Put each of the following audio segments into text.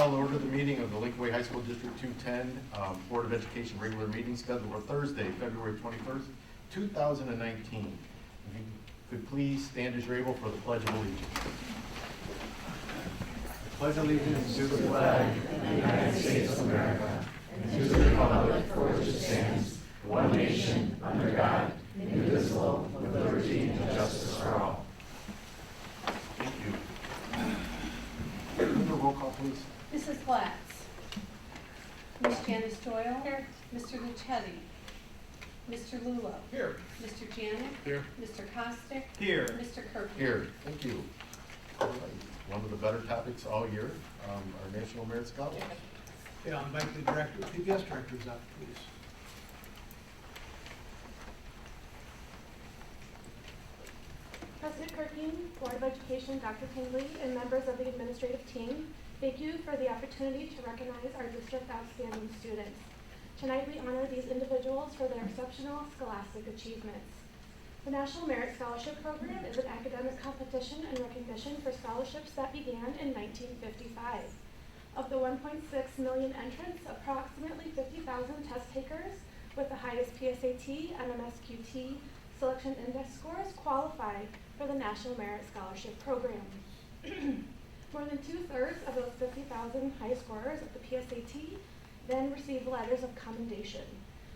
call to order the meeting of the Lincoln Way High School District 210 Board of Education regular meeting scheduled for Thursday, February 21st, 2019. If you could please stand as you're able for the Pledge of Allegiance. I pledge allegiance to the flag of the United States of America and to the republic for which it stands, one nation, under God, indivisible, with liberty and justice for all. Thank you. Roll call, please. Mrs. Glatz. Ms. Janice Doyle. Here. Mr. Luchetti. Mr. Lulo. Here. Mr. Janik. Here. Mr. Kostick. Here. Mr. Kirkland. Here. Thank you. All right. One of the better topics all year, our National Merit Scholarship. Yeah, I'll invite the PBS directors up, please. President Kirkland, Board of Education, Dr. Tingley, and members of the administrative team, thank you for the opportunity to recognize our district outstanding students. Tonight we honor these individuals for their exceptional scholastic achievements. The National Merit Scholarship Program is an academic competition and recognition for scholarships that began in 1955. Of the 1.6 million entrants, approximately 50,000 test takers with the highest PSAT, MMSQT, selection index scores qualify for the National Merit Scholarship Program. More than 2/3 of those 50,000 high scorers of the PSAT then receive letters of commendation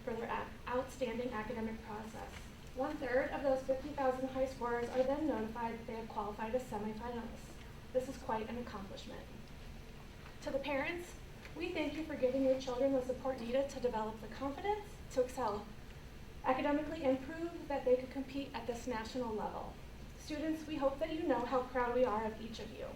for their outstanding academic process. 1/3 of those 50,000 high scorers are then notified that they have qualified as semifinalists. This is quite an accomplishment. To the parents, we thank you for giving your children the support needed to develop the confidence to excel academically and prove that they could compete at this national level. Students, we hope that you know how proud we are of each of you.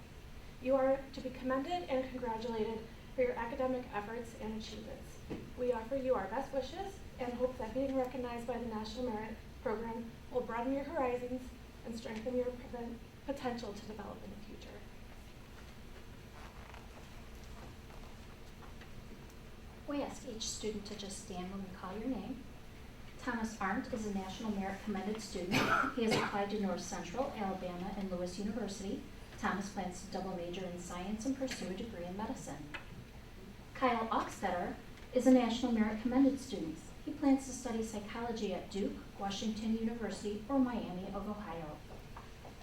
You are to be commended and congratulated for your academic efforts and achievements. We offer you our best wishes and hope that being recognized by the National Merit Program will broaden your horizons and strengthen your potential to develop in the future. We ask each student to just stand when we call your name. Thomas Arndt is a National Merit Commended student. He has applied to North Central, Alabama, and Lewis University. Thomas plans to double major in science and pursue a degree in medicine. Kyle Oxtetter is a National Merit Commended student. He plans to study psychology at Duke, Washington University, or Miami of Ohio.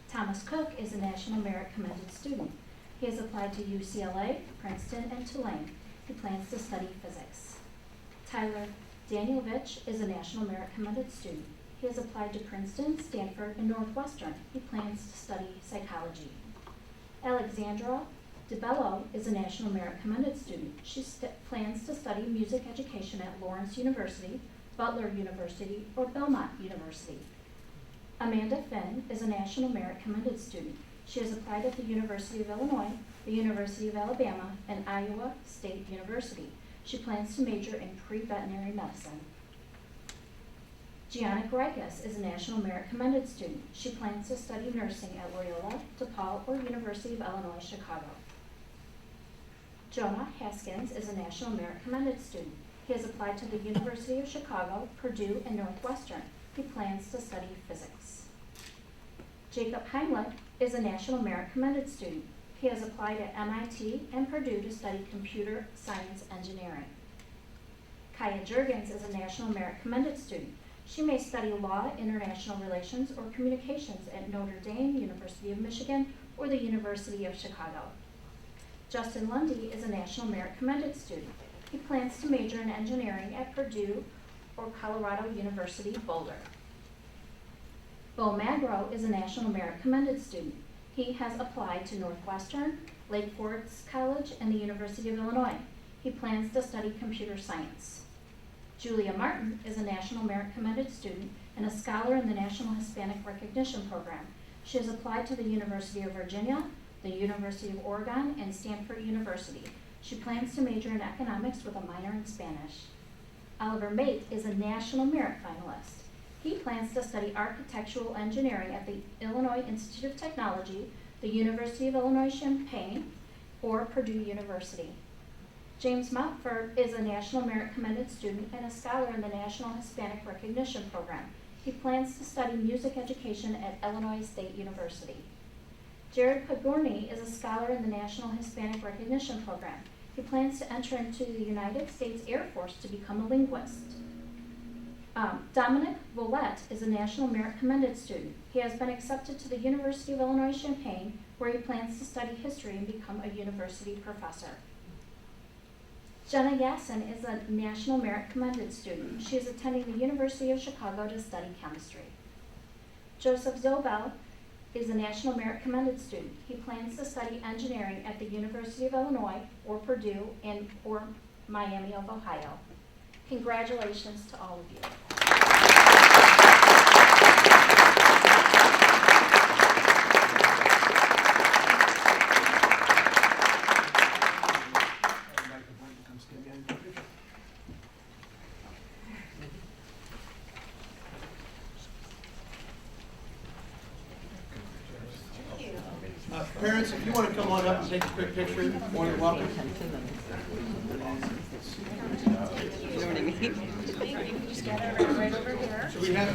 Thomas Cook is a National Merit Commended student. He has applied to UCLA, Princeton, and Tulane. He plans to study physics. Tyler Danielovich is a National Merit Commended student. He has applied to Princeton, Stanford, and Northwestern. He plans to study psychology. Alexandra DeBello is a National Merit Commended student. She plans to study music education at Lawrence University, Butler University, or Belmont University. Amanda Finn is a National Merit Commended student. She has applied at the University of Illinois, the University of Alabama, and Iowa State University. She plans to major in pre-veterinary medicine. Gianna Grikis is a National Merit Commended student. She plans to study nursing at Loyola, DePaul, or University of Illinois, Chicago. Jonah Haskins is a National Merit Commended student. He has applied to the University of Chicago, Purdue, and Northwestern. He plans to study physics. Jacob Heimlich is a National Merit Commended student. He has applied at MIT and Purdue to study computer science engineering. Kaya Jurgens is a National Merit Commended student. She may study law, international relations, or communications at Notre Dame, University of Michigan, or the University of Chicago. Justin Lundy is a National Merit Commended student. He plans to major in engineering at Purdue or Colorado University, Boulder. Bo Magro is a National Merit Commended student. He has applied to Northwestern, Lake Forest College, and the University of Illinois. He plans to study computer science. Julia Martin is a National Merit Commended student and a scholar in the National Hispanic Recognition Program. She has applied to the University of Virginia, the University of Oregon, and Stanford University. She plans to major in economics with a minor in Spanish. Oliver Mate is a National Merit finalist. He plans to study architectural engineering at the Illinois Institute of Technology, the University of Illinois Champaign, or Purdue University. James Montfort is a National Merit Commended student and a scholar in the National Hispanic Recognition Program. He plans to study music education at Illinois State University. Jared Pagorni is a scholar in the National Hispanic Recognition Program. He plans to enter into the United States Air Force to become a linguist. Dominic Willett is a National Merit Commended student. He has been accepted to the University of Illinois Champaign, where he plans to study history and become a university professor. Jenna Yassen is a National Merit Commended student. She is attending the University of Chicago to study chemistry. Joseph Zobel is a National Merit Commended student. He plans to study engineering at the University of Illinois or Purdue or Miami of Ohio. Congratulations to all of you. Parents, if you want to come on up and take a quick picture, more than welcome. You know what I mean? Just gather right over here. So we have a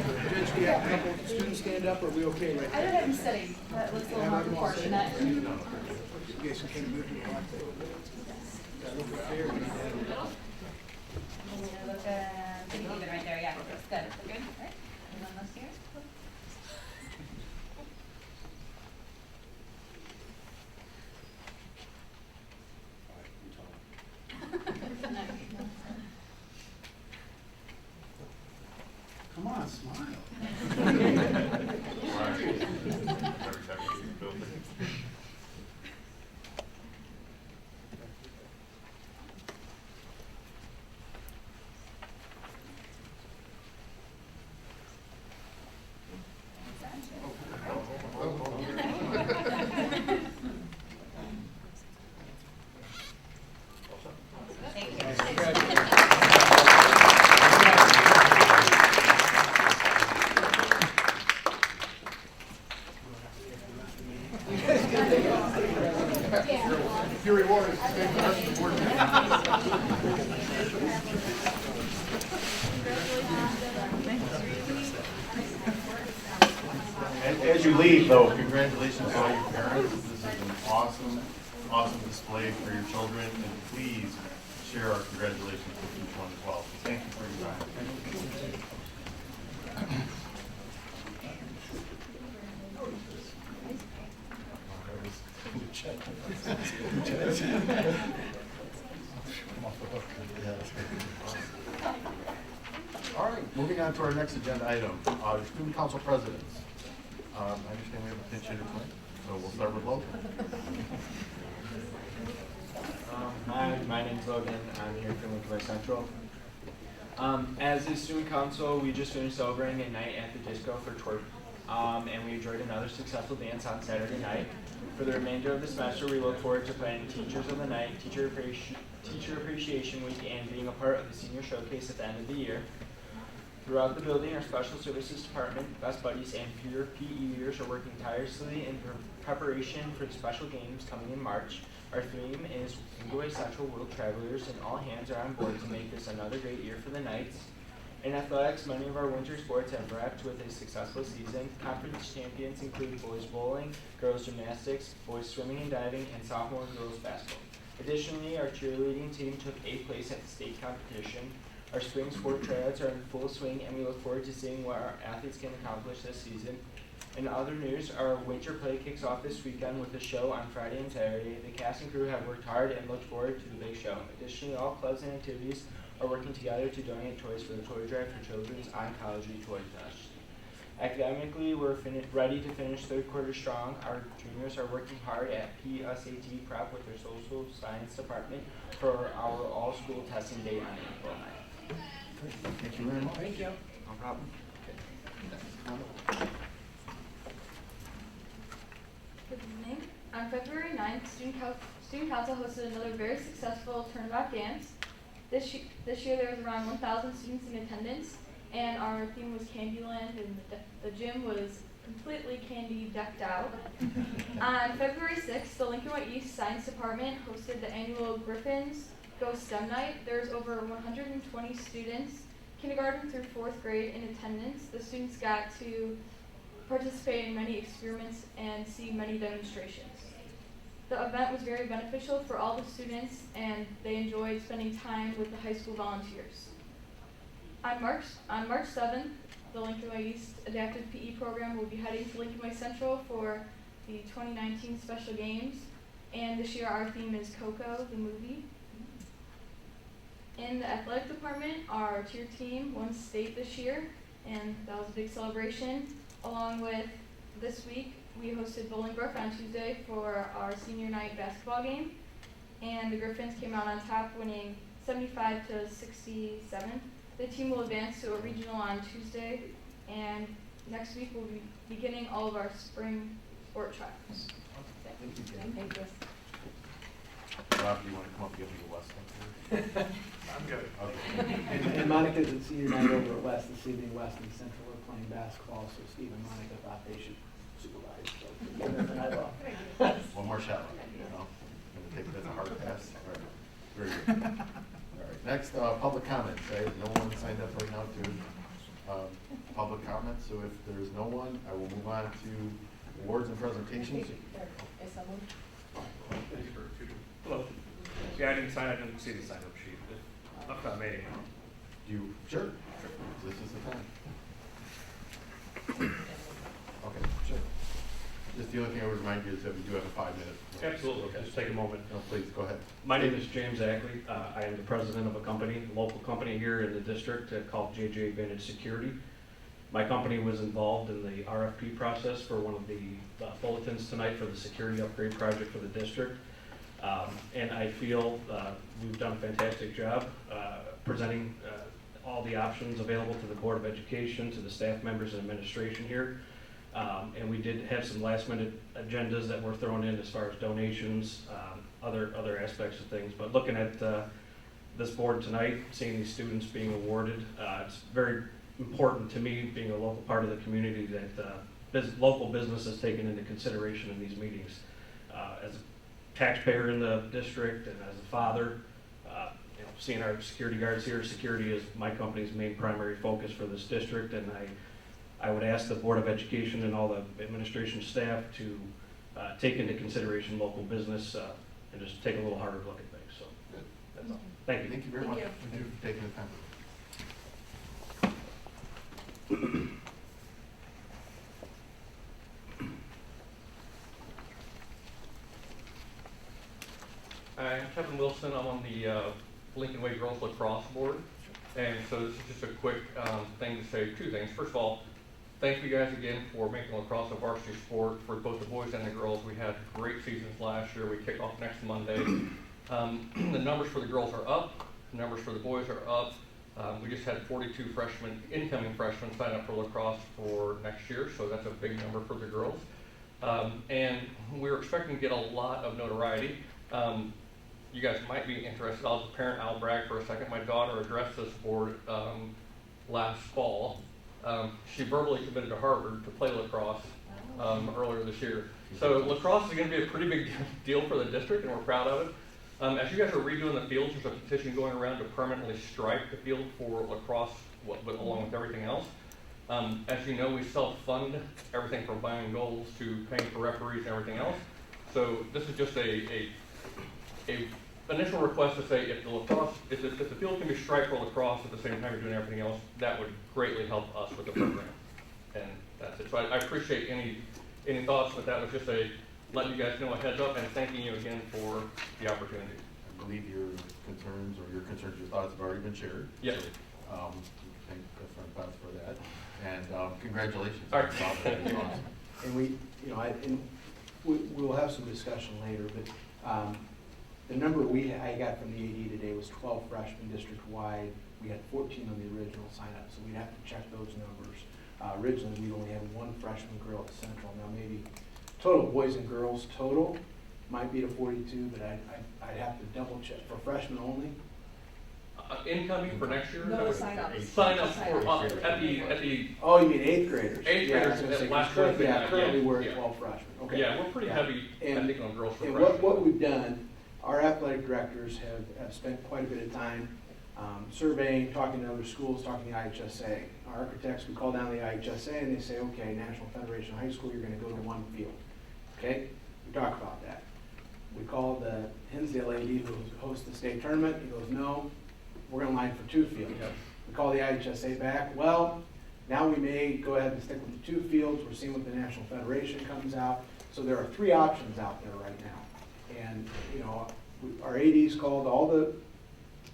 couple of students stand up, or are we okay right I now? don't have him sitting. That looks a little more proportionate. Yes, you can move to the left. Look up there. Look, leave it right there, yeah, that's good. Good, all right. And one left here. Come on, smile. Your reward is to thank the rest of the board As you leave, though, congratulations to all your parents. This is an awesome display for your children, and please share our congratulations with each one as well. So thank you for your time. All right, moving on to our next agenda item, student council presidents. I understand we have a pinch hitter tonight, so we'll start with Logan. Hi, my name's Logan. I'm here for Lincoln West Central. As a student council, we just finished celebrating a night at the disco for twerk, and we enjoyed another successful dance on Saturday night. For the remainder of the semester, we look forward to planning Teachers of the Night, Teacher Appreciation Week, and being a part of the Senior Showcase at the end of the year. Throughout the building, our Special Services Department, Best Buddies, and peer PE leaders are working tirelessly in preparation for the special games coming in March. Our theme is Lincoln Central World Travelers, and all hands are on board to make this another great year for the Knights. In athletics, many of our winter sports have wrapped with a successful season. Conference champions include boys bowling, girls gymnastics, boys swimming and diving, and sophomore girls basketball. Additionally, our cheerleading team took 8th place at the state competition. Our spring sport tryouts are in full swing, and we look forward to seeing what our athletes can accomplish this season. In other news, our winter play kicks off this weekend with a show on Friday and Saturday. The cast and crew have worked hard and look forward to the big show. Additionally, all clubs and activities are working together to donate toys for the toy drive for Children's Oncology Toy Fest. Academically, we're ready to finish third quarter strong. Our juniors are working hard at PSAT prep with their social science department for our all-school testing date on April 9th. Thank you very much. Thank you. No problem. Good evening. On February 9th, Student Council hosted another very successful turnabout dance. This year there was around 1,000 students in attendance, and our theme was Candyland, and the gym was completely candy decked out. On February 6th, the Lincoln White East Science Department hosted the annual Griffins Go STEM Night. There's over 120 students, kindergarten through 4th grade, in attendance. The students got to participate in many experiments and see many demonstrations. The event was very beneficial for all the students, and they enjoyed spending time with the high school volunteers. On March 7th, the Lincoln Way East Adaptive PE program will be heading to Lincoln Way Central for the 2019 Special Games, and this year our theme is Coco, the movie. In the athletic department, our cheer team won state this year, and that was a big celebration. Along with this week, we hosted Bolingbrook on Tuesday for our senior night basketball game, and the Griffins came out on top, winning 75-67. The team will advance to a regional on Tuesday, and next week we'll be beginning all of our spring sport trials. Thank you, Jen. Thank you. Rob, do you want to come up and give me the West one? I'm good. Okay. And Monica's at senior night over at West this evening. West and Central are playing basketball, so Steve and Monica thought they should supervise. So give them the night off. One more shot, you know? I'm gonna take it as a hard pass. All right. Very good. All right, next, public comments. I have no one signed up right now to public comments, so if there is no one, I will move on to awards and presentations. Hello. Yeah, I didn't see the sign-up sheet. Up on me. You, sure. This is the time. Okay, sure. Just the only thing I would remind you is that we do have a 5-minute. Absolutely, just take a moment. No, please, go ahead. My name is James Ackley. I am the president of a company, a local company here in the district called JJ Advantage Security. My company was involved in the RFP process for one of the bulletins tonight for the security upgrade project for the district. And I feel we've done a fantastic job presenting all the options available to the Board of Education, to the staff members and administration here. And we did have some last minute agendas that were thrown in as far as donations, other aspects of things. But looking at this board tonight, seeing these students being awarded, it's very important to me, being a local part of the community, that local business is taken into consideration in these meetings. As a taxpayer in the district and as a father, seeing our security guards here, security is my company's main primary focus for this district, and I would ask the Board of Education and all the administration staff to take into consideration local business and just take a little harder look at things. So that's all. Thank you. Thank you very much. Thank you for taking the time. Hi, I'm Kevin Wilson. I'm on the Lincoln Way Girls Lacrosse Board. And so this is just a quick thing to say two things. First of all, thank you guys again for making lacrosse a varsity sport for both the boys and the girls. We had great seasons last year. We kick off next Monday. The numbers for the girls are up. The numbers for the boys are up. We just had 42 incoming freshmen sign up for lacrosse for next year, so that's a big number for the girls. And we're expecting to get a lot of notoriety. You guys might be interested. As a parent, I'll brag for a second. My daughter addressed this board last fall. She verbally committed to Harvard to play lacrosse earlier this year. So lacrosse is going to be a pretty big deal for the district, and we're proud of it. As you guys are redoing the fields, there's a petition going around to permanently stripe the field for lacrosse, along with everything else. As you know, we self-fund everything from buying goals to paying for referees and everything else. So this is just a initial request to say if the field can be striped for lacrosse at the same time you're doing everything else, that would greatly help us with the program. And that's it. So I appreciate any thoughts, but that was just letting you guys know a heads up and thanking you again for the opportunity. I believe your concerns, your thoughts have already been shared. Yes. So, thank Friend Beth for that. And congratulations. All right. That is awesome. And we'll have some discussion later, but the number I got from the AD today was 12 freshmen district-wide. We had 14 on the original sign-up, so we'd have to check those numbers. Originally, we only had one freshman girl at Central. Now, maybe total boys and girls total might be to 42, but I'd have to double-check. For freshmen only? Incoming for next year? No, sign-ups. Sign-ups for, at the... Oh, you mean 8th graders? 8th graders at last currently, year. currently we're at 12 freshmen. Okay. Yeah, we're pretty heavy, I think, on girls for and freshmen. what we've done, our athletic directors have spent quite a bit of time surveying, talking to other schools, talking to the IHSA. Our architects, we call down the IHSA and they say, okay, National Federation of High School, you're going to go to one field. Okay? We talk about that. call the Hinsdale AD who hosts the state tournament. He goes, no, we're going to line for 2 fields. Yep. We call the IHSA back. Well, now we may go ahead and stick with the 2 fields. We're seeing what the National Federation comes out. So there are 3 options out there right now. And, you know, our ADs called all the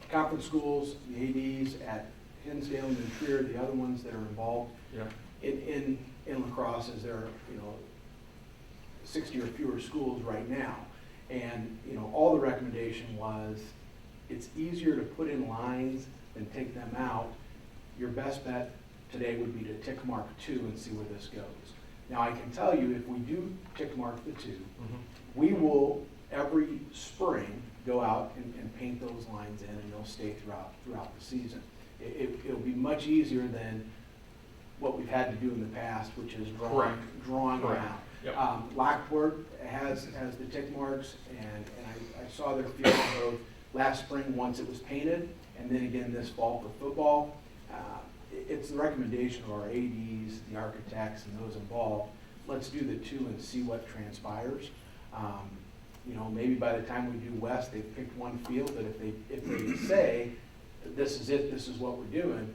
conference schools, the ADs at Hinsdale and New Trier, the other ones that are involved Yeah. in lacrosse, as there are, you know, 60 or fewer schools right now. And, you know, all the recommendation was it's easier to put in lines than take them out. Your best bet today would be to tick mark 2 and see where this goes. Now, I can tell you, if we do tick mark the 2, we will every spring go out and paint those lines in, and they'll stay throughout the season. It'll be much easier than what we've had to do in the past, which is drawing Correct. around. Yep. Lockport has the tick marks, and I saw their field both last spring once it was painted, and then again this fall for football. It's the recommendation of our ADs, the architects, and those involved. Let's do the 2 and see what transpires. You know, maybe by the time we do West, they've picked one field, but if they say, this is it, this is what we're doing,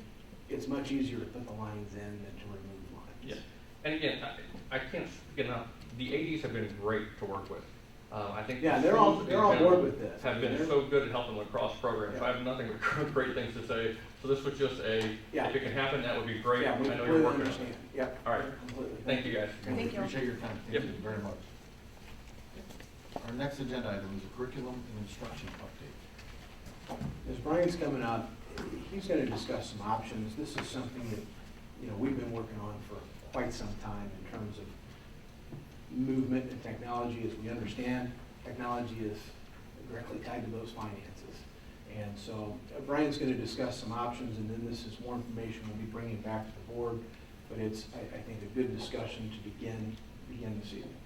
it's much easier to put the lines in than to remove lines. Yeah. And again, I can't speak enough. The ADs have been great to work with. I think Yeah, the they're on schools board in general with this. have been so good at helping lacrosse programs. Yeah. I have nothing but great things to say. So this was just Yeah. if it can happen, that would be great. Yeah, I we know you're completely working on it. understand. Yep. All right. Completely. Thank you, guys. We Thank you. appreciate your time. Yep. Thank you very much. Our next agenda item is a curriculum and instruction update. As Brian's coming out, he's going to discuss some options. This is something that, you know, we've been working on for quite some time in terms of movement and technology. As we understand, technology is directly tied to those finances. And so Brian's going to discuss some options, and then this is more information we'll be bringing back to the board. But it's, I think, a good discussion to begin this evening.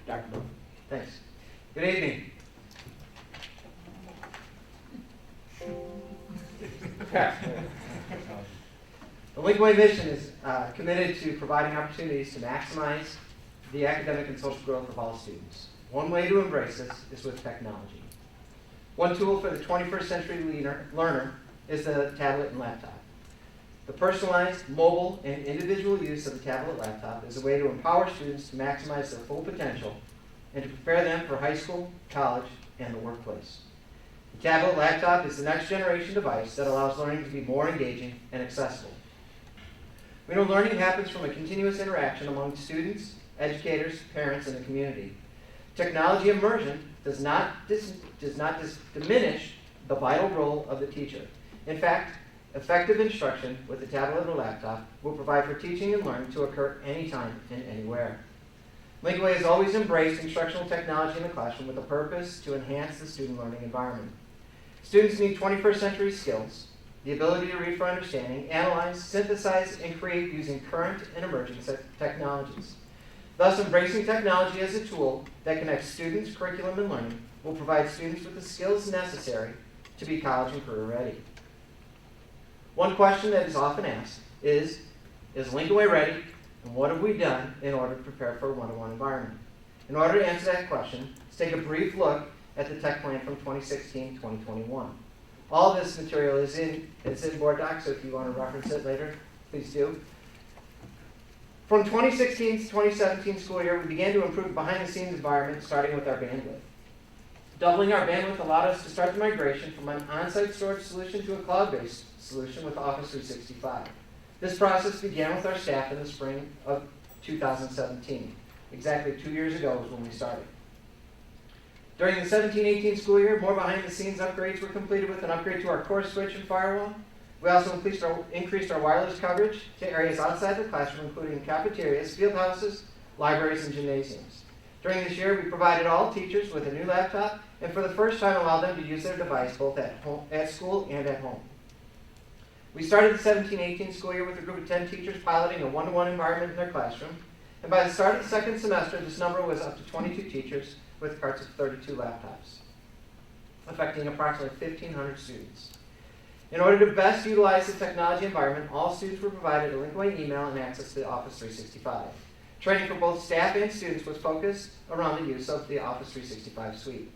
Dr. Burke. Thanks. Good evening. The Lincoln Way mission is committed to providing opportunities to maximize the academic and social growth of all students. One way to embrace this is with technology. One tool for the 21st century learner is the tablet and laptop. The personalized, mobile, and individual use of the tablet laptop is a way to empower students to maximize their full potential and to prepare them for high school, college, and the workplace. The tablet laptop is the next generation device that allows learning to be more engaging and accessible. We know learning happens from a continuous interaction among students, educators, parents, and the community. Technology immersion does not diminish the vital role of the teacher. In fact, effective instruction with the tablet or laptop will provide for teaching and learning to occur anytime and anywhere. Lincoln Way has always embraced instructional technology in the classroom with a purpose to enhance the student learning environment. Students need 21st century skills, the ability to read for understanding, analyze, synthesize, and create using current and emerging technologies. Thus, embracing technology as a tool that connects students, curriculum, and learning will provide students with the skills necessary to be college and career ready. One question that is often asked is Lincoln Way ready, and what have we done in order to prepare for a one-to-one environment? In order to answer that question, let's take a brief look at the tech plan from 2016-2021. All this material is in board docs, so if you want to reference it later, please do. From 2016 to 2017 school year, we began to improve the behind-the-scenes environment, starting with our bandwidth. Doubling our bandwidth allowed us to start the migration from an on-site storage solution to a cloud-based solution with Office 365. This process began with our staff in the spring of 2017. Exactly 2 years ago was when we started. During the 17-18 school year, more behind-the-scenes upgrades were completed with an upgrade to our core switch and firewall. We also increased our wireless coverage to areas outside the classroom, including cafeterias, field houses, libraries, and gymnasiums. During this year, we provided all teachers with a new laptop and for the first time allowed them to use their device both at school and at home. We started the 17-18 school year with a group of 10 teachers piloting a one-to-one environment in their classroom. And by the start of the second semester, this number was up to 22 teachers with carts of 32 laptops, affecting approximately 1,500 students. In order to best utilize the technology environment, all students were provided a Lincoln Way email and access to Office 365. Training for both staff and students was focused around the use of the Office 365 suite.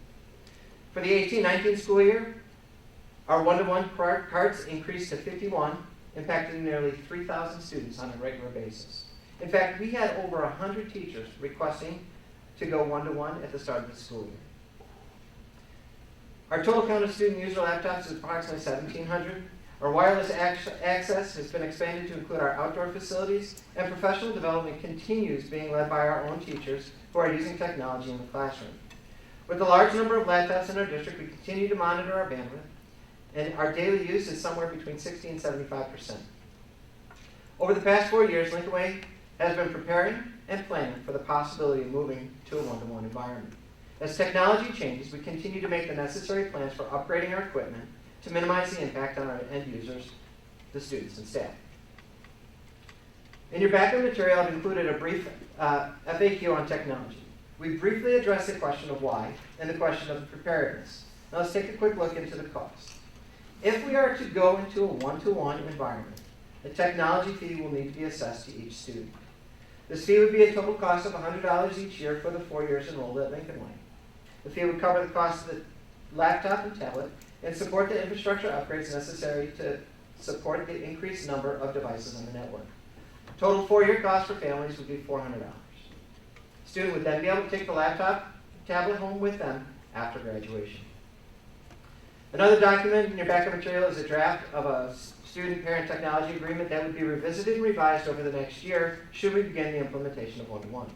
For the 18-19 school year, our one-to-one carts increased to 51, impacting nearly 3,000 students on a regular basis. In fact, we had over 100 teachers requesting to go one-to-one at the start of the school year. Our total count of student user laptops is approximately 1,700. Our wireless access has been expanded to include our outdoor facilities, and professional development continues being led by our own teachers who are using technology in the classroom. With the large number of laptops in our district, we continue to monitor our bandwidth, and our daily use is somewhere between 60 and 75%. Over the past 4 years, Lincoln Way has been preparing and planning for the possibility of moving to a one-to-one environment. As technology changes, we continue to make the necessary plans for upgrading our equipment to minimize the impact on our end users, the students and staff. In your backup material, I've included a brief FAQ on technology. We briefly addressed the question of why and the question of preparedness. Now let's take a quick look into the cost. If we are to go into a one-to-one environment, the technology fee will need to be assessed to each student. This fee would be a total cost of $100 each year for the 4 years enrolled at Lincoln Way. The fee would cover the cost of the laptop and tablet and support the infrastructure upgrades necessary to support the increased number of devices on the network. Total 4-year cost for families would be $400. The student would then be able to take the laptop, tablet home with them after graduation. Another document in your backup material is a draft of a student-parent technology agreement that would be revisited and revised over the next year should we begin the implementation of one-to-one.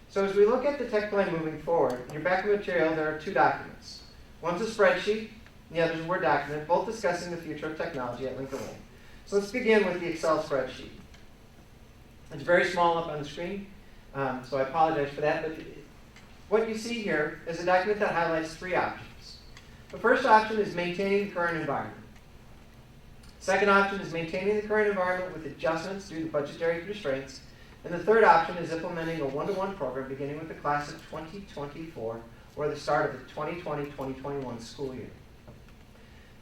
So as we look at the tech plan moving forward, in your backup material there are 2 documents. One's a spreadsheet, and the other is a Word document, both discussing the future of technology at Lincoln Way. So let's begin with the Excel spreadsheet. It's very small up on the screen, so I apologize for that, but what you see here is a document that highlights 3 options. The first option is maintaining the current environment. Second option is maintaining the current environment with adjustments due to budgetary constraints. And the third option is implementing a one-to-one program beginning with the class of 2024 or the start of the 2020-2021 school year.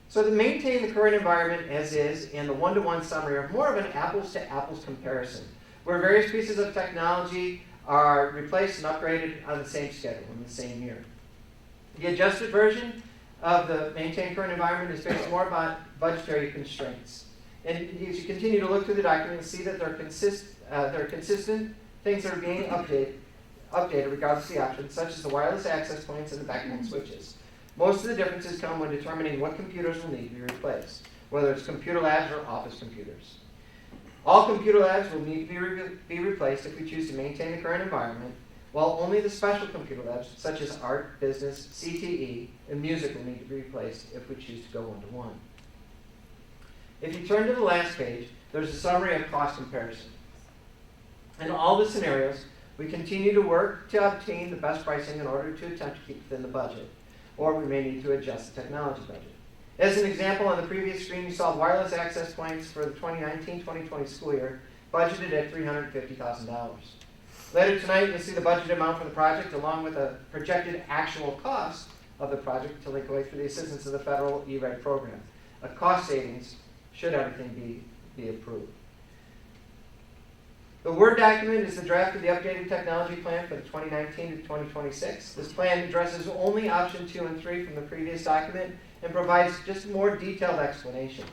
So to maintain the current environment as is and the one-to-one summary are more of an apples-to-apples comparison, where various pieces of technology are replaced and upgraded on the same schedule in the same year. The adjusted version of the maintain current environment is based more about budgetary constraints. And as you continue to look through the document, you see that there are consistent things that are being updated regardless of the options, such as the wireless access points and the backbone switches. Most of the differences come when determining what computers will need to be replaced, whether it's computer labs or office computers. All computer labs will need to be replaced if we choose to maintain the current environment, while only the special computer labs, such as art, business, CTE, and music will need to be replaced if we choose to go one-to-one. If you turn to the last page, there's a summary of cost comparison. In all the scenarios, we continue to work to obtain the best pricing in order to attempt to keep within the budget, or we may need to adjust the technology budget. As an example, on the previous screen, you saw wireless access points for the 2019-2020 school year budgeted at $350,000. Later tonight, you'll see the budget amount for the project along with a projected actual cost of the project to Lincoln Way through the assistance of the federal E-RED program. A cost savings should everything be approved. The Word document is the draft of the updated technology plan for the 2019 to 2026. This plan addresses only option 2 and 3 from the previous document and provides just a more detailed explanation.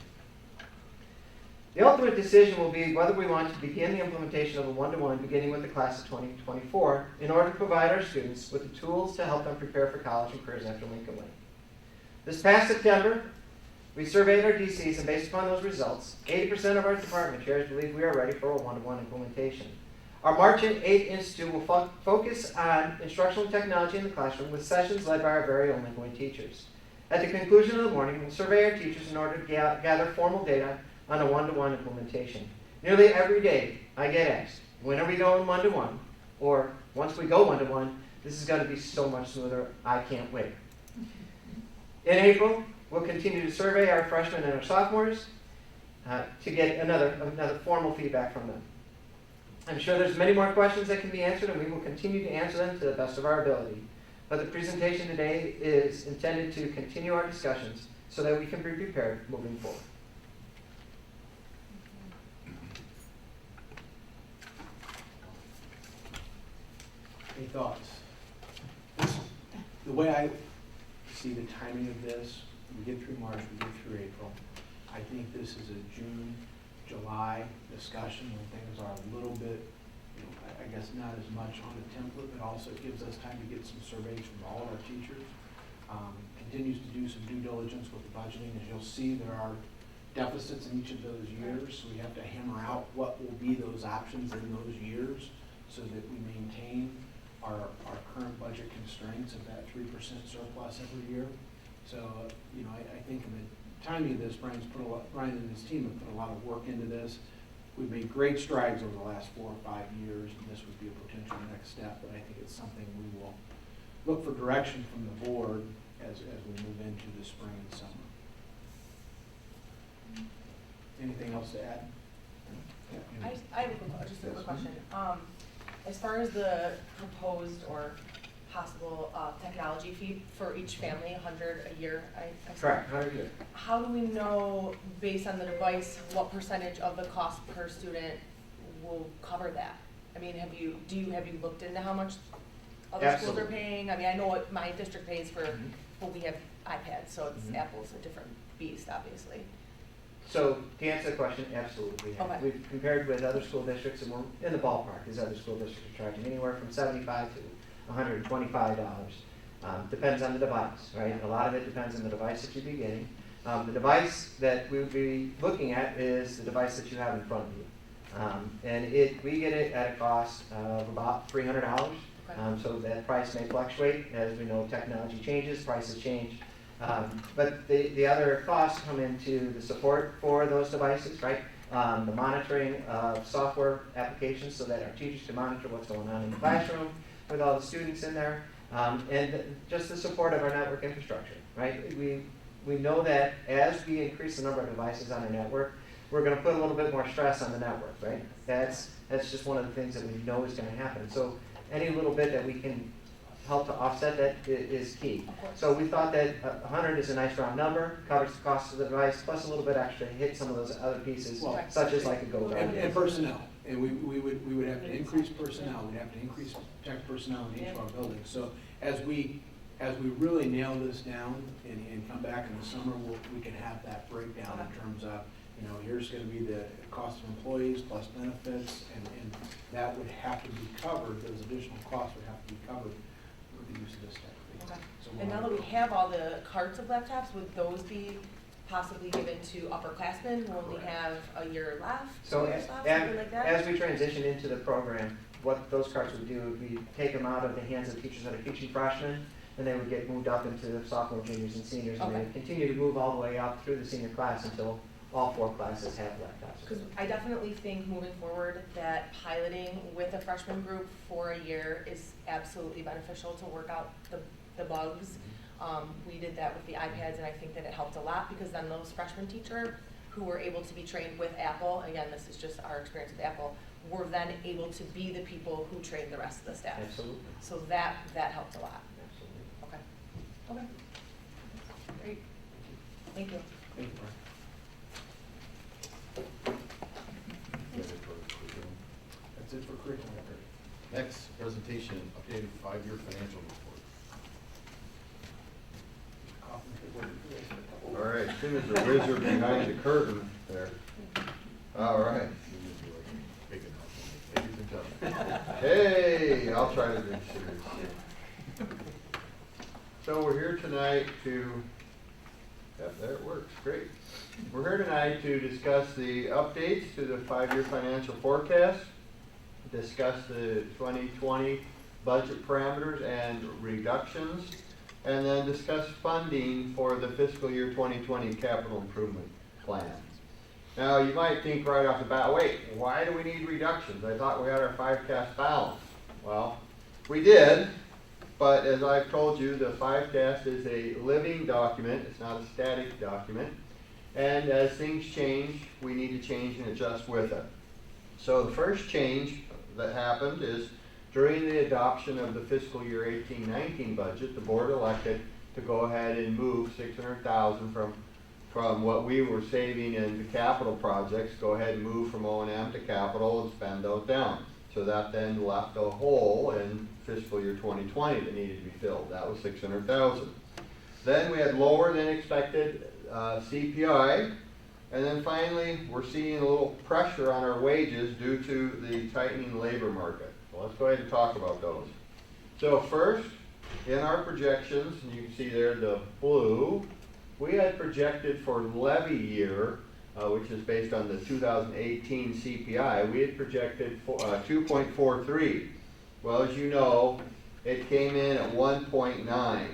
The ultimate decision will be whether we want to begin the implementation of a one-to-one beginning with the class of 2024 in order to provide our students with the tools to help them prepare for college and careers after Lincoln Way. This past September, we surveyed our DCs, and based upon those results, 80% of our department chairs believe we are ready for a one-to-one implementation. Our March 8th Institute will focus on instructional technology in the classroom with sessions led by our very own Lincoln Way teachers. At the conclusion of the morning, we'll survey our teachers in order to gather formal data on a one-to-one implementation. Nearly every day, I get asked, when are we going one-to-one? Or, once we go one-to-one, this is going to be so much smoother, I can't wait. In April, we'll continue to survey our freshmen and our sophomores to get another formal feedback from them. I'm sure there's many more questions that can be answered, and we will continue to answer them to the best of our ability. But the presentation today is intended to continue our discussions so that we can be prepared moving forward. Any thoughts? The way I see the timing of this. We get through March, we get through April. I think this is a June, July discussion when things are a little bit, I guess not as much on the template, but also it gives us time to get some surveys from all of our teachers. Continues to do some due diligence with the budgeting. As you'll see, there are deficits in each of those years, so we have to hammer out what will be those options in those years so that we maintain our current budget constraints of that 3% surplus every year. So, I think in the timing of this, Brian and his team have put a lot of work into this. We've made great strides over the last 4 or 5 years, and this would be a potential next step, but I think it's something we will look for direction from the board as we move into the spring and summer. Anything else to add? Yeah, I have just a quick question. As far as the proposed or possible technology fee for each family, $100 a year, I said. Correct, 100 a year. How do we know, based on the device, what percentage of the cost per student will cover that? I mean, have you looked into how much other schools are Absolutely. paying? I mean, I know what my district pays for, but we have iPads, so it's Apple's a different beast, obviously. So to answer the question, absolutely. We have. Okay. We've compared with other school districts, and we're in the ballpark, as other school districts are charging anywhere from $75 to $125. Depends on the device, right? A lot of it depends on the device that you'd be getting. The device that we would be looking at is the device that you have in front of you. And we get it at a cost of about $300. Okay. So that price may fluctuate. As we know, technology changes, prices change. But the other costs come into the support for those devices, right? The monitoring of software applications so that our teachers can monitor what's going on in the classroom with all the students in there, and just the support of our network infrastructure, right? We know that as we increase the number of devices on our network, we're going to put a little bit more stress on the network, right? That's just one of the things that we know is going to happen. So any little bit that we can help to offset that is key. So we thought that 100 is a nice round number, covers the cost of the device, plus a little bit extra to hit some of those other pieces, such as like a Go Guard. And personnel. And we would have to increase personnel. We'd have to increase tech personnel in each of our buildings. So as we really nail this down and come back in the summer, we can have that breakdown in terms of, here's going to be the cost of employees plus benefits, and that would have to be covered. Those additional costs would have to be covered with the use of this tech. Okay. So And now that we have all the carts of laptops, would those be possibly given to upperclassmen who only have a year left, So 2 years left, as, something like that? as we transition into the program, what those carts would do would be take them out of the hands of teachers that are teaching freshmen, and they would get moved up into sophomore, juniors, and seniors, and they would continue to move all the way up through the senior class until all 4 classes have laptops. Because I definitely think moving forward that piloting with a freshman group for a year is absolutely beneficial to work out the bugs. We did that with the iPads, and I think that it helped a lot because then those freshman teachers who were able to be trained with Apple, again, this is just our experience with Apple, were then able to be the people who trained the rest of the staff. Absolutely. So that helped a lot. Absolutely. Okay. Great. Thank you. Thank you, Brian. That's it for curriculum. Next presentation, updated 5-year financial report. All right, as soon as the wizard behind the curtain there. All right. Big enough. Ladies and gentlemen. Hey, I'll try to be serious. So we're here tonight to, yep, there it works, great. We're here tonight to discuss the updates to the 5-year financial forecast, discuss the 2020 budget parameters and reductions, and then discuss funding for the fiscal year 2020 capital improvement plan. Now, you might think right off the bat, wait, why do we need reductions? I thought we had our 5-cast balance. Well, we did, but as I've told you, the 5-cast is a living document. It's not a static document. And as things change, we need to change and adjust with it. So the first change that happened is during the adoption of the fiscal year 18-19 budget, the board elected to go ahead and move $600,000 from what we were saving in the capital projects, go ahead and move from O&M to capital and spend those down. So that then left a hole in fiscal year 2020 that needed to be filled. That was $600,000. Then we had lower than expected CPI. And then finally, we're seeing a little pressure on our wages due to the tightening labor market. So let's go ahead and talk about those. So first, in our projections, and you can see there the blue, we had projected for levy year, which is based on the 2018 CPI, we had projected 2.43. Well, as you know, it came in at 1.9.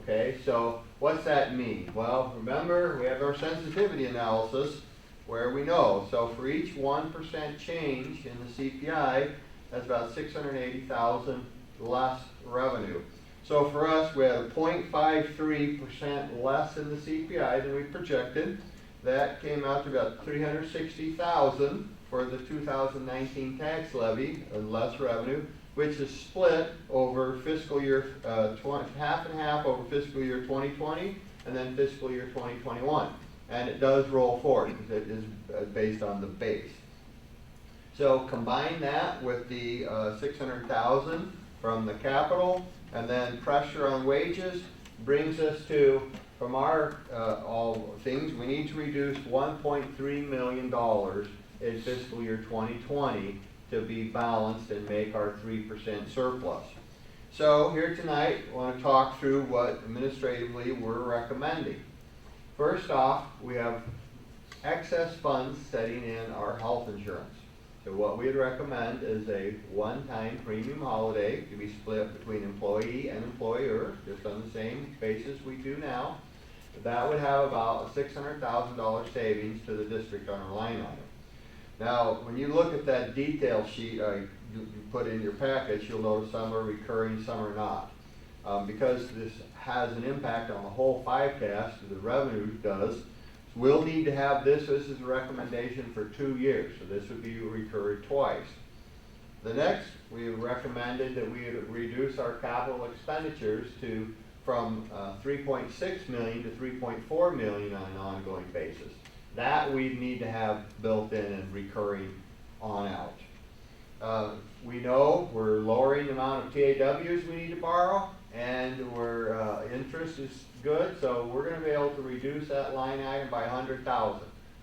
Okay, so what's that mean? Well, remember, we have our sensitivity analysis where we know. So for each 1% change in the CPI, that's about $680,000 less revenue. So for us, we had a 0.53% less in the CPI than we projected. That came out to about $360,000 for the 2019 tax levy and less revenue, which is split over fiscal year, half and half over fiscal year 2020 and then fiscal year 2021. And it does roll forward because it is based on the base. So combine that with the $600,000 from the capital and then pressure on wages brings us to, from our all things, we need to reduce $1.3 million in fiscal year 2020 to be balanced and make our 3% surplus. So here tonight, I want to talk through what administratively we're recommending. First off, we have excess funds sitting in our health insurance. So what we'd recommend is a one-time premium holiday to be split between employee and employer, just on the same basis we do now. That would have about a $600,000 savings to the district on our line item. Now, when you look at that detail sheet you put in your package, you'll notice some are recurring, some are not. Because this has an impact on the whole FiveCast, the revenue does, we'll need to have this as a recommendation for 2 years. So this would be recurred twice. The next, we recommended that we reduce our capital expenditures from 3.6 million to 3.4 million on an ongoing basis. That we need to have built in and recurring on out. We know we're lowering the amount of TAWs we need to borrow, and interest is good, so we're going to be able to reduce that line item by 100,000.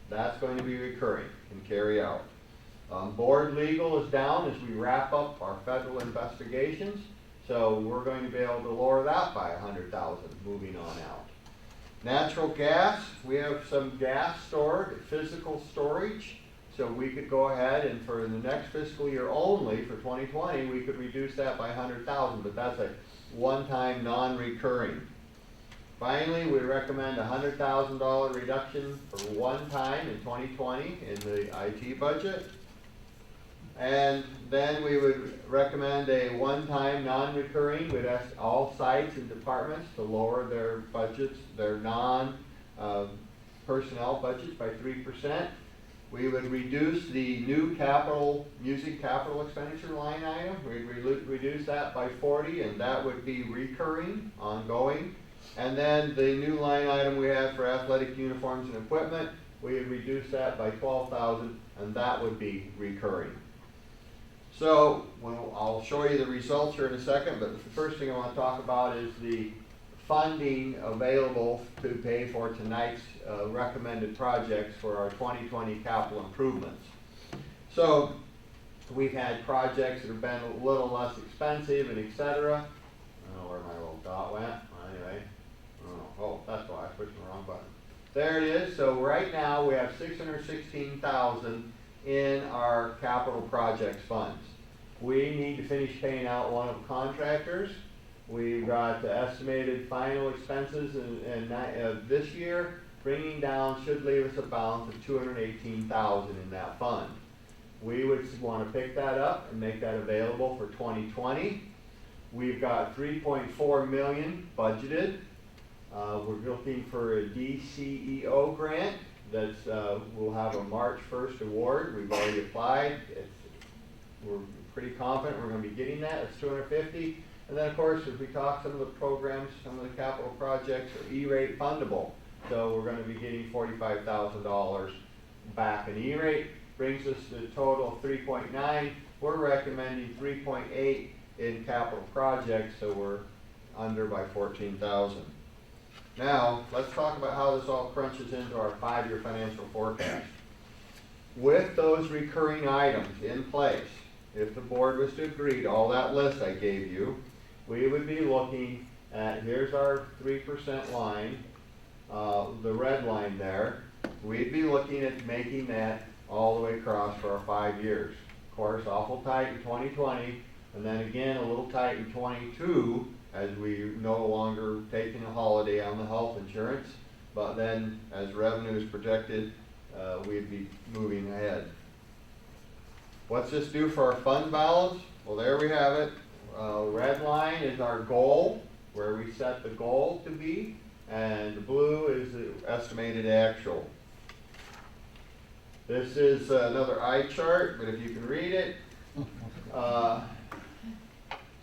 That's going to be recurring and carry out. Board legal is down as we wrap up our federal investigations, so we're going to be able to lower that by 100,000 moving on out. Natural gas, we have some gas stored, physical storage, so we could go ahead and for the next fiscal year only, for 2020, we could reduce that by 100,000, but that's a one-time non-recurring. Finally, we recommend a $100,000 reduction for one time in 2020 in the IT budget. And then we would recommend a one-time non-recurring. We'd ask all sites and departments to lower their budgets, their non-personnel budgets by 3%. We would reduce the new music capital expenditure line item. We'd reduce that by 40, and that would be recurring, ongoing. And then the new line item we have for athletic uniforms and equipment, we would reduce that by 12,000, and that would be recurring. So I'll show you the results here in a second, but the first thing I want to talk about is the funding available to pay for tonight's recommended projects for our 2020 capital improvements. So we've had projects that have been a little less expensive and etc. I don't know where my little dot went. Anyway, oh, that's why I pushed the wrong button. There it is. So right now we have $616,000 in our capital projects funds. We need to finish paying out one of the contractors. We've got the estimated final expenses in this year. Bringing down should leave us a balance of $218,000 in that fund. We would want to pick that up and make that available for 2020. We've got $3.4 million budgeted. We're looking for a DCEO grant. We'll have a March 1st award. We've already applied. We're pretty confident we're going to be getting that. It's $250,000. And then, of course, as we talk, some of the programs, some of the capital projects are E-rate fundable. So we're going to be getting $45,000 back in E-rate. Brings us to a total of 3.9. We're recommending 3.8 in capital projects, so we're under by 14,000. Now, let's talk about how this all crunches into our 5-year financial forecast. With those recurring items in place, if the board was to agree to all that list I gave you, we would be looking at, here's our 3% line, the red line there. We'd be looking at making that all the way across for our 5 years. Of course, awful tight in 2020, and then again a little tight in 22, as we no longer taking a holiday on the health insurance, but then as revenue is projected, we'd be moving ahead. What's this do for our fund balance? Well, there we have it. Red line is our goal, where we set the goal to be, and the blue is the estimated actual. This is another eye chart, but if you can read it,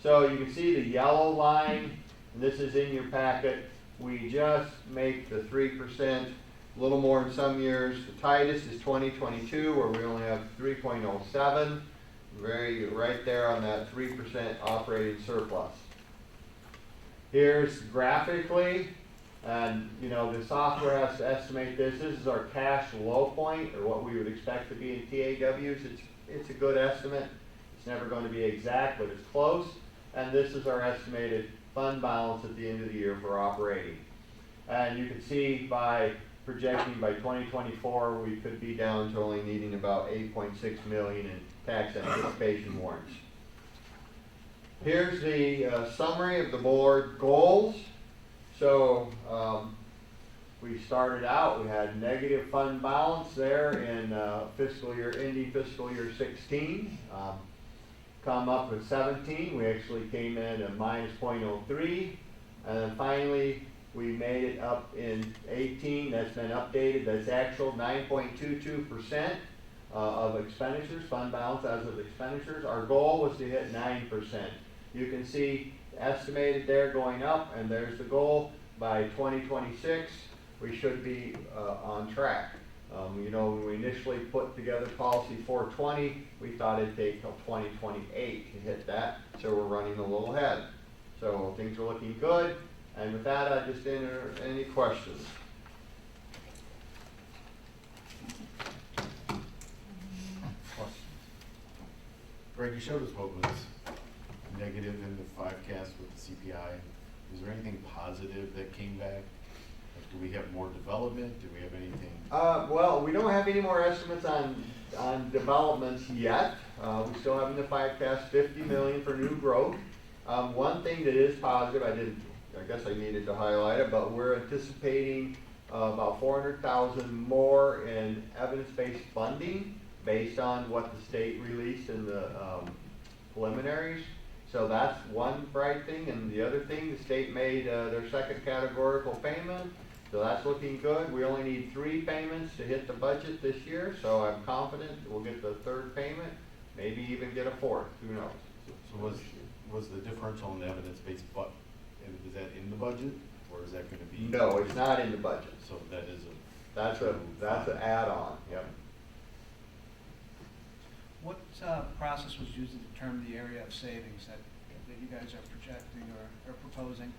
so you can see the yellow line, and this is in your packet. We just make the 3%, a little more in some years. The tightest is 2022, where we only have 3.07, right there on that 3% operating surplus. Here's graphically, and you know the software has to estimate this. This is our cash low point, or what we would expect to be in TAWs. It's a good estimate. It's never going to be exact, but it's close. And this is our estimated fund balance at the end of the year for operating. And you can see by projecting by 2024, we could be down to only needing about 8.6 million in tax anticipation warrants. Here's the summary of the board goals. So we started out, we had negative fund balance there in ending fiscal year 16. Come up with 17, we actually came in at minus 0.03, and then finally we made it up in 18. That's been updated. That's actual 9.22% of expenditures, fund balance as of expenditures. Our goal was to hit 9%. You can see estimated there going up, and there's the goal. By 2026, we should be on track. You know, when we initially put together policy 420, we thought it'd take till 2028 to hit that, so we're running a little ahead. So things are looking good, and with that, I just enter any questions. Greg, you showed us what was negative in the 5cast with the CPI. Is there anything positive that came back? Do we have more development? Do we have anything? Well, we don't have any more estimates on developments yet. We still have in the 5cast 50 million for new growth. One thing that is positive, I guess I needed to highlight it, but we're anticipating about 400,000 more in evidence-based funding based on what the state released in the preliminaries. So that's one bright thing, and the other thing, the state made their second categorical payment, so that's looking good. We only need 3 payments to hit the budget this year, so I'm confident we'll get the 3rd payment, maybe even get a 4th, who knows. So was the differential in evidence-based, is that in the budget, or is that going to be? No, it's not in the budget. So that is That's an add-on, yep. What process was used to determine the area of savings that you guys are projecting or proposing?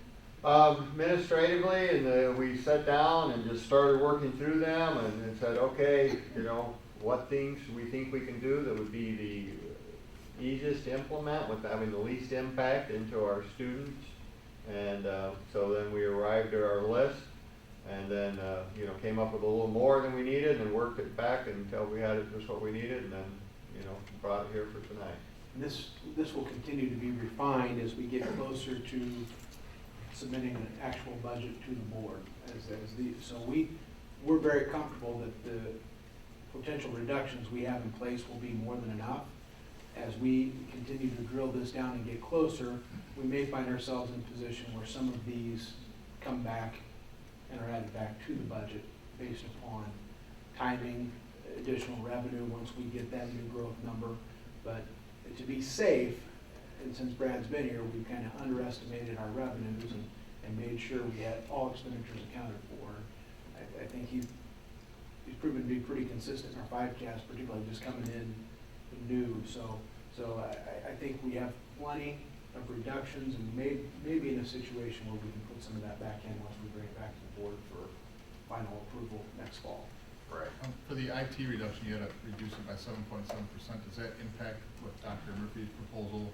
Administratively, and we sat down and just started working through them and said, okay, you know, what things we think we can do that would be the easiest to implement with having the least impact into our students. And so then we arrived at our list, and then you know, came up with a little more than we needed and worked it back until we had it just what we needed, and then you know, brought it here for tonight. And this will continue to be refined as we get closer to submitting an actual budget to the board. So we're very comfortable that the potential reductions we have in place will be more than enough. As we continue to drill this down and get closer, we may find ourselves in a position where some of these come back and are added back to the budget based upon timing, additional revenue once we get that new growth number. But to be safe, and since Brad's been here, we've kind of underestimated our revenues and made sure we had all expenditures accounted for. I think he's proven to be pretty consistent in our 5cast, particularly just coming in new. So I think we have plenty reductions, and maybe in a situation where we can put some of that back in once we bring it back to the board for final approval next fall. Right. For the IT reduction, you had to reduce it by 7.7%. Does that impact what Dr. Murphy's proposal?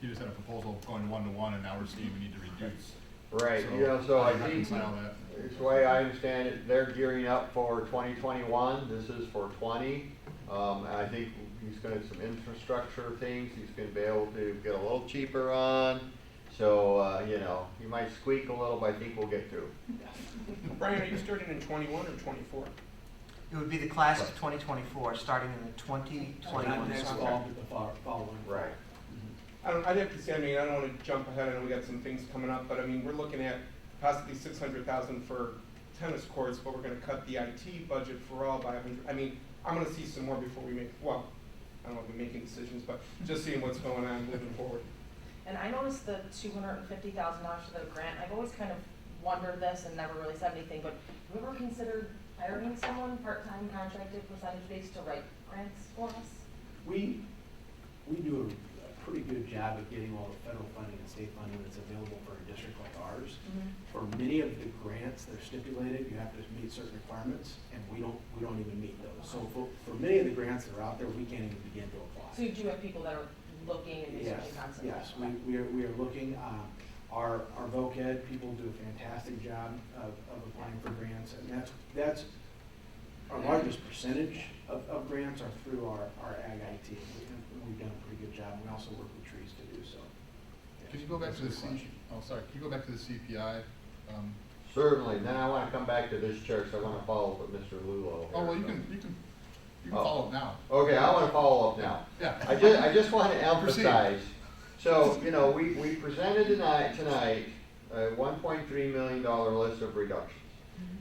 He just had a proposal going 1-to-1, and now we're seeing we need to reduce. Right, So you know, so how I do you think, reconcile that? it's the way I understand it, they're gearing up for 2021, this is for 20. I think he's gonna have some infrastructure things, he's gonna be able to get a little cheaper on. So, you know, he might squeak a little, but I think we'll get through. Brian, are you starting in 21 or 24? It would be the class of 2024, starting in the 2021 Not next summer. fall, but the following. Right. I'd have to say, I mean, I don't want to jump ahead, I know we got some things coming up, but I mean, we're looking at possibly 600,000 for tennis courts, but we're gonna cut the IT budget for all by 100. I mean, I'm gonna see some more before we make, well, I don't know if we're making decisions, but just seeing what's going on moving forward. And I noticed the $250,000 for the grant. I've always kind of wondered this and never really said anything, but have you ever considered hiring someone part-time contracted percentage-based to write grants for us? We do a pretty good job of getting all the federal funding and state funding that's available for a district like ours. For many of the grants, they're stipulated, you have to meet certain requirements, and we don't even meet those. So for many of the grants that are out there, we can't even begin to apply. So you do have people that are looking and researching constantly? Yes, we are looking. Our voc ed people do a fantastic job of applying for grants, and that's our largest percentage of grants are through our ag IT. We've done a pretty good job. We also work with trees to do so. Can you go back to the Can you go back to the CPI? Certainly, then I wanna come back to this chair, so I wanna follow up with Mr. Lulo. Oh, well, you can follow up now. Okay, I wanna follow up now. Yeah. I just wanna emphasize, so, you know, we presented tonight, a $1.3 million list of reductions.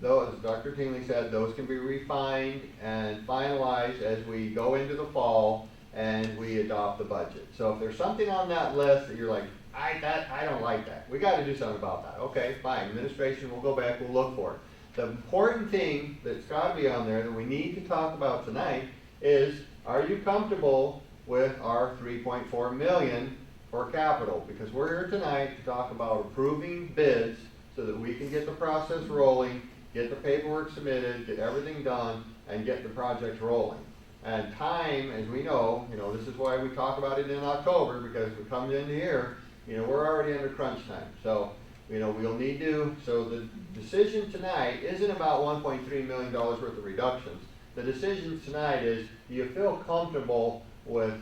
Though, as Dr. Tingley said, those can be refined and finalized as we go into the fall and we adopt the budget. So if there's something on that list that you're like, I don't like that, we gotta do something about that. Okay, fine, administration will go back, we'll look for it. The important thing that's gotta be on there that we need to talk about tonight is, are you comfortable with our $3.4 million for capital? Because we're here tonight to talk about approving bids so that we can get the process rolling, get the paperwork submitted, get everything done, and get the project rolling. And time, as we know, this is why we talk about it in October, because we come into here, we're already under crunch time. So, we'll need to, so the decision tonight isn't about $1.3 million worth of reductions. The decision tonight is, do you feel comfortable with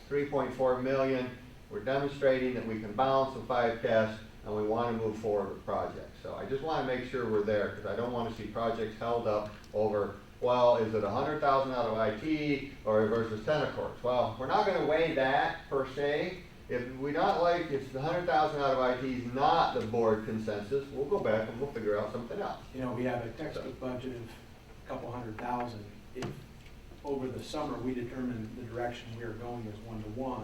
$3.4 million? We're demonstrating that we can balance the 5 tests, and we want to move forward with projects. So I just want to make sure we're there, because I don't want to see projects held up over, well, is it $100,000 out of IT or versus tennis courts? Well, we're not going to weigh that per se. If the $100,000 out of IT is not the board consensus, we'll go back and we'll figure out something else. We have a textbook budget of a couple $100,000. If over the summer we determine the direction we are going is 1-to-1,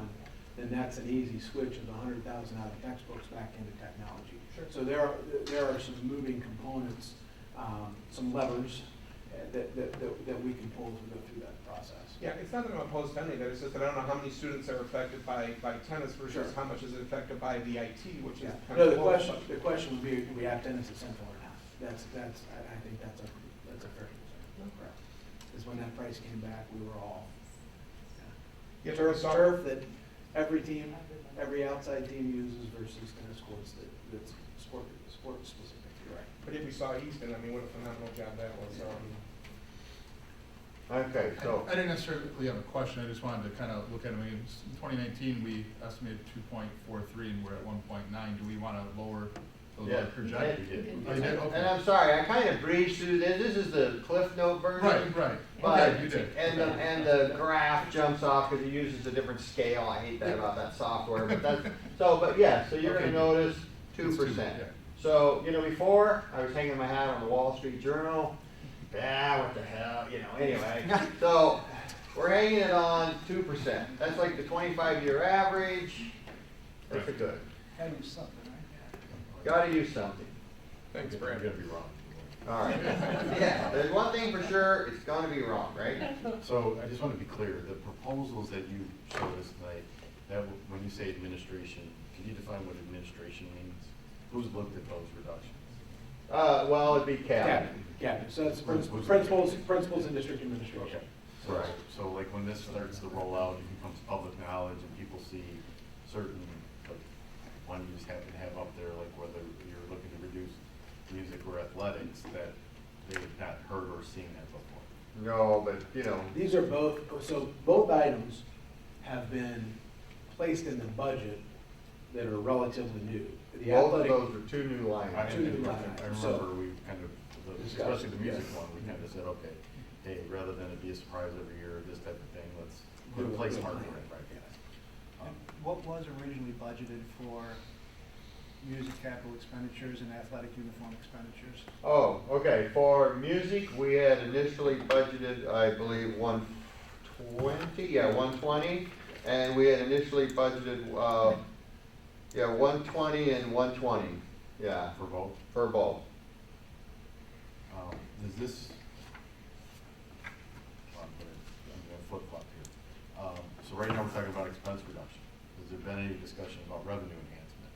then that's an easy switch of the $100,000 out of textbooks back into technology. Sure. So there are some moving components, some levers that we can pull to go through that process. Yeah, it's not that I'm opposed to any of that, it's just that I don't know how many students are affected by tennis versus Sure. how much is it affected by the IT, which is kind No, of the question would be, do we have tennis at Central or not? I think that's a fair concern. Correct. Because when that price came back, we were all, Yeah, turf that every team, every outside team uses versus tennis courts that's sport specific. Right. But if we saw Easton, I mean, what a phenomenal job that was. Okay, so. I didn't necessarily have a question, I just wanted to kind of look at it. In 2019, we estimated 2.43 and we're at 1.9. Do we want to lower those projections? Oh, you did? Okay. And I'm sorry, I kind of breezed through this. This is the Cliff Note version. Right. But, Okay, you did. And the graph jumps off because it uses a different scale. I hate that about that software. But that's, so you're going to notice 2%. Yeah. So, before I was hanging my hat on the Wall Street Journal. What the hell, anyway. So, we're hanging it on 2%. That's like the 25-year average. That's a good. Gotta use something, right? Gotta use something. Thanks, Brad. You're gonna be wrong. All right. Yeah, there's one thing for sure, it's gonna be wrong, right? So I just want to be clear, the proposals that you showed us tonight, that when you say administration Can you define what administration means? Who's looked at those reductions? Well, it'd be cabinet. Cabinet, so that's Principals. principals and district administration. So like when this starts to roll out, it becomes public knowledge and people see certain, like, one you just happen to have up there, like whether you're looking to reduce music or athletics, that they have not heard or seen that before. No, but, you know, These are both, so both items have been placed in the budget that are relatively new. The both of athletic- those are two new lines. I Two new line I items. remember we kind of, Discussed, especially the music yes. one, we kind of said, okay, hey, rather than it be a surprise every year, this type of thing, let's Do put a it place with marker plan. in, right? And what was originally budgeted for music capital expenditures and athletic uniform expenditures? Oh, okay, for music, we had initially budgeted, I believe, 120, yeah, 120, and we had initially budgeted, 120 and 120, yeah, For both. for both. Does this, I'm gonna flip flop here. So right now we're talking about expense reduction. Has there been any discussion about revenue enhancement?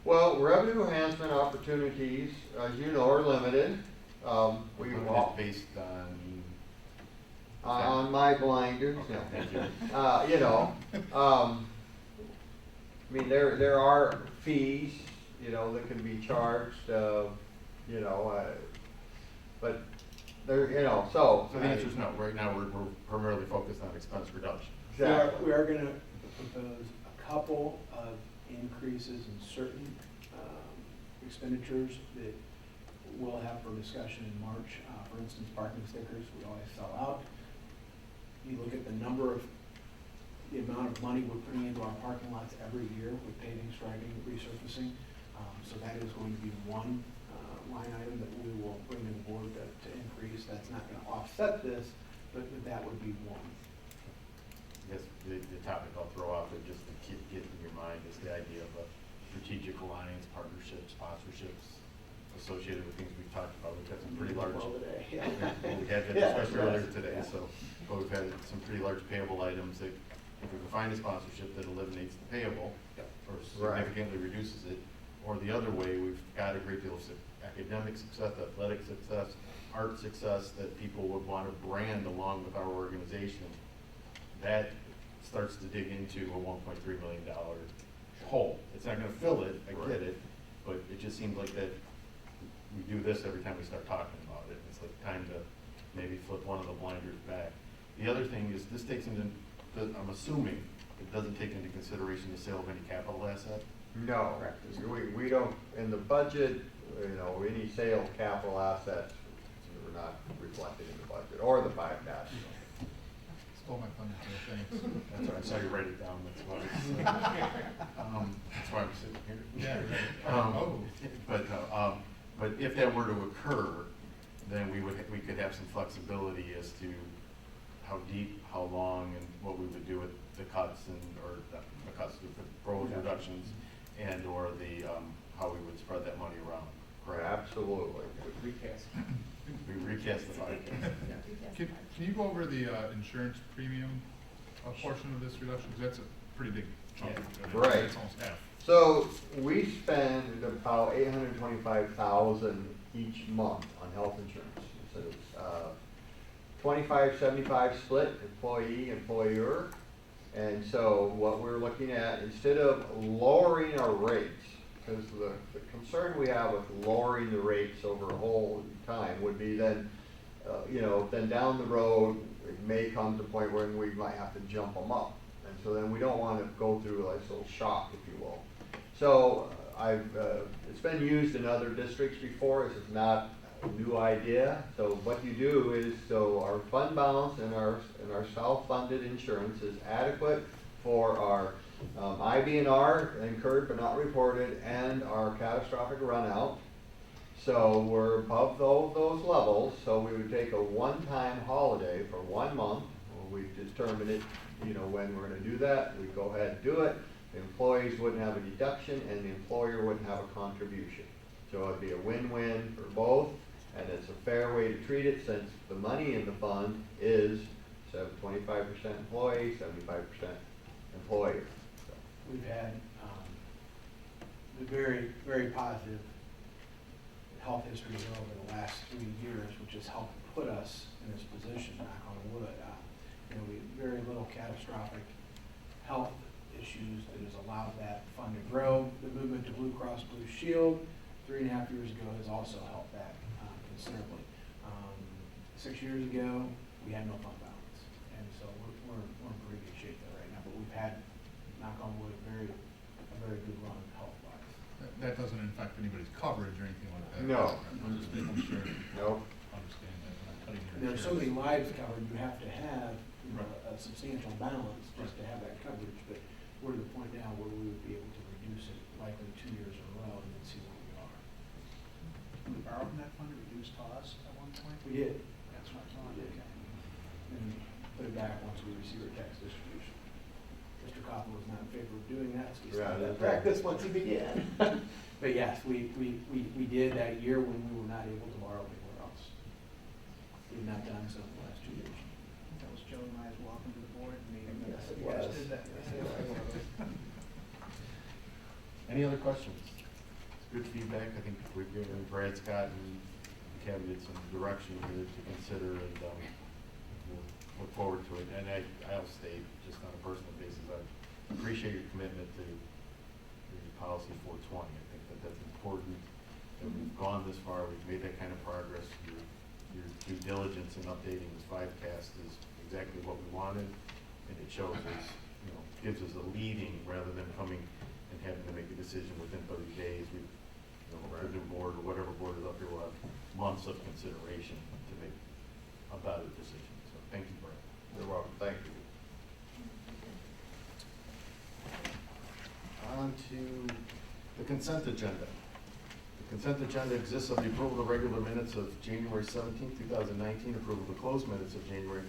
Well, revenue enhancement opportunities, as you know, are limited. We Limited walk based on. on my blinders, Okay, no. thank you. You know, I mean, there are fees, you know, that can be charged, you know, but there, you know, so. So the answer is no. Right now, we're primarily focused on expense reduction. Exactly. We are gonna propose a couple of increases in certain expenditures that we'll have for discussion in March. For instance, parking stickers, we always sell out. You look at the amount of money we're putting into our parking lots every year with paving, striping, resurfacing. So that is going to be one line item that we will bring to the board to increase. That's not gonna offset this, but that would be one. I guess the topic I'll throw out there just to keep getting in your mind is the idea of a strategic alliance, partnerships, sponsorships associated with things we've talked about. We've got some pretty large. Well, today, yeah. We had that discussion earlier today, so, but we've had some pretty large payable items that if we can find a sponsorship that eliminates the payable or significantly reduces it, or the other way, we've got a great deal of academic success, athletic success, art success that people would want to brand along with our organization. That starts to dig into a $1.3 million hole. It's not gonna fill it, I get it, but it just seems like that we do this every time we start talking about it. It's like time to maybe flip one of the blinders back. The other thing is this takes into, I'm assuming, it doesn't take into consideration the sale of any capital asset? No, we don't, in the budget, you know, any sale of capital assets are not reflected in the budget, or the bypass. Stole my thunder, thanks. That's why I saw you write it down, that's why I'm sitting here. Yeah. But if that were to occur, then we could have some flexibility as to how deep, how long, and what we would do with the cuts or the cuts, the proposed reductions, and or the, how we would spread that money around, correct? Absolutely. Recast. We recast the budget. Can you go over the insurance premium portion of this reduction? Because that's a pretty big chunk. Right. That's almost half. So we spend about $825,000 each month on health insurance. So it's 25-75 split, employee, employer. And so what we're looking at, instead of lowering our rates, because the concern we have with lowering the rates over a whole time would be then, you know, then down the road, it may come to a point where we might have to jump them up. And so then we don't want to go through like a little shock, if you will. So it's been used in other districts before. This is not a new idea. So what you do is, so our fund balance and our self-funded insurance is adequate for our IBNR, incurred but not reported, and our catastrophic runout. So we're above those levels. So we would take a one-time holiday for 1 month. We determine it, you know, when we're going to do that. We go ahead and do it. The employees wouldn't have a deduction, and the employer wouldn't have a contribution. So it'd be a win-win for both, and it's a fair way to treat it since the money in the fund is 25% employee, 75% employer. We've had a very, very positive health history over the last 3 years, which has helped put us in this position, knock on wood. We have very little catastrophic health issues that has allowed that fund to grow. The movement to Blue Cross Blue Shield 3.5 years ago has also helped that considerably. 6 years ago, we had no fund balance, and so we're in pretty good shape there right now. But we've had, knock on wood, a very good run health-wise. That doesn't affect anybody's coverage or anything like that? No. I'm just making sure. Nope. Understand that, we're not cutting your There's so insurance. many lives covered, you have to have a substantial balance just to have that coverage, but we're to the point now where we would be able to reduce it likely 2 years in a row and then see where we are. We borrowed from that fund to reduce costs at one point? We did. That's what I thought, We did. okay. And put it back once we receive our tax distribution. Mr. Coppel was not in favor of doing that, so we Yeah, started that that's practice once he began. But yes, we did that year when we were not able to borrow anywhere else. We've not done so in the last 2 years. That was Joe and I's welcome to the board meeting. Yes, it You guys was. did that. Yes, it was. Any other questions? Good feedback. I think we've given Brad Scott and Cabinet some direction here to consider, and we'll look forward to it. And I'll state, just on a personal basis, I appreciate your commitment to the policy 420. I think that that's important, that we've gone this far, we've made that kind of progress. Your due diligence in updating this 5cast is exactly what we wanted, and it shows us, gives us a leading rather than coming and having to make a decision within 30 days. We, the new board or whatever board is up here will have months of consideration to make a better decision. So thank you, Brad. You're welcome, thank you. On to the consent agenda. The consent agenda exists of the approval of regular minutes of January 17th, 2019, approval of the closed minutes of January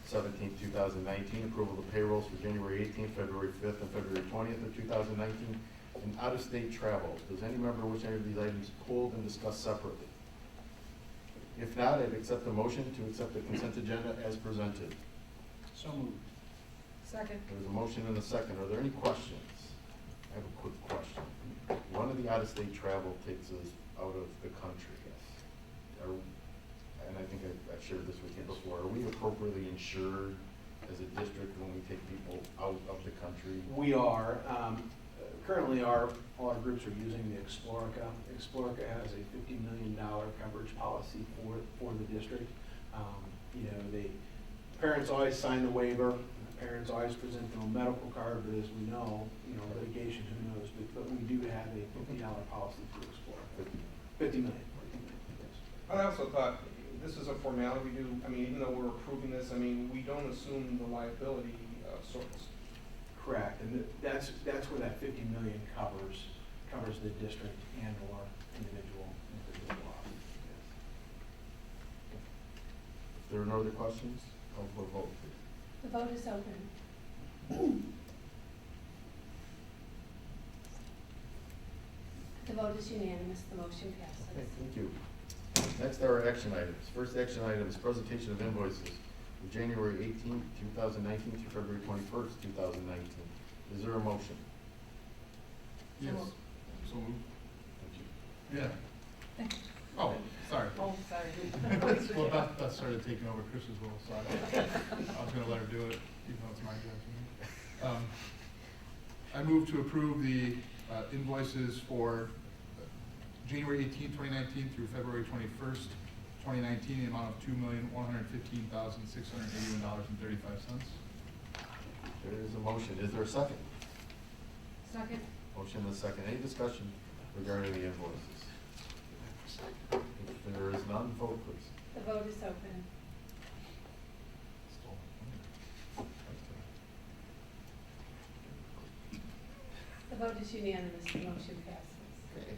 17th, 2019, approval of the payrolls for January 18th, February 5th, and February 20th of 2019, and out-of-state travel. Does any member wish any of these items pulled and discussed separately? If not, I'd accept a motion to accept the consent agenda as presented. So moved. Second. There's a motion and a second. Are there any questions? I have a quick question. One of the out-of-state travel takes us out of the country, yes. And I think I've shared this with you before. Are we appropriately insured as a district when we take people out of the country? We are. Currently, all our groups are using the Explorica. Explorica has a $50 million coverage policy for the district. Parents always sign the waiver. Parents always present them a medical card, but as we know, litigation, who knows? But we do have a $50 policy through Explorica. $50 million. Yes. I also thought, this is a formality we do, even though we're approving this, we don't assume the liability surplus. Correct, and that's where that $50 million covers the district and or individual loss. If there are no other questions, call for a vote, please. The vote is open. The vote is unanimous, the motion passes. Okay, thank you. Next are our action items. First action item is presentation of invoices for January 18th, 2019 through February 21st, 2019. Is there a motion? Yes. So moved. Thank you. Yeah. Oh, sorry. Oh, sorry. Well, Beth started taking over Chris's role, so I was gonna let her do it, even though it's my job. I move to approve the invoices for January 18th, 2019 through February 21st, 2019, in the amount of $2,115,681.35. There is a motion. Is there a second? Second. Motion and a second. Any discussion regarding the invoices? If there is none, vote please. The vote is open. The vote is unanimous, the motion passes. Okay.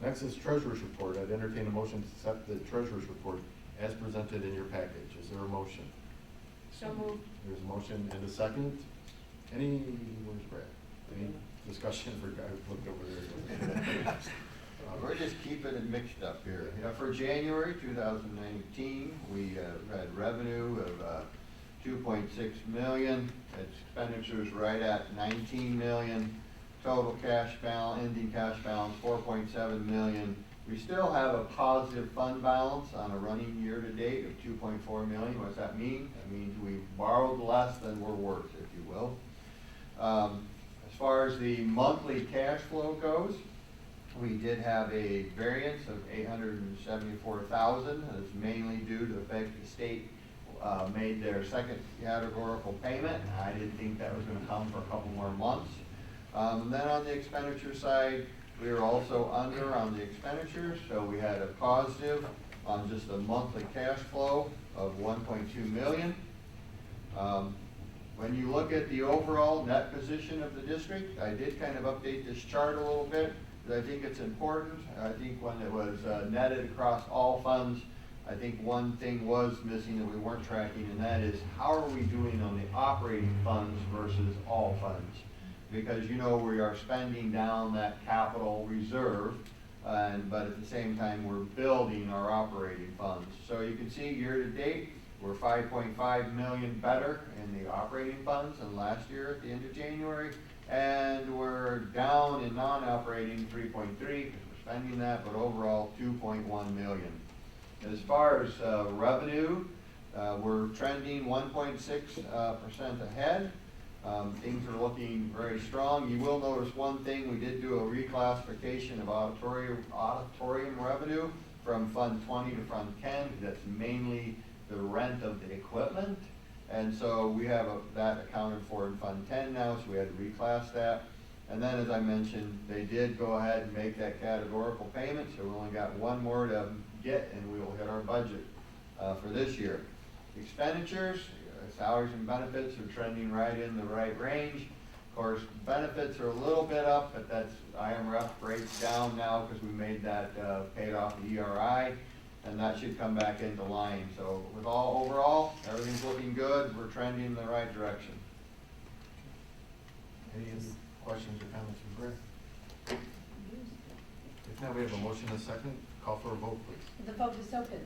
Next is treasurer's report. I'd entertain a motion to accept the treasurer's report as presented in your package. Is there a motion? So moved. There's a motion and a second. Where's Brad? Any discussion for, I looked over there. We're just keeping it mixed up here. For January 2019, we had revenue of 2.6 million. Expenditures right at 19 million. total cash balance, ending cash balance, 4.7 million. We still have a positive fund balance on a running year to date of 2.4 million. What does that mean? That means we borrowed less than we're worth, if you will. As far as the monthly cash flow goes, we did have a variance of $874,000. It's mainly due to the fact the state made their second categorical payment. I didn't think that was going to come for a couple more months. Then on the expenditure side, we were also under on the expenditures, so we had a positive on just the monthly cash flow of 1.2 million. When you look at the overall net position of the district, I did kind of update this chart a little bit, because I think it's important. I think when it was netted across all funds, I think one thing was missing that we weren't tracking, and that is how are we doing on the operating funds versus all funds? Because you know we are spending down that capital reserve, but at the same time we're building our operating funds. So you can see year to date, we're 5.5 million better in the operating funds than last year at the end of January, and we're down in non-operating 3.3 because we're spending that, but overall 2.1 million. As far as revenue, we're trending 1.6% ahead. Things are looking very strong. You will notice one thing, we did do a reclassification of auditorium revenue from Fund 20 to Fund 10. That's mainly the rent of the equipment. And so we have that accounted for in Fund 10 now, so we had to reclass that. And then, as I mentioned, they did go ahead and make that categorical payment, so we only got one more to get, and we will hit our budget for this year. Expenditures, salaries and benefits are trending right in the right range. Of course, benefits are a little bit up, but that's IMRF rates down now because we made that paid off the ERI, and that should come back into line. So with overall, everything's looking good. We're trending in the right direction. Any other questions or comments from Greg? If not, we have a motion and a second. Call for a vote, please. The vote is open.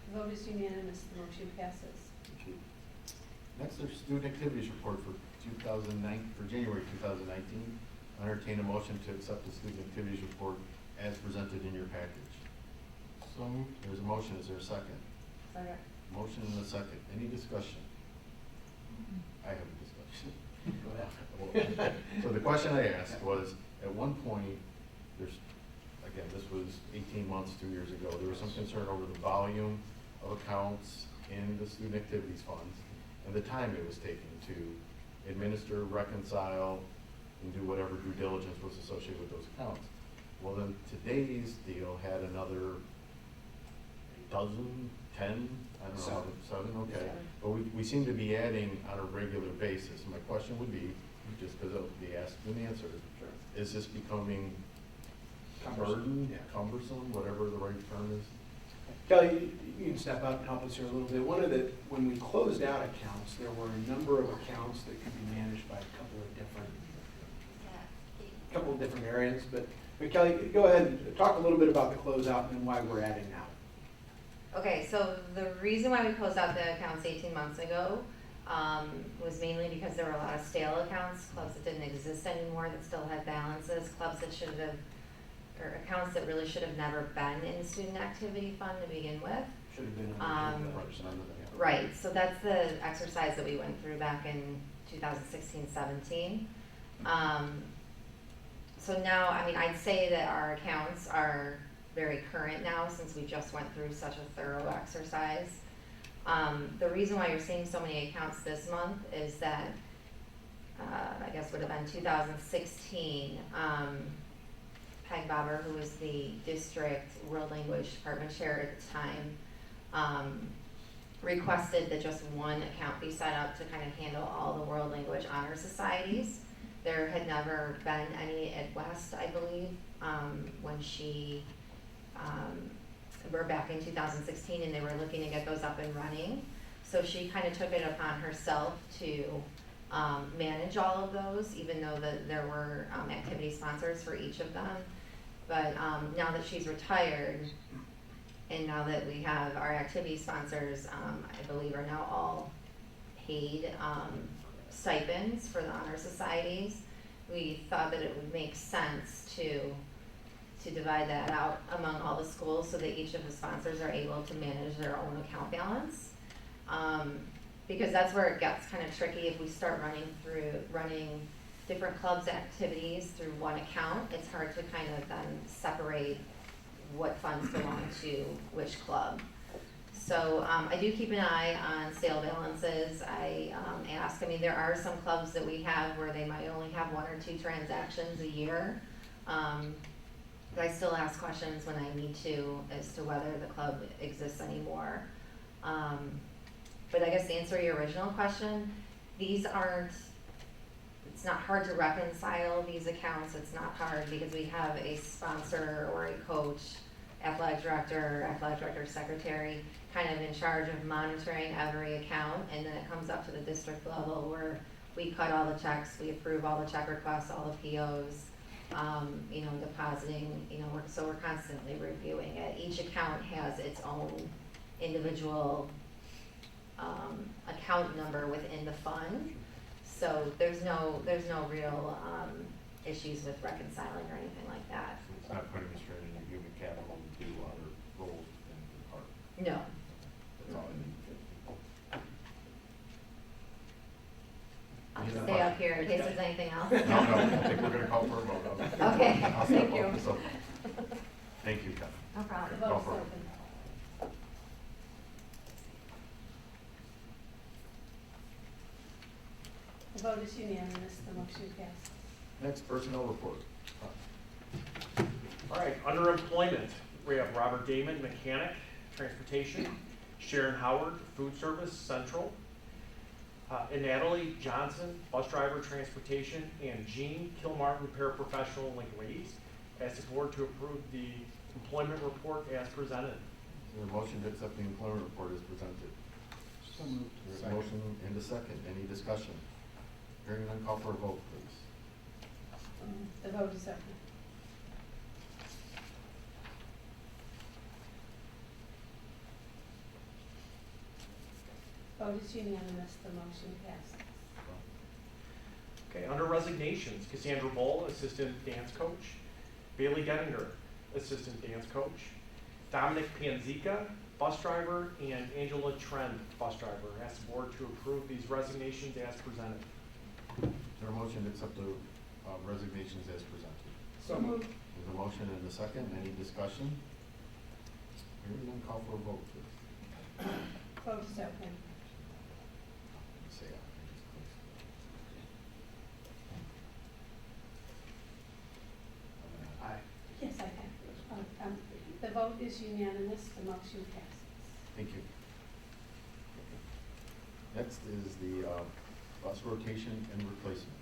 The vote is unanimous. The motion passes. Thank you. Next, there's student activities report for January 2019. I entertain a motion to accept the student activities report as presented in your package. So moved. There's a motion. Is there a second? Second. Motion and a second. Any discussion? I have a discussion. Go ahead. So the question I asked was, at one point, again, this was 18 months, 2 years ago, there was some concern over the volume of accounts in the student activities funds and the time it was taking to administer, reconcile, and do whatever due diligence was associated with those accounts. Well, then today's deal had another dozen, 10, I don't know, seven, okay. But we seem to be adding on a regular basis. My question would be, just because of the asked and answered, is this becoming burden, cumbersome, whatever the right term is? Kelly, you can step up and help us here a little bit. When we closed out accounts, there were a number of accounts that could be managed by a couple of different areas. But Kelly, go ahead and talk a little bit about the closeout and why we're adding now. Okay, so the reason why we closed out the accounts 18 months ago was mainly because there were a lot of stale accounts, clubs that didn't exist anymore that still had balances, clubs that should have, or accounts that really should have never been in the student activity fund to begin with. Should have been right, so that's the exercise that we went through back in 2016-17. So now, I mean, I'd say that our accounts are very current now since we just went through such a thorough exercise. The reason why you're seeing so many accounts this month is that, I guess would have been 2016, Peg Bobber, who was the district world language department chair at the time, requested that just one account be set up to kind of handle all the world language honor societies. There had never been any at West, I believe, when she, we're back in 2016 and they were looking to get those up and running. So she kind of took it upon herself to manage all of those, even though there were activity sponsors for each of them. But now that she's retired, And now that we have our activity sponsors, I believe are now all paid stipends for the honor societies, we thought that it would make sense to divide that out among all the schools so that each of the sponsors are able to manage their own account balance. Because that's where it gets kind of tricky if we start running different clubs' activities through one account. It's hard to kind of then separate what funds belong to which club. So I do keep an eye on sale balances. I ask, I mean, there are some clubs that we have where they might only have 1 or 2 transactions a year. But I still ask questions when I need to as to whether the club exists anymore. But I guess to answer your original question, it's not hard to reconcile these accounts. It's not hard because we have a sponsor or a coach, athletic director, secretary, kind of in charge of monitoring every account, and then it comes up to the district level where we cut all the checks, we approve all the check requests, all the POs, depositing, so we're constantly reviewing it. Each account has its own individual account number within the fund, so there's no real issues with reconciling or anything like that. So it's not putting us straight into human capital to do other roles in the department? No. That's all I need. I'll just stay up here in case there's anything else. No, I think we're gonna call for a vote. Okay. I'll step Thank you. off this open. Thank you, Kevin. No problem. Call for it. The vote is unanimous, the motion passes. Next, personnel report. All right, under employment, we have Robert Damon, mechanic, transportation, Sharon Howard, food service, central, and Natalie Johnson, bus driver, transportation, and Jean Kilmartin, paraprofessional, Lincoln East. Ask the board to approve the employment report as presented. Is there a motion to accept the employment report as presented? So moved. There's a motion and a second. Any discussion? Hearing none, call for a vote, please. The vote is open. Vote is unanimous, the motion passes. Okay, under resignations, Cassandra Boll, assistant dance coach, Bailey Gettinger, assistant dance coach, Dominic Panzica, bus driver, and Angela Trend, bus driver. Ask the board to approve these resignations as presented. Is there a motion to accept the resignations as presented? So moved. There's a motion and a second. Any discussion? Hearing none, call for a vote, please. Vote is open. Say aye. Aye. Yes, I can. The vote is unanimous, the motion passes. Thank you. Next is the bus rotation and replacement.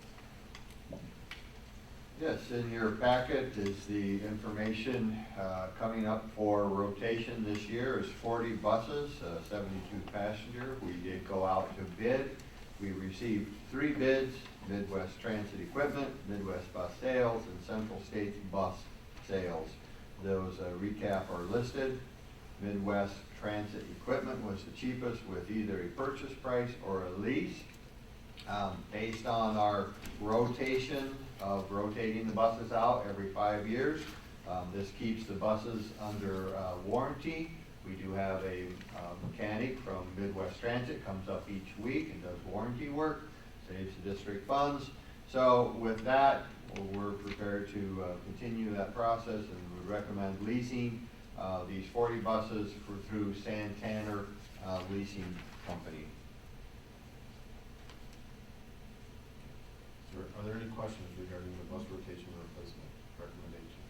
Yes, in your packet is the information coming up for rotation this year is 40 buses, 72 passenger. We did go out to bid. We received 3 bids, Midwest Transit Equipment, Midwest Bus Sales, and Central States Bus Sales. Those recap are listed. Midwest Transit Equipment was the cheapest with either a purchase price or a lease. Based on our rotation of rotating the buses out every 5 years, this keeps the buses under warranty. We do have a mechanic from Midwest Transit, comes up each week and does warranty work, saves the district funds. So with that, we're prepared to continue that process and would recommend leasing these 40 buses through Santander Leasing Company. Are there any questions regarding the bus rotation or replacement recommendation?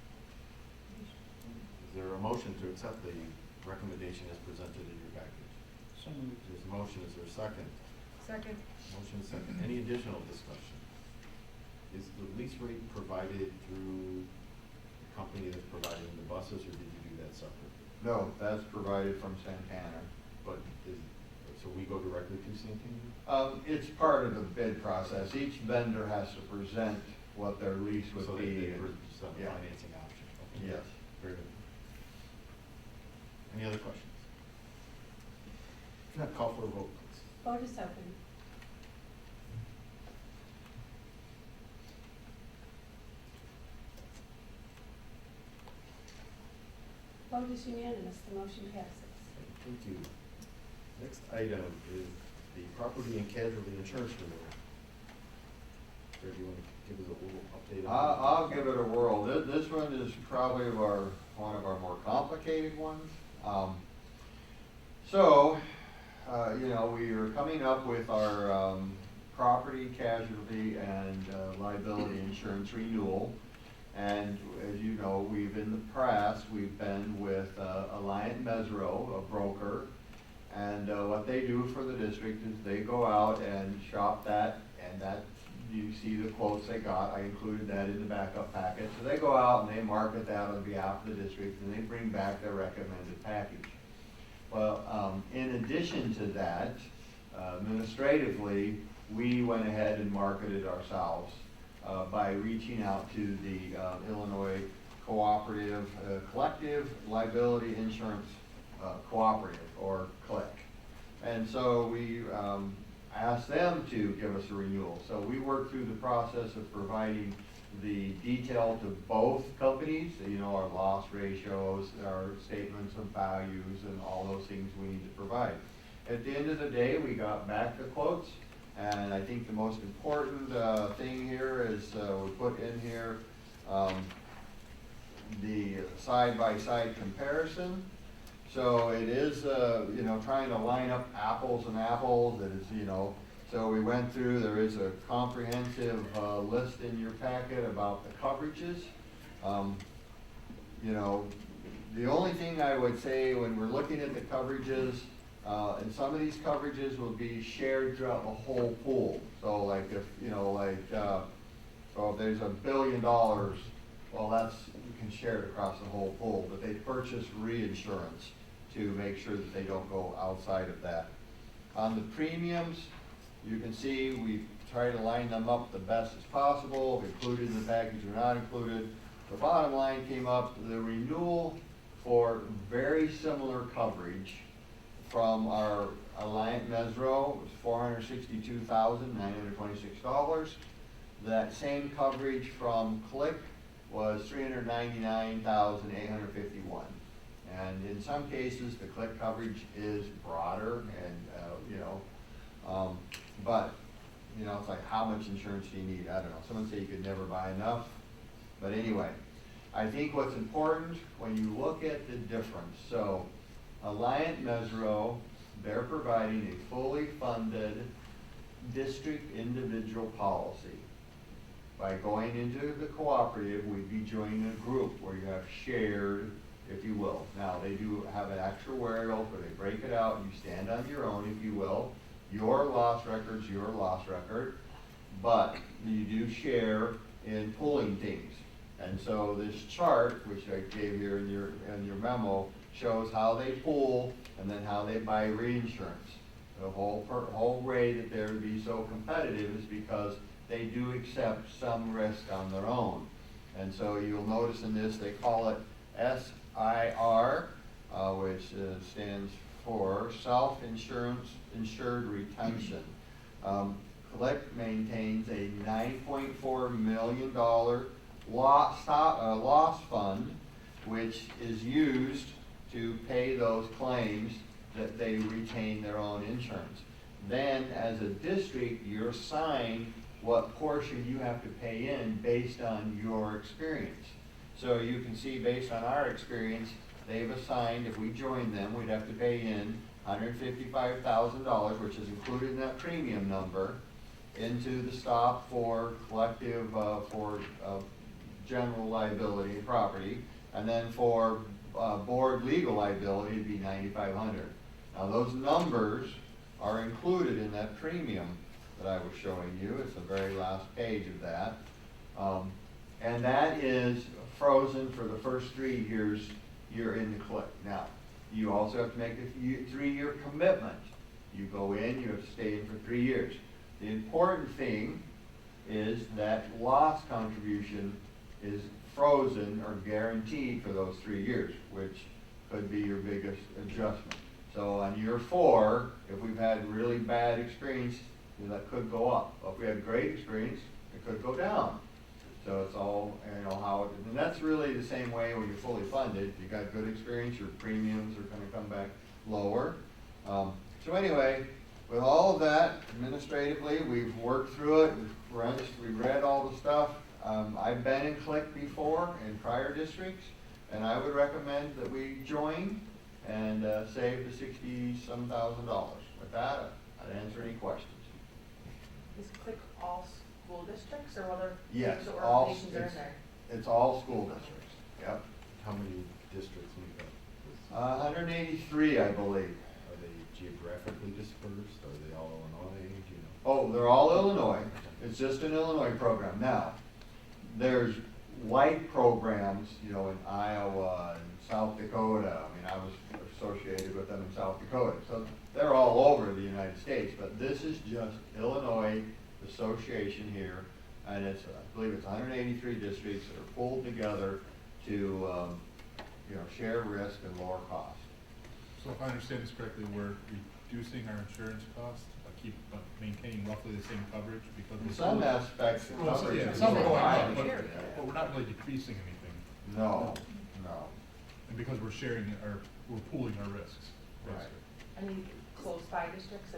Is there a motion to accept the recommendation as presented in your package? So moved. There's a motion. Is there a second? Second. Motion is second. Any additional discussion? Is the lease rate provided through the company that's providing the buses, or did you do that separately? No, that's provided from Santander. But so we go directly to Santander? It's part of the bid process. Each vendor has to present what their lease would So be. they present a Yeah. financing option. Okay. Yes. Very good. Any other questions? If not, call for a vote, please. Vote is open. Vote is unanimous, the motion passes. Thank you. Next item is the property and casualty insurance renewal. Sir, do you want to give us a little update? I'll give it a whirl. This one is probably one of our more complicated ones. We are coming up with our property, casualty, and liability insurance renewal. And as you know, in the past, we've been with Alliant Mesro, a broker. And what they do for the district is they go out and shop that, and you see the quotes they got. I included that in the backup packet. So they go out and they market that on behalf of the district, and they bring back their recommended package. Well, in addition to that, administratively, we went ahead and marketed ourselves by reaching out to the Illinois Cooperative Collective Liability Insurance Cooperative, or CLIC. And so we asked them to give us a renewal. So we worked through the process of providing the detail to both companies, our loss ratios, our statements of values, and all those things we need to provide. At the end of the day, we got back the quotes, and I think the most important thing here is we put in here the side-by-side comparison. So it is, trying to line up apples and apples. It is, so we went through, there is a comprehensive list in your packet about the coverages. The only thing I would say when we're looking at the coverages, and some of these coverages will be shared throughout the whole pool. So like if, so if there's $1 billion, well, you can share it across the whole pool, but they purchase reinsurance to make sure that they don't go outside of that. On the premiums, you can see we try to line them up the best as possible, included in the package or not included. The bottom line came up, the renewal for very similar coverage from our Alliant Mesro was $462,926. That same coverage from CLIC was $399,851. And in some cases, the CLIC coverage is broader, and but it's like, how much insurance do you need? I don't know. Someone said you could never buy enough, but anyway, I think what's important when you look at the difference. So, Alliant Mesro, they're providing a fully funded district individual policy. By going into the cooperative, we'd be joining a group where you have shared, if you will. Now, they do have an actuarial where they break it out and you stand on your own, if you will. Your loss record's your loss record, but you do share in pulling things. And so this chart, which I gave here in your memo, shows how they pool and then how they buy reinsurance. The whole way that they would be so competitive is because they do accept some risk on their own. And so you'll notice in this, they call it SIR, which stands for Self-Insured Retention. CLIC maintains a $9.4 million loss fund, which is used to pay those claims that they retain their own insurance. Then, as a district, you're assigned what portion you have to pay in based on your experience. So you can see, based on our experience, they've assigned, if we join them, we'd have to pay in $155,000, which is included in that premium number, into the stop for collective, for general liability and property, and then for board legal liability, it'd be $9,500. Now those numbers are included in that premium that I was showing you. It's the very last page of that. And that is frozen for the first 3 years you're in the CLIC. Now, you also have to make a 3-year commitment. You go in, you have to stay in for 3 years. The important thing is that loss contribution is frozen or guaranteed for those 3 years, which could be your biggest adjustment. So on year 4, if we've had really bad experience, that could go up. If we have great experience, it could go down. So it's all, how, and that's really the same way when you're fully funded. If you got good experience, your premiums are gonna come back lower. So anyway, with all of that, administratively, we've worked through it, we've read all the stuff. I've been in CLIC before in prior districts, and I would recommend that we join and save the $60-some thousand. With that, I'd answer any questions. Is CLIC all school districts or other Yes, groups or all, organizations are in there? it's all school districts, yep. How many districts make up? 183, I believe. Are they geographically dispersed? Are they all Illinois? Do you know? Oh, they're all Illinois. It's just an Illinois program. Now, there's like programs, in Iowa and South Dakota. I mean, I was associated with them in South Dakota. So they're all over the United States, but this is just Illinois association here, and I believe it's 183 districts that are pulled together to, share risk and lower cost. So if I understand this correctly, we're reducing our insurance costs, but maintaining roughly the same coverage because In some aspects, the coverage is some are going high. up, but we're not really decreasing anything. No. And because we're we're pooling our risks. Right. Any close by districts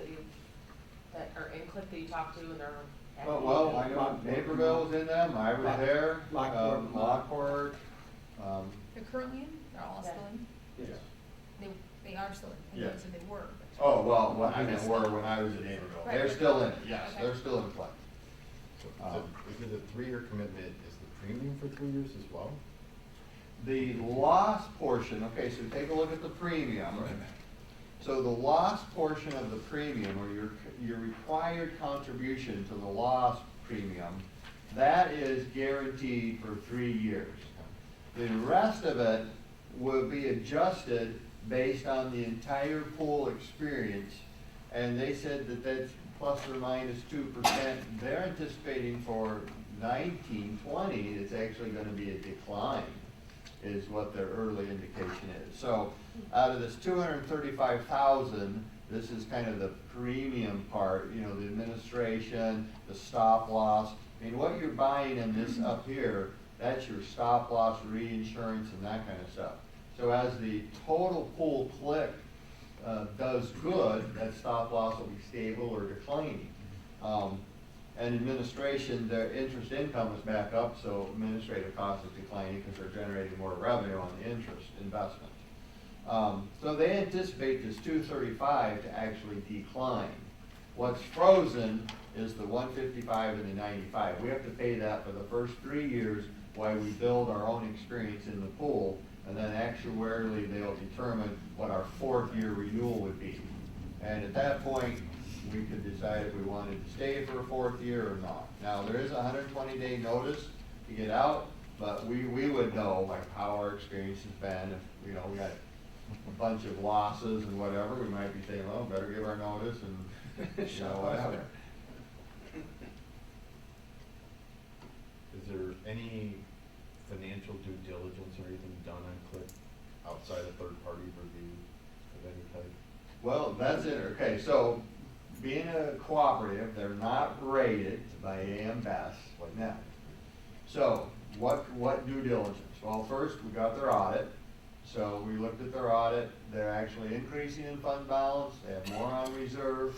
that are in CLIC that you talk to and they're happy? Well, I know Naperville's in them. I was there. Lockport. They're currently in, they're all still in? Yes. They are still in, I know Yes. that they were. Oh, well, what I meant were when I was at Naperville. Right, They're right. still in it, yes, Okay. they're still in play. So is it a 3-year commitment? Is the premium for 3 years as well? The loss portion, okay, so take a look at the premium. So the loss portion of the premium, or your required contribution to the loss premium, that is guaranteed for 3 years. The rest of it will be adjusted based on the entire pool experience, and they said that that's plus or minus 2%. They're anticipating for 19-20, it's actually going to be a decline, is what their early indication is. So out of this 235,000, this is kind of the premium part, the administration, the stop loss. I mean, what you're buying in this up here, that's your stop loss reinsurance and that kind of stuff. So as the total pool CLIC does good, that stop loss will be stable or declining. And administration, their interest income is back up, so administrative cost is declining because they're generating more revenue on the interest investment. So they anticipate this 235 to actually decline. What's frozen is the 155 and the 95. We have to pay that for the first 3 years while we build our own experience in the pool, and then actuarially they'll determine what our 4th year renewal would be. And at that point, we could decide if we wanted to stay for a 4th year or not. Now, there is a 120-day notice to get out, but we would know how our experience has been. If we got a bunch of losses and whatever, we might be saying, well, better give our notice and whatever. Is there any financial due diligence or anything done on CLIC outside of third-party review of any type? Well, that's it. Okay, so being a cooperative, they're not rated by AM Best like that. So what due diligence? Well, first we got their audit. So we looked at their audit. They're actually increasing in fund balance. They have more on reserve.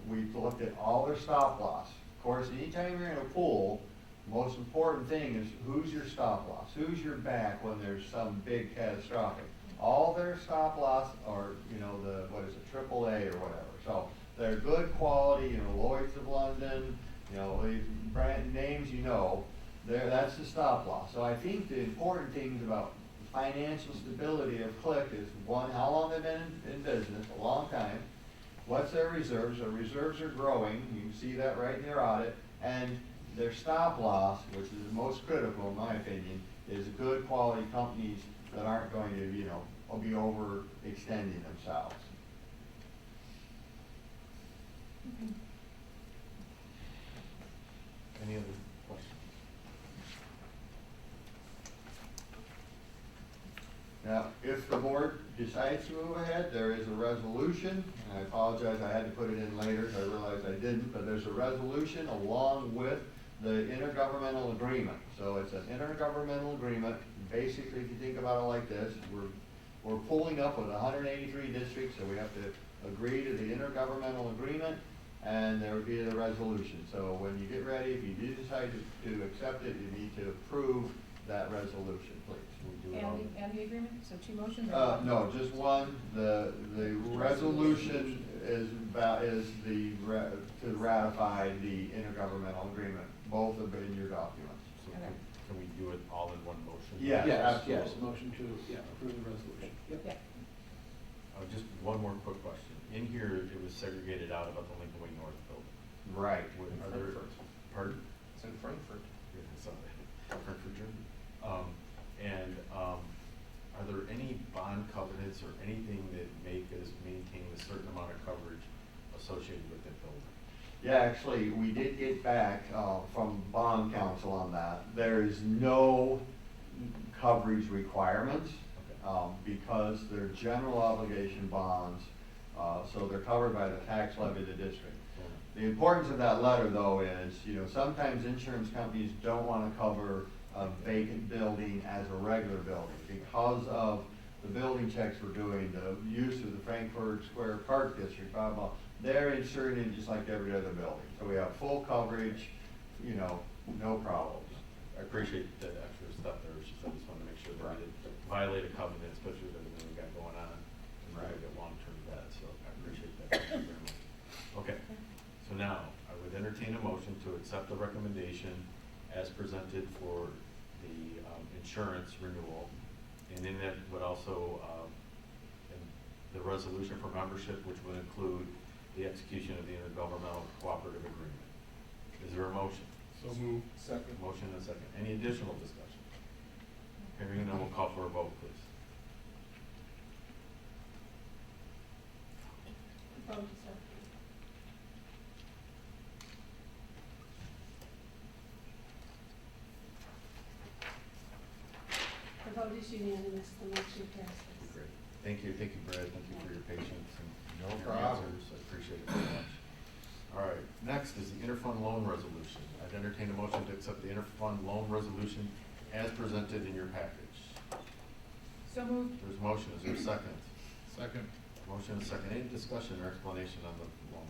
We looked at all their stop loss. Of course, anytime you're in a pool, the most important thing is who's your stop loss? Who's your back when there's some big catastrophic? All their stop loss are, AAA or whatever. So they're good quality, Lloyd's of London, these brand names that's the stop loss. So I think the important things about financial stability of CLIC is, one, how long they've been in business, a long time. What's their reserves? Their reserves are growing. You can see that right in their audit. And their stop loss, which is the most critical in my opinion, is good quality companies that aren't going to, be overextending themselves. Any other questions? Now, if the board decides to move ahead, there is a resolution. And I apologize, I had to put it in later, I realized I didn't, but there's a resolution along with the intergovernmental agreement. So it's an intergovernmental agreement. Basically, if you think about it like this, we're pulling up with 183 districts, so we have to agree to the intergovernmental agreement, and there would be the resolution. So when you get ready, if you do decide to accept it, you need to approve that resolution, please. We'll do it on- And the agreement, so two motions? no, just one. The resolution is to ratify the intergovernmental agreement. Both have been in your documents. So can we do it all in one motion? Yes, Yes, absolutely. motion to, approve the resolution. Yep. Just one more quick question. In here, it was segregated out about the Lincoln Way North building. Right. Are there, pardon? It's in Frankfurt. Yeah, I saw that. Frankfurt, Germany. Are there any bond covenants or anything that make us maintain a certain amount of coverage associated with that building? Yeah, actually, we did get back from bond counsel on that. There is no coverage requirements because they're general obligation bonds, so they're covered by the tax levy of the district. The importance of that letter, though, is, sometimes insurance companies don't want to cover a vacant building as a regular building because of the building checks we're doing, the use of the Frankfurt Square Park District, blah, blah. They're insured in just like every other building. So we have full coverage, no problems. I appreciate that extra stuff there. I just wanted to make sure that we didn't violate a covenant, especially with everything we got going on. And we get long-term debt, so I appreciate that. Thank you very much. Okay, so now I would entertain a motion to accept the recommendation as presented for the insurance renewal. And in that would also, the resolution for membership, which would include the execution of the intergovernmental cooperative agreement. Is there a motion? So move. Second. Motion and a second. Any additional discussion? Hearing none, we'll call for a vote, please. Vote is open. The vote is unanimous, the motion passes. Great. Thank you, Brad. Thank you for your patience and No your problem. answers. I appreciate it very much. All right, next is the interfund loan resolution. I'd entertain a motion to accept the interfund loan resolution as presented in your package. So moved. There's a motion. Is there a second? Second. Motion and a second. Any discussion or explanation on the loan?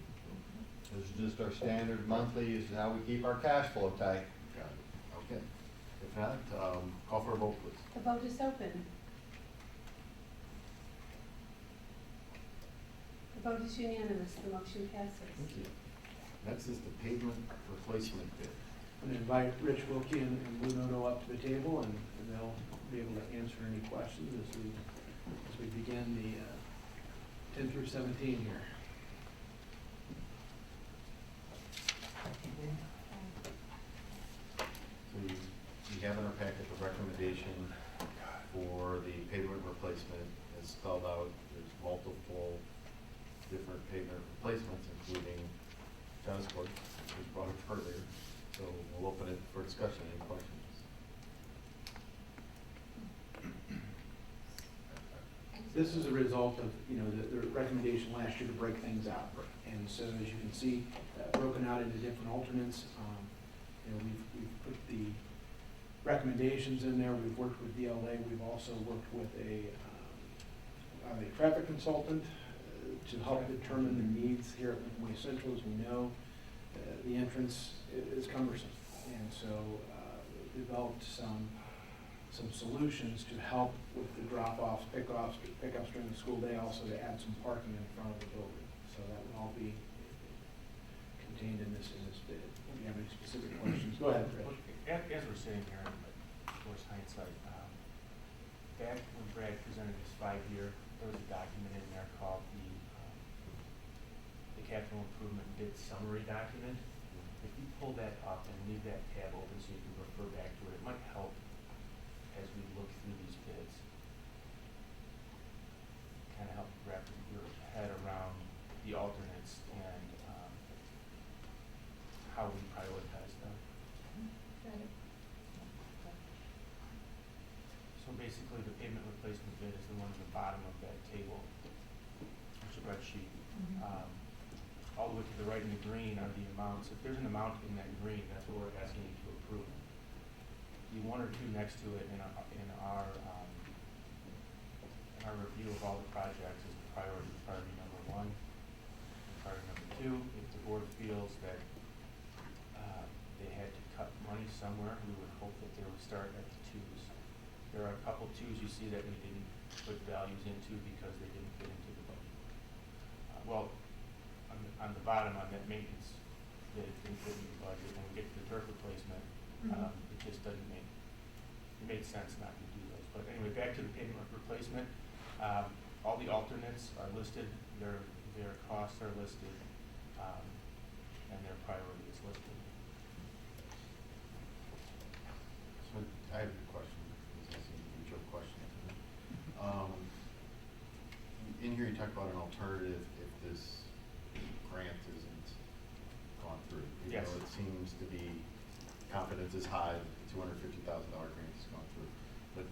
This is just our standard monthly, this is how we keep our cash flow tight. Got it. Okay. If not, call for a vote, please. The vote is open. The vote is unanimous, the motion passes. Thank you. Next is the pavement replacement bid. I'm going to invite Rich Wilkie and Lou Noto up to the table, and they'll be able to answer any questions as we begin the 10 through 17 here. So you have in our packet the recommendation for the pavement replacement as spelled out. There's multiple different pavement replacements, including tennis courts, which was brought up earlier. So we'll open it for discussion. Any questions? This is a result of, the recommendation last year to break things out. And so as you can see, broken out into different alternates. We've put the recommendations in there. We've worked with DLA. We've also worked with a traffic consultant to help determine the needs here at Lincoln Way Central. As we know, the entrance is cumbersome. And so developed some solutions to help with the drop-offs, pickups during the school day, also to add some parking in front of the building. So that would all be contained in this bid. Do you have any specific questions? Go ahead, Rich. As we're sitting here in Forest hindsight, back when Brad presented his 5-year, there was a document in there called the capital improvement bid summary document. If you pull that up and leave that tab open so you can refer back to it, it might help as we look through these bids. Kind of help wrap your head around the alternates and how we prioritize them. So basically, roughly the pavement replacement bid is the one at the bottom of that table, spreadsheet. All the way to the right in the green are the amounts. If there's an amount in that green, that's what we're asking you to approve. The one or two next to it in our review of all the projects is priority number one, priority number two. If the board feels that they had to cut money somewhere, we would hope that they would start at the twos. There are a couple twos you see that we didn't put values into because they didn't fit into the budget. On the bottom, on that maintenance, that it didn't fit in the budget. When we get to the turf replacement, it just doesn't make, it made sense not to do those. But anyway, back to the pavement replacement. All the alternates are listed, their costs are listed, and their priority is listed. So I have a question, this is an individual question. In here you talk about an alternative if this grant isn't gone through. Even though it seems to be, confidence is high, $250,000 grant has gone through. But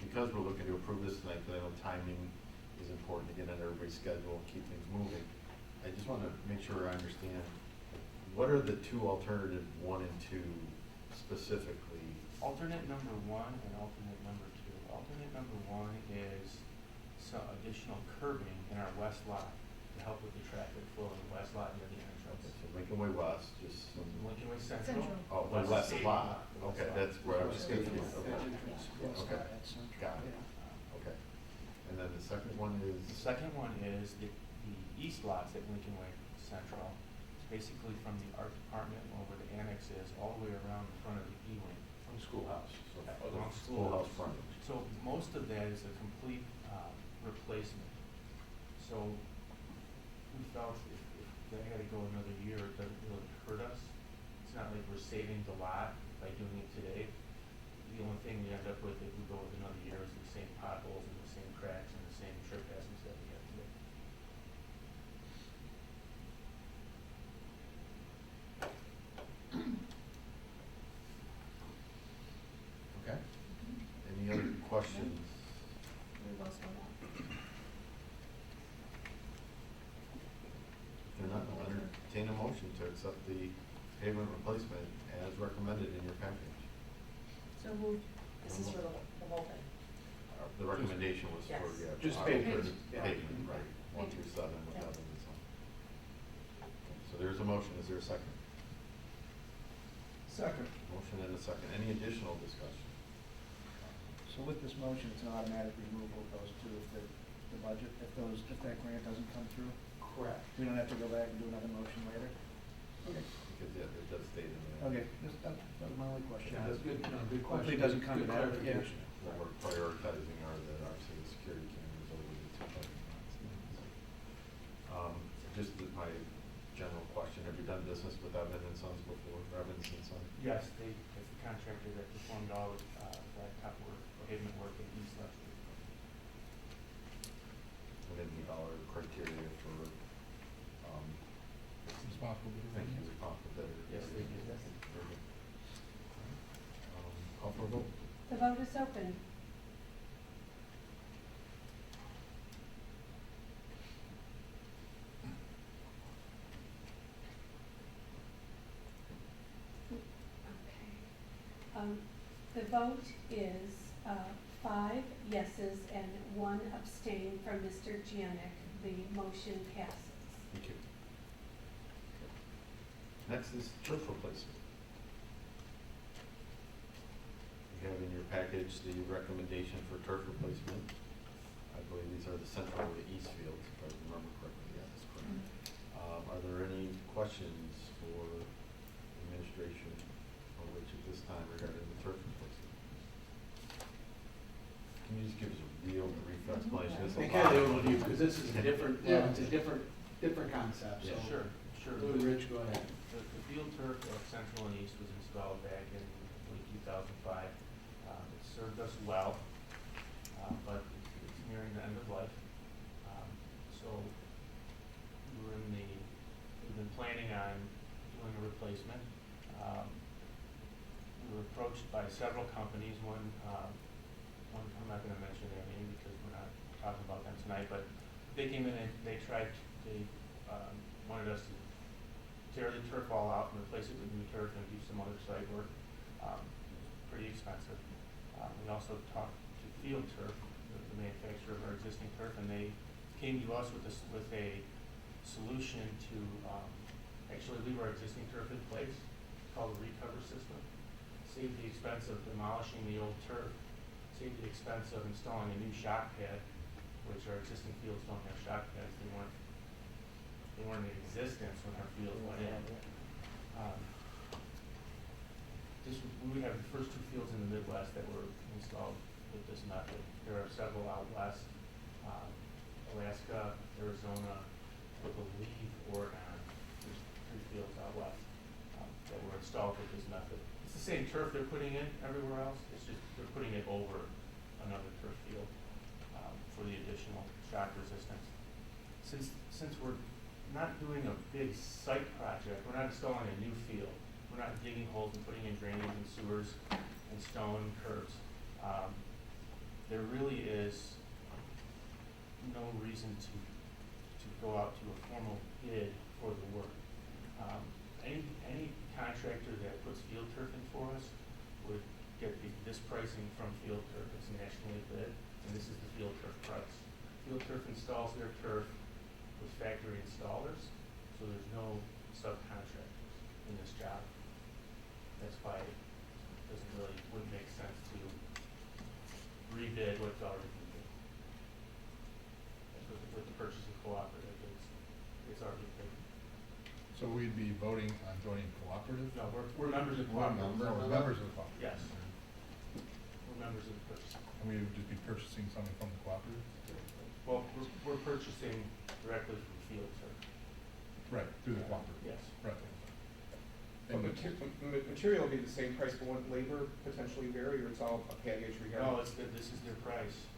because we're looking to approve this tonight, because I know timing is important to get on everybody's schedule and keep things moving, I just want to make sure I understand, what are the two alternative 1 and 2 specifically? Alternate number one and alternate number two. Alternate number one is some additional curbing in our west lot to help with the traffic flow in the west lot near the entrance. Okay, so Lincoln Way West, just some. Lincoln Way Central. Oh, the west lot. Okay, that's where I was thinking. Yeah. Okay, got it. Okay. And then the second one is? The second one is the east lots at Lincoln Way Central. It's basically from the art department over the annex is all the way around the front of the E-wing. From the schoolhouse. So Along schoolhouse front. So most of that is a complete replacement. So we felt if they had to go another year, it doesn't really hurt us. It's not like we're saving the lot by doing it today. The only thing we end up with if we go with another year is the same potholes and the same cracks and the same trip hazards that we have today. Okay. Any other questions? If they're not, I'll entertain a motion to accept the pavement replacement as recommended in your package. So moved. This is for the whole thing. The recommendation was for, Yes. yeah. Just pavement. Pavement, right, 1 through 7 with Evans and Son. So there's a motion, is there a second? Second. Motion and a second, any additional discussion? So with this motion, it's an automatic removal of those two if the budget, if that grant doesn't come through? Correct. We don't have to go back and do another motion later? Okay. Because it does state in there. Okay, that was my only question. Yeah, that's good, no, good question. Hopefully it doesn't come to Good that, yeah. clarification. What we're prioritizing are the, obviously, the security cameras over the 2 parking lots. Just my general question, have you done business with Evans and Sons before, Evans and Sons? Yes, it's the contractor that performed all of that top work, pavement work in East Leicester. And then meet all our criteria for, Responsible bidder. thank you, responsible bidder. Yes, they do. Very good. Call for a vote. The vote is open. The vote is 5 yeses and 1 abstain from Mr. Giannick. The motion passes. Thank you. Next is turf replacement. You have in your package the recommendation for turf replacement. I believe these are the central or the east fields, if I remember correctly. Yeah, that's correct. Are there any questions for administration or Rich at this time regarding the turf replacement? Can you just give us a real brief explanation? It's a Make lot. an overview, because this is a different, it's a different concept, so. Sure. Go to Rich, go ahead. The field turf at Central and East was installed back in late 2005. It served us well, but it's nearing the end of life. So we've been planning on doing a replacement. We were approached by several companies. One one, I'm not gonna mention their name because we're not talking about them tonight, but they came in and they wanted us to tear the turf all out and replace it with new turf and do some other site work. Pretty expensive. We also talked to Field Turf, the manufacturer of our existing turf, and they came to us with a solution to actually leave our existing turf in place, called a recover system. Save the expense of demolishing the old turf, save the expense of installing a new shock pad, which our existing fields don't have shock pads. They weren't in existence when our field went in. We have the first two fields in the Midwest that were installed with this method. There are several out west, Alaska, Arizona, I believe Oregon. There's 3 fields out west that were installed with this method. It's the same turf they're putting in everywhere else. It's just they're putting it over another turf field for the additional shock resistance. Since we're not doing a big site project, we're not installing a new field. We're not digging holes and putting in drainage and sewers and stone curbs. There really is no reason to go out to a formal bid for the work. Any contractor that puts field turf in for us would get this pricing from Field Turf. It's nationally bid, and this is the Field Turf price. Field Turf installs their turf with factory installers, so there's no subcontractors in this job. That's why it wouldn't make sense to rebid what's already been bid. With the purchasing cooperative, it's already bid. So we'd be voting on joining cooperative? No, we're members of the cooperative. We're members of the cooperative? Yes. We're members of the purchasing. And we would just be purchasing something from the cooperative? Well, we're purchasing directly from Field Turf. Right, through the cooperative? Yes. Right. But material will be the same price, but won't labor potentially vary, or it's all a package regardless? No, this is their price.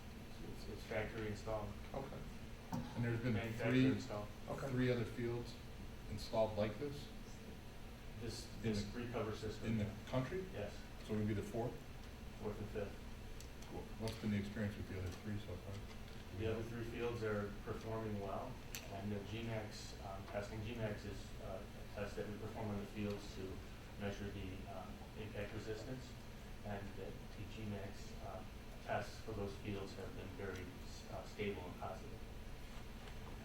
It's factory installed. Okay. And there's been Manufacturer installed. three other fields installed like this? This recover system. In the country? Yes. So we'd be the 4th? 4th and 5th. What's been the experience with the other 3 so far? The other 3 fields are performing well, and the GMAX testing. GMAX is a test that we perform on the fields to measure the impact resistance, and the GMAX tests for those fields have been very stable and positive.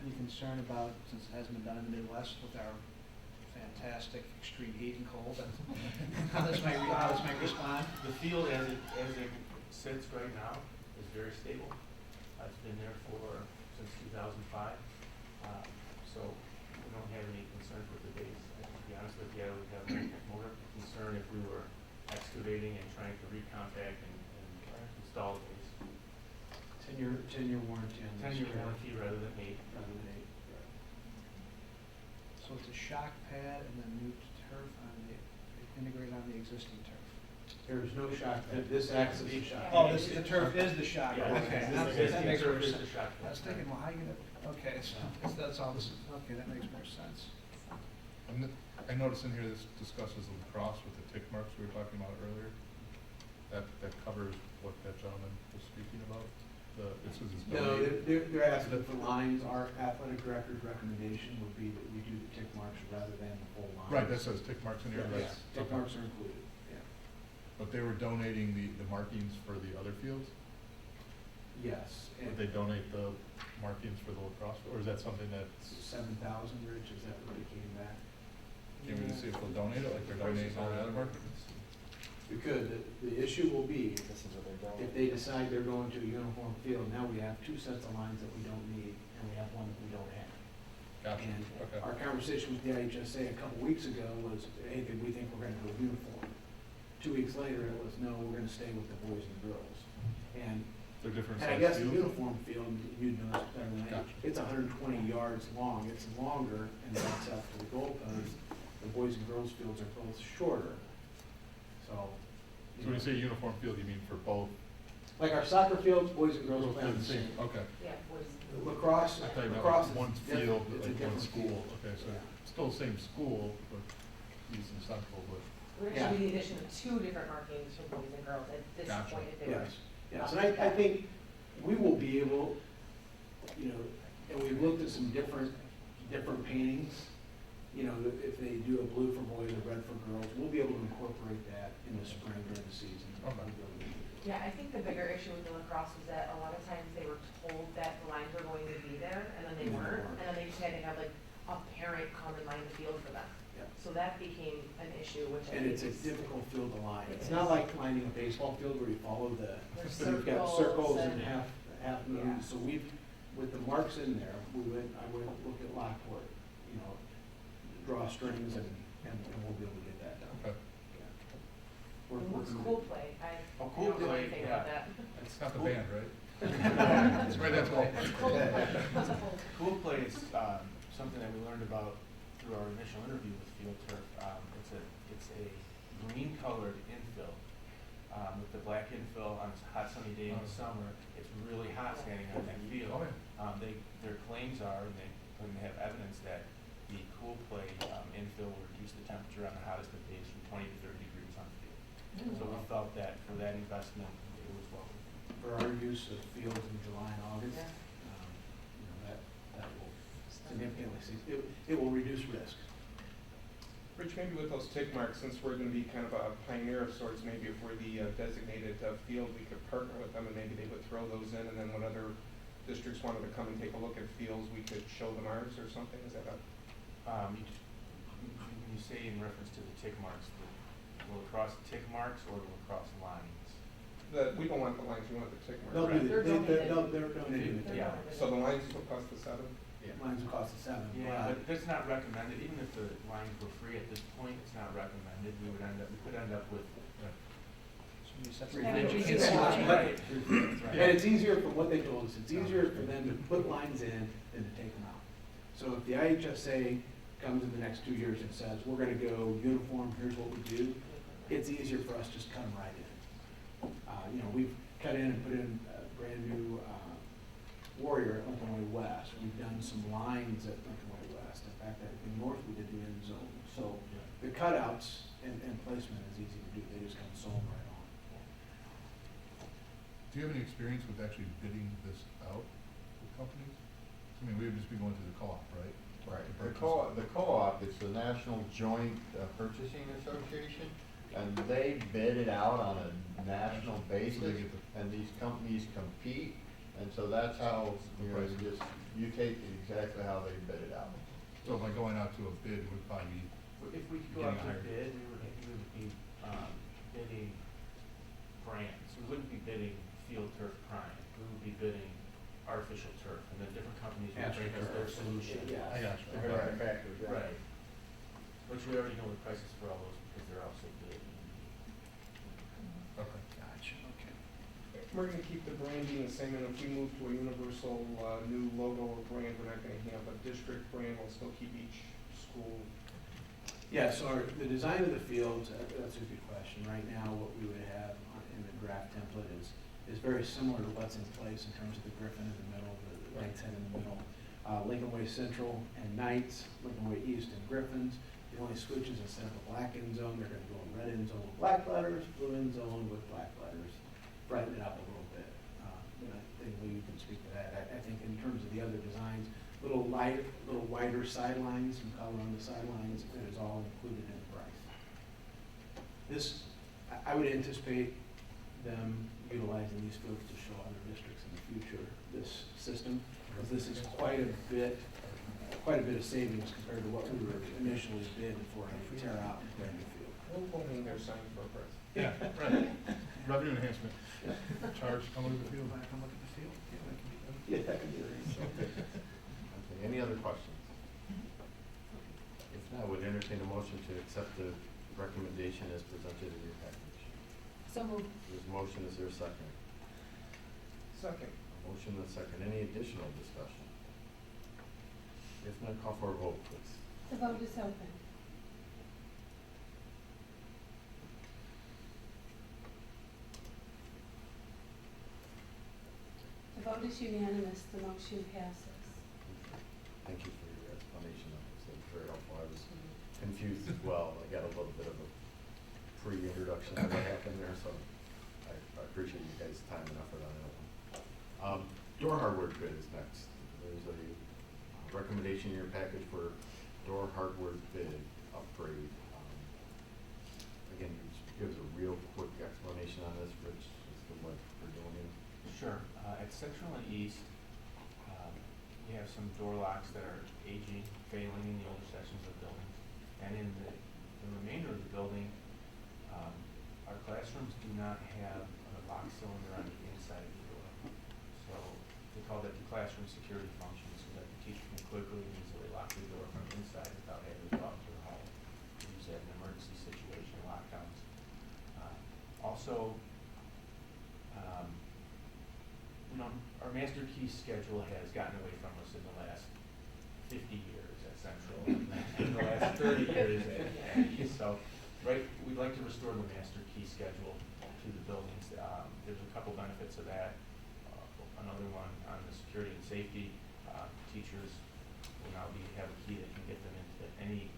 Any concern about, since it hasn't been done in the Midwest with our fantastic extreme heat and cold, how this might respond? The field as it sits right now is very stable. It's been there since 2005, so we don't have any concerns with the base. To be honest with you, I would have more concern if we were excavating and trying to recompact and install a base. 10-year warranty on this. 10-year warranty rather than 8. So it's a shock pad and then new turf integrated on the existing turf. There is no shock pad. This acts as a shock. Oh, the turf is the shock. Yeah, Okay, that makes more sense. I was thinking, well, how you gonna, okay, so that's all this is, okay, that makes more sense. And I noticed in here this discusses lacrosse with the tick marks we were talking about earlier. That covers what that gentleman was speaking about? This is his No, donation. they're asking for lines. Our athletic director's recommendation would be that we do the tick marks rather than the full line. Right, that says tick marks in here. Yes, tick marks are included, yeah. But they were donating the markings for the other fields? Yes. Would they donate the markings for the lacrosse, or is that something that's? 7,000, Rich, is that what it came back? Can we see if they'll donate it, like they're donating all the other markings? We could. The issue will be, if they decide they're going to a uniform field, now we have 2 sets of lines that we don't need, and we have one that we don't have. Gotcha. And Okay. our conversation with the IHSA a couple weeks ago was, hey, we think we're gonna go uniform. 2 weeks later, it was, no, we're gonna stay with the boys and girls. And They're different I size guess the fields? uniform field, you'd know this better than I do. Gotcha. It's 120 yards long. It's longer, and that's up to the goalpost. The boys and girls fields are both shorter. So. So when you say uniform field, you mean for both? Like our soccer fields, boys and girls Both play on the the same. Okay. Yeah, boys. Lacrosse, I thought you meant lacrosse one is field, different. It's a like one different school. field. Okay, so Yeah. still the same school, but he's in central, but. We're actually the addition of 2 different markings for boys and girls at this Gotcha. point. If they were Yes. Yes, and I think we will be able, you know, and we've looked at some different paintings. You know, if they do a blue for boys or red for girls, we'll be able to incorporate that in the spring during the season. Yeah, I think the bigger issue with the lacrosse was that a lot of times they were told that the lines were going to be there, and then they weren't, and then they just had to have like a parent come and line the field for them. Yep. So that became an issue, which I And think it's a is. difficult field to line. It It's is. not like lining a baseball field where you follow There's you've got circles circles and and- half moons. So with the marks in there, I went look at Lockport, you know, draw strings and we'll be able to get that done. Okay. And what's cool play? I Oh, I cool don't know play, anything yeah. about that. It's not the band, right? That's right, that's all. That's cool play. Cool play is something that we learned about through our initial interview with Field Turf. It's a green colored infill with the black infill on a hot sunny day in the summer. It's really hot standing on that field. Oh, yeah. Their claims are, and they have evidence that the cool play infill will reduce the temperature on the hottest of days from 20 to 30 degrees on the field. So we felt that for that investment, it was well. For our use of fields in July and August, Yeah. you know, that will significantly, it will reduce risk. Rich, maybe with those tick marks, since we're gonna be kind of a pioneer of sorts, maybe if we're the designated field, we could partner with them and maybe they would throw those in, and then when other districts wanted to come and take a look at fields, we could show them ours or something, is that a? You say in reference to the tick marks, the lacrosse tick marks or the lacrosse lines? We don't want the lines, we want the tick marks. They'll do, They're donated. they're donating the Yeah. tickets. So the lines will cost the 7? Lines will cost us $7. Yeah, but that's not recommended, even if the lines were free at this point, it's not recommended, we could end up with. And Right. it's easier from what they told us, it's easier for them to put lines in than to take them out. So if the IHSA comes in the next 2 years and says, we're gonna go uniform, here's what we do, it's easier for us just to cut them right in. You know, we've cut in and put in a brand new Warrior at Lincoln Way West. We've done some lines at Lincoln Way West. In fact, in North we did the end zone. So the cutouts and placement is easy to do. They just come sewn right on. Do you have any experience with actually bidding this out with companies? I mean, we would just be going through the co-op, right? Right, To the purchase. co-op, it's the National Joint Purchasing Association, and they bid it out on a national basis, and these companies compete, and so that's how, you know, you take it exactly how they bid it out. So by going out to a bid, it would probably be. If we could go out to bid, we would be bidding brands, we wouldn't be bidding Field Turf Prime, we would be bidding artificial turf, and then different companies would bring us their solution. Yeah, I got you. Different manufacturers, yeah. Right. Which we already know the prices for all those because they're also bid. Okay. Gotcha, okay. We're gonna keep the branding the same, and if we move to a universal new logo or brand, we're not gonna have a district brand, we'll still keep each school. Yeah, so the design of the fields, that's a good question. Right now, what we would have in the draft template is very similar to what's in place in terms of the Griffin in the middle, the Knights Head in the middle. Lincoln Way Central and Knights, Lincoln Way East and Griffins. The only switches, instead of a black end zone, they're gonna go a red end zone with black letters, blue end zone with black letters. Brighten it up a little bit. I think Lee, you can speak to that. I think in terms of the other designs, little wider sidelines, some color on the sidelines, that is all included in the price. This, I would anticipate them utilizing these fields to show other districts in the future this system, because this is quite a bit of savings compared to what we were initially bid for a tear out brand new field. We'll hang their sign for a price. Yeah, right. Revenue enhancement. Charge, come look at the field. Come look at the field. Yeah, that could be nice. Okay, any other questions? If not, would entertain a motion to accept the recommendation as presented in your package. So moved. There's a motion, is there a second? Second. A motion and a second, any additional discussion? If not, call for a vote, please. The vote is open. The vote is unanimous, the motion passes. Thank you for your explanation, that was very helpful. I was confused as well, I got a little bit of a pre-introduction of what happened there, so I appreciate you guys' time and effort on that one. Door hardware bid is next. There's a recommendation in your package for door hardware bid upgrade. Again, just give us a real quick explanation on this, Rich, as to what we're doing here. Sure. At Central and East, we have some door locks that are aging, failing in the older sections of buildings. And in the remainder of the building, our classrooms do not have a lock cylinder on the inside of the door. So they call that the classroom security function, so that the teacher can quickly and easily lock the door from inside without having to go out to the hall. We use that in emergency situation lockdowns. Also, our master key schedule has gotten away from us in the last 50 years at Central, in the last 30 years at East. So, we'd like to restore the master key schedule to the buildings. There's a couple benefits of that. Another one on the security and safety. Teachers will now have a key that can get them into any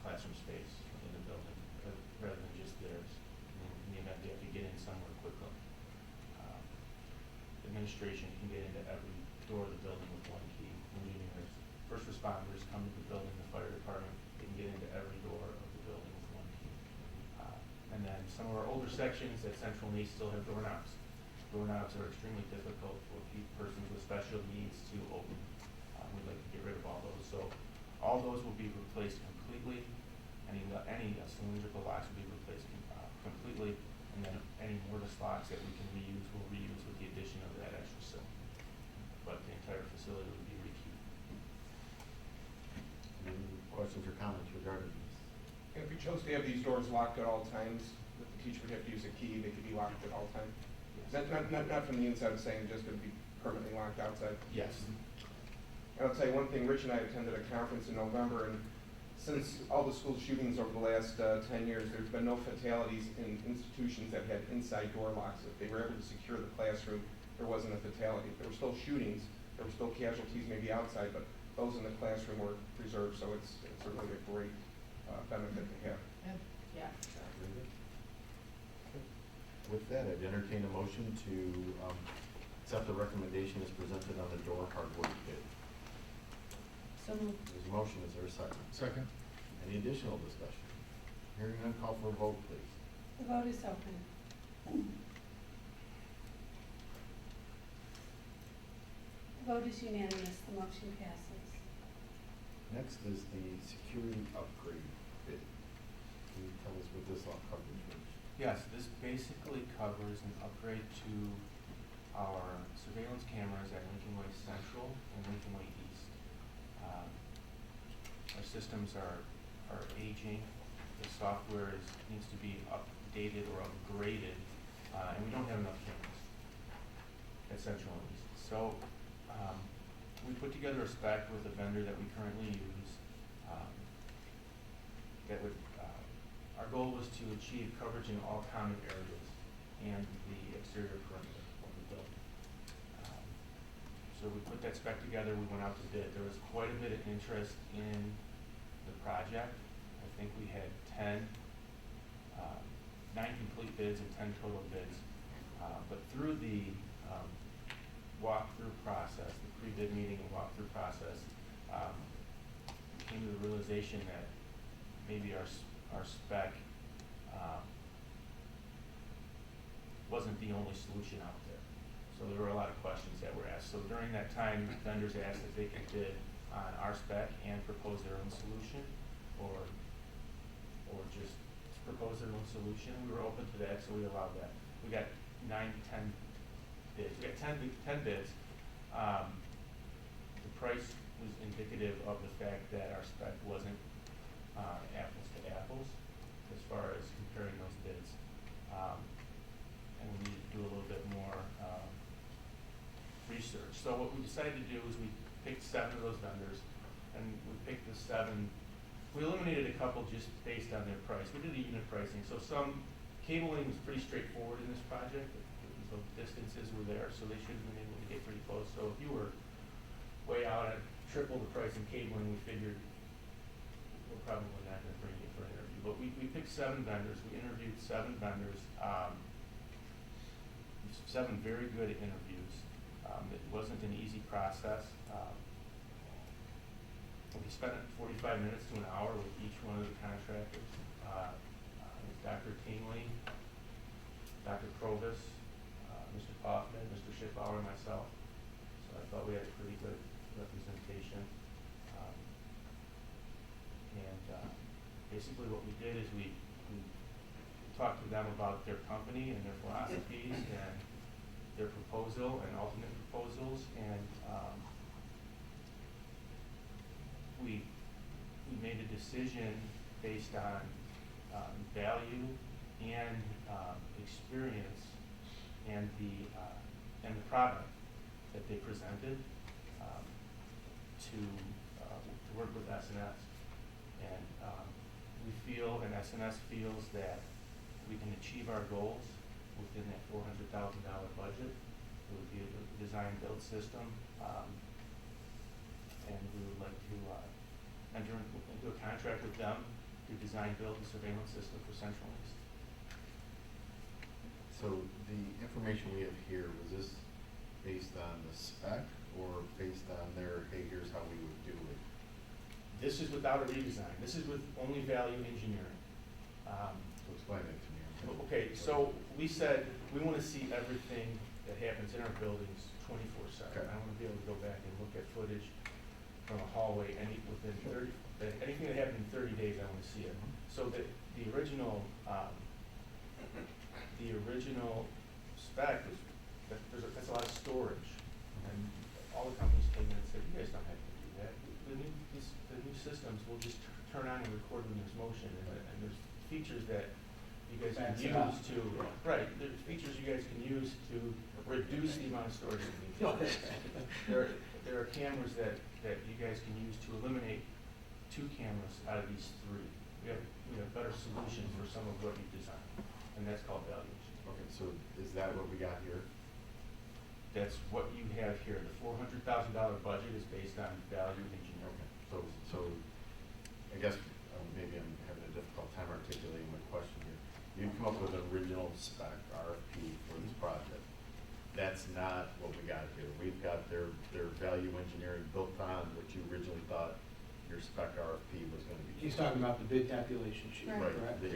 classroom space in the building, rather than just theirs, in the event they have to get in somewhere quickly. Administration can get into every door of the building with one key. Engineers, first responders come to the building, the fire department, they can get into every door of the building with one key. And then some of our older sections at Central and East still have doorknobs. Doorknobs are extremely difficult for persons with special needs to open. We'd like to get rid of all those. So all those will be replaced completely. Any cylindrical locks will be replaced completely. And then any mortise locks that we can reuse, we'll reuse with the addition of that extra cylinder. But the entire facility would be rekeyed. Any questions or comments regarding this? And if we chose to have these doors locked at all times, that the teacher would have to use a key, they could be locked at all times? Yes. Not from the inside of saying just going to be permanently locked outside? Yes. And I'll tell you one thing, Rich and I attended a conference in November, and since all the school shootings over the last 10 years, there's been no fatalities in institutions that had inside door locks. If they were able to secure the classroom, there wasn't a fatality. There were still shootings, there were still casualties maybe outside, but those in the classroom were preserved, so it's certainly a great benefit to have. Yeah. Very good. With that, I'd entertain a motion to accept the recommendation as presented on the door hardware bid. So moved. There's a motion, is there a second? Second. Any additional discussion? Hearing none, call for a vote, please. The vote is open. The vote is unanimous. The motion passes. Next is the security upgrade bid. Can you tell us what this all covers, Rich? Yes, this basically covers an upgrade to our surveillance cameras at Lincoln Way Central and Lincoln Way East. Our systems are aging. The software needs to be updated or upgraded, and we don't have enough cameras at Central and East. So we put together a spec with a vendor that we currently use. Our goal was to achieve coverage in all common areas and the exterior perimeter of the building. So we put that spec together, we went out to bid. There was quite a bit of interest in the project. I think we had 9 complete bids and 10 total bids. But through the walkthrough process, the pre-bid meeting and walkthrough process, we came to the realization that maybe our spec wasn't the only solution out there. So there were a lot of questions that were asked. So during that time, vendors asked if they could bid on our spec and propose their own solution, or just propose their own solution. We were open to that, so we allowed that. We got 9 to 10 bids. We got 10 bids. The price was indicative of the fact that our spec wasn't apples to apples as far as comparing those bids. And we needed to do a little bit more research. So what we decided to do is we picked 7 of those vendors, and we picked the 7. We eliminated a couple just based on their price. We did the unit pricing. So some cabling was pretty straightforward in this project. The distances were there, so they should have been able to get pretty close. So if you were way out at triple the price in cabling, we figured we're probably not going to bring you for an interview. But we picked 7 vendors. We interviewed 7 vendors. 7 very good interviews. It wasn't an easy process. We spent 45 minutes to an hour with each one of the contractors. Dr. Tingley, Dr. Provis, Mr. Kaufman, Mr. Schiffbauer, and myself. So I thought we had a pretty good representation. Basically what we did is we talked to them about their company and their philosophies and their proposal and alternate proposals, and we made a decision based on value and experience and the product that they presented to work with SNS. And we feel, and SNS feels, that we can achieve our goals within that $400,000 budget. It would be a design build system, and we would like to enter into a contract with them to design build the surveillance system for Central East. So the information we have here, was this based on the spec or based on their, hey, here's how we would do it? This is without a redesign. This is with only value engineering. So explain it to me. Okay, so we said we want to see everything that happens in our buildings 24/7. Okay. I want to be able to go back and look at footage from a hallway within 30, anything that happened in 30 days, I want to see it. So the original spec is that's a lot of storage, and all the companies came in and said, you guys don't have to do that. The new systems will just turn on and record when there's motion, and there's features that you guys can use to, right, there's features you guys can use to reduce the amount of storage that you need. There are cameras that you guys can use to eliminate 2 cameras out of these 3. We have better solutions for some of what you designed, and that's called value engineering. Okay, so is that what we got here? That's what you have here. The $400,000 budget is based on value engineering. Okay, so I guess maybe I'm having a difficult time articulating my question here. You come up with an original spec, RFP, for this project. That's not what we got here. We've got their value engineering built on what you originally thought your spec RFP was going to be. He's talking about the bid tabulation sheet, Right. correct? The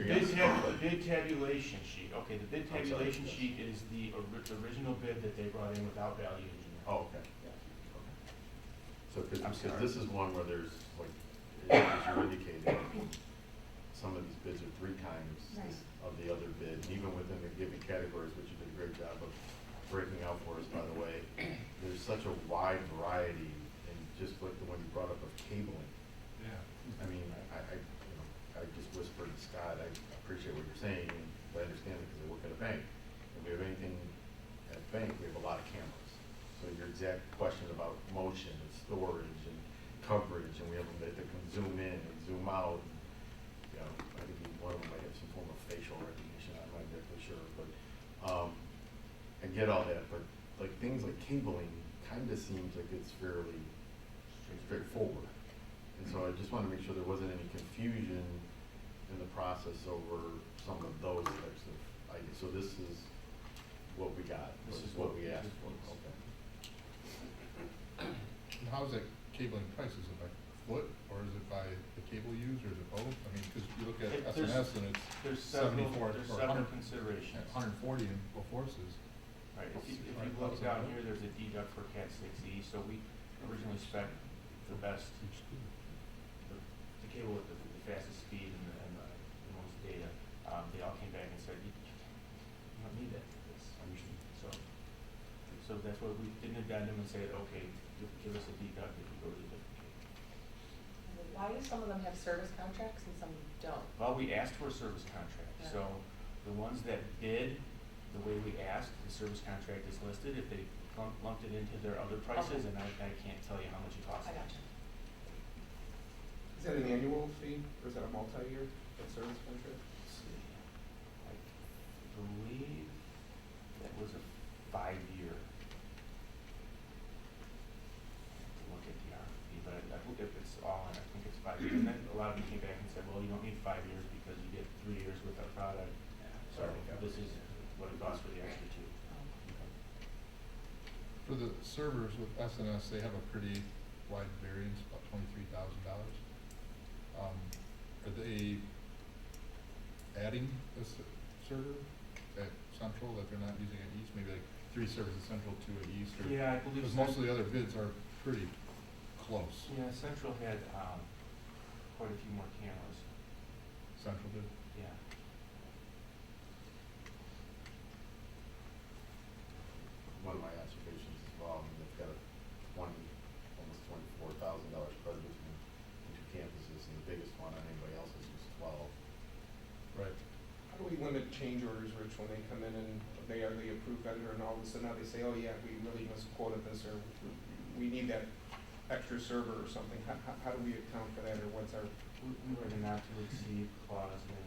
bid tabulation sheet. Okay, the bid tabulation sheet is the original bid that they brought in without value engineering. Oh, okay. So, because this is one where there's, like, as you indicated, some of these bids are 3 times of the other bid, and even within the given categories, which you did a great job of breaking out for us, by the way. There's such a wide variety, and just like the one you brought up of cabling. Yeah. I mean, I just whispered to Scott, I appreciate what you're saying, and I understand it because I work at a bank. If we have anything at a bank, we have a lot of cameras. So your exact question about motion and storage and coverage, and we have them that can zoom in and zoom out. You know, I think one of them might have some form of facial recognition, I'm not exactly sure, but I get all that, but like things like cabling kind of seems like it's fairly straightforward. And so I just want to make sure there wasn't any confusion in the process over some of those types of ideas. So this is what we got. This is what we asked for. Okay. And how's that cabling price? Is it by foot, or is it by the cable used, or is it both? I mean, because you look at SNS and it's 74 there's or several 100, considerations. 140 in both forces. Right, if you look down here, there's a deduct for Cat 6E, so we originally spec the best, the cable with the fastest speed and the most data. They all came back and said, you don't need that for this. So that's why we did an addendum and said, okay, give us a deduct if you go to the different cable. Why do some of them have service contracts and some don't? Well, we asked for a service contract, Yeah. so the ones that bid the way we asked, the service contract is listed. If they lumped it into their other prices, and I can't tell you how much it costs. I got you. Is that an annual fee, or is that a multi-year, that service contract? Let's see. I believe that was a 5-year. Look at the RFP, but I think if it's all in, I think it's 5 years. And then a lot of them came back and said, well, you don't need 5 years because you get 3 years with our product. So this is what it costs for the extra 2. For the servers with SNS, they have a pretty wide variance, about $23,000. Are they adding a server at Central that they're not using at East? Maybe like 3 servers at Central, 2 at East? Or, Yeah, I believe because so. most of the other bids are pretty close. Yeah, Central had quite a few more cameras. Central did? Yeah. One of my observations as well, I mean, they've got a almost $24,000 spread between the 2 campuses, and the biggest one on anybody else's is 12. Right. How do we limit change orders, Rich, when they come in and they are the approved vendor and all of a sudden now they say, oh yeah, we really misquoted this, or we need that extra server or something? How do we account for that, or what's our? We write a not to exceed clause and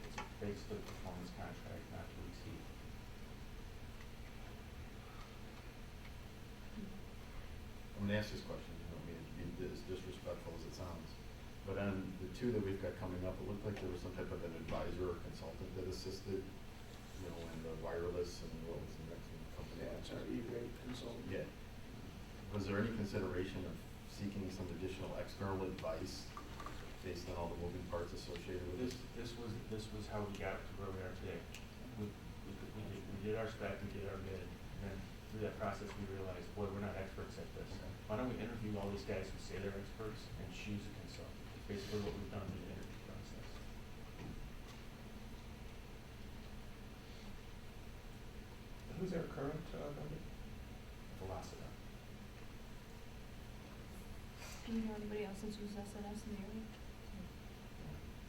it's basically a performance contract, not to exceed. I'm gonna ask this question, I don't mean to be as disrespectful as it sounds, but on the 2 that we've got coming up, it looked like there was some type of an advisor or consultant that assisted, you know, in the wireless, and what was the next one company? Yeah, it's our E-rate consultant. Yeah. Was there any consideration of seeking some additional external advice based on all the moving parts associated with this? This was how we got to where we are today. We did our spec, we did our bid, and then through that process we realized, boy, we're not experts at this. Why don't we interview all these guys who say they're experts and choose a consultant? It's basically what we've done in the interview process. Who's our current vendor? Velocity. Do you know anybody else that's used SNS in the area?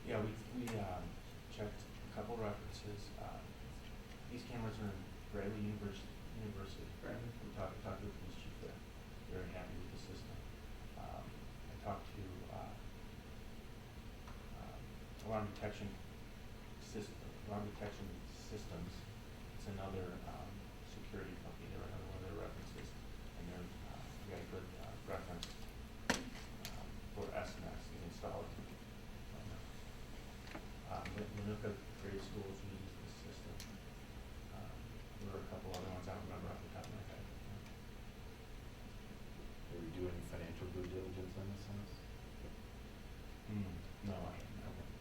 Yeah, we checked a couple references. These cameras are in Bradley University. We talked to the police chief there. Very happy with the system. I talked to alarm detection systems. It's another security company. They're another one of their references, and they're we got a good reference for SNS to install it. Manuka grade schools use this system. There were a couple other ones I don't remember off the top of my head. Are we doing financial due diligence on this house? No, I haven't.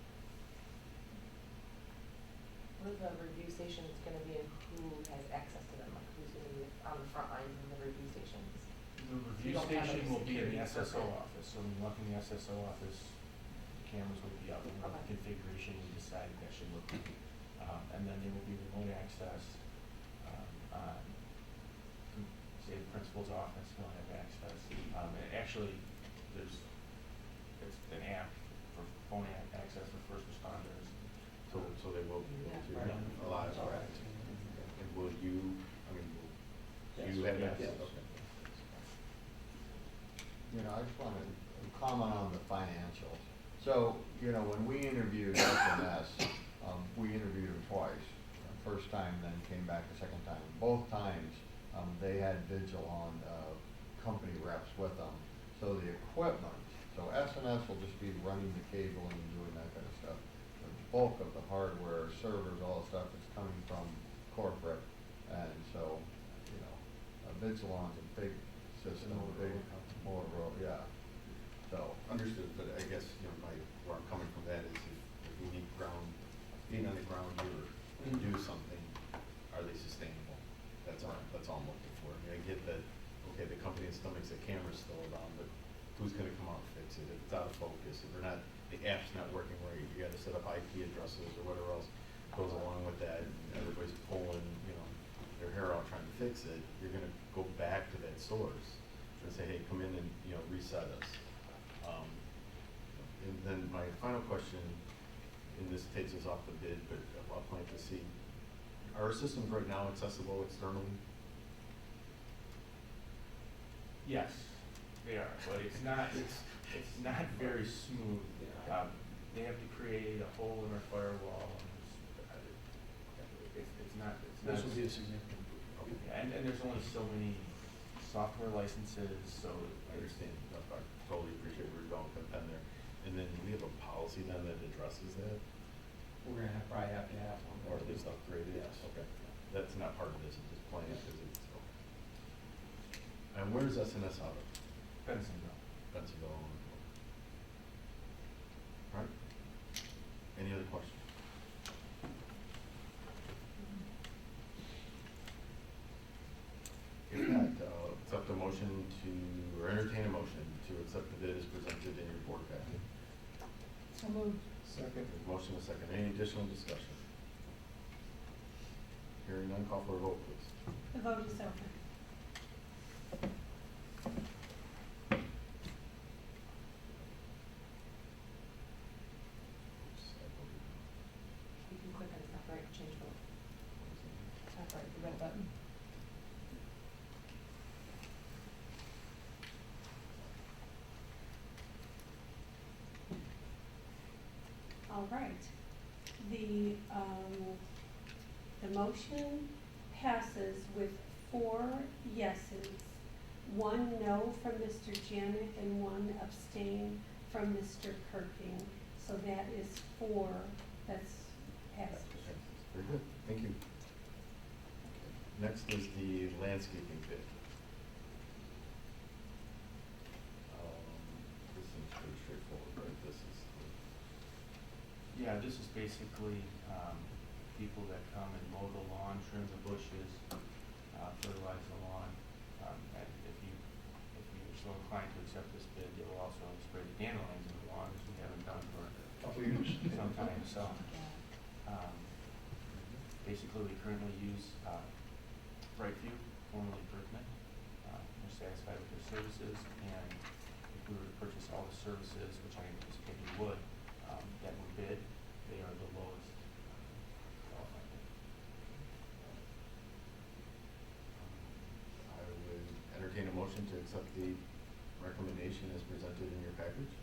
With the review stations, it's gonna be who has access to them, like who's gonna be on the front lines in the review stations. The review station will be in the SSO office, so when you walk in the SSO office, the cameras will be up, and the configuration we decided that should look like. And then there will be remote access, on, say, the principal's office, he'll have access. And actually, it's an app for phone access for first responders. So they will be able to allow it. And will you, you have Yes. access? Okay. You know, I just want to comment on the financials. So, you know, when we interviewed SMS, we interviewed them twice. First time, then came back the second time. Both times, they had Vigilon company reps with them. So the equipment, so SNS will just be running the cabling and doing that kind of stuff. The bulk of the hardware, servers, all the stuff is coming from corporate. And so, you know, Vigilon's a big system, big Motorola, yeah. So. Understood, but I guess, you know, where I'm coming from that is if we need being on the ground here to do something, are they sustainable? That's all I'm looking for. I mean, I get that, okay, the company in stomachs, the camera's still around, but who's gonna come out and fix it? If it's out of focus, if the app's not working right, you gotta set up IP addresses or whatever else goes along with that, and everybody's pulling, you know, their hair out trying to fix it, you're gonna go back to that source and say, hey, come in and, you know, reset us. And then my final question, and this takes us off the bid, but I'll plant the seed. Are our systems right now accessible externally? Yes, they are, but it's not very smooth. They have to create a hole in our firewall, and it's not. This will be a significant improvement. Yeah, and there's only so many software licenses, so. I understand, I totally appreciate where you're going, contend there. And then do we have a policy then that addresses that? We're gonna probably have to have one. Or at least upgrade it? Yes. Okay. That's not part of this, it's just playing it because it's, okay. And where's SNS out of? Bensonville. Bensonville, Illinois. All right. Any other questions? If not, accept a motion to, or entertain a motion to accept the bid as presented in your board packet. So moved. Second. Motion and second. Any additional discussion? Hearing none, call for a vote, please. The vote is open. You can click on the top right, change vote. Top right, the red button. All right. The motion passes with 4 yeses, 1 no from Mr. Janik and 1 abstain from Mr. Kirking. So that is 4 that's passed. Very good, thank you. Next is the landscaping bid. This seems pretty straightforward, right? This is, Yeah, this is basically, people that come and mow the lawn, trim the bushes, fertilize the lawn. And if you're so inclined to accept this bid, you'll also spray the dandelions in the lawn, which we haven't done for some time, so. Basically, we currently use, Brightview, formerly Berkman. We're satisfied with their services, and if we were to purchase all the services, which I anticipate we would, that were bid, they are the lowest qualified bid. I would entertain a motion to accept the recommendation as presented in your package.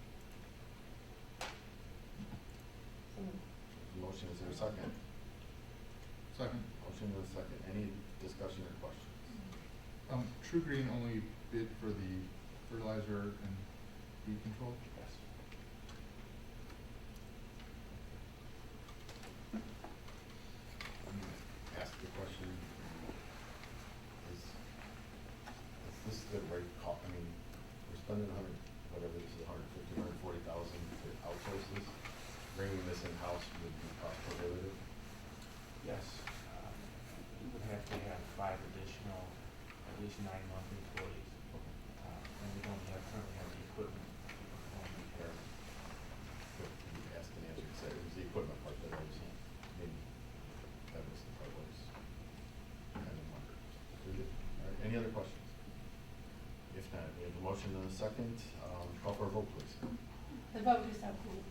Motion, is there a second? Second. Motion and a second. Any discussion or questions? True Green only bid for the fertilizer and weed control? Yes. Ask the question, is this the right call? I mean, we're spending whatever this is, 140,000 to outsource this. Bringing this in-house would be cost prohibitive. Yes, we would have to have 5 additional, at least 9-month employees. And we don't currently have the equipment on repair. But you asked and answered, so it was the equipment part that I was, maybe, that was the part I was kind of wondering. Very good. All right, any other questions? If not, we have a motion and a second. Call for a vote, please. The vote is open.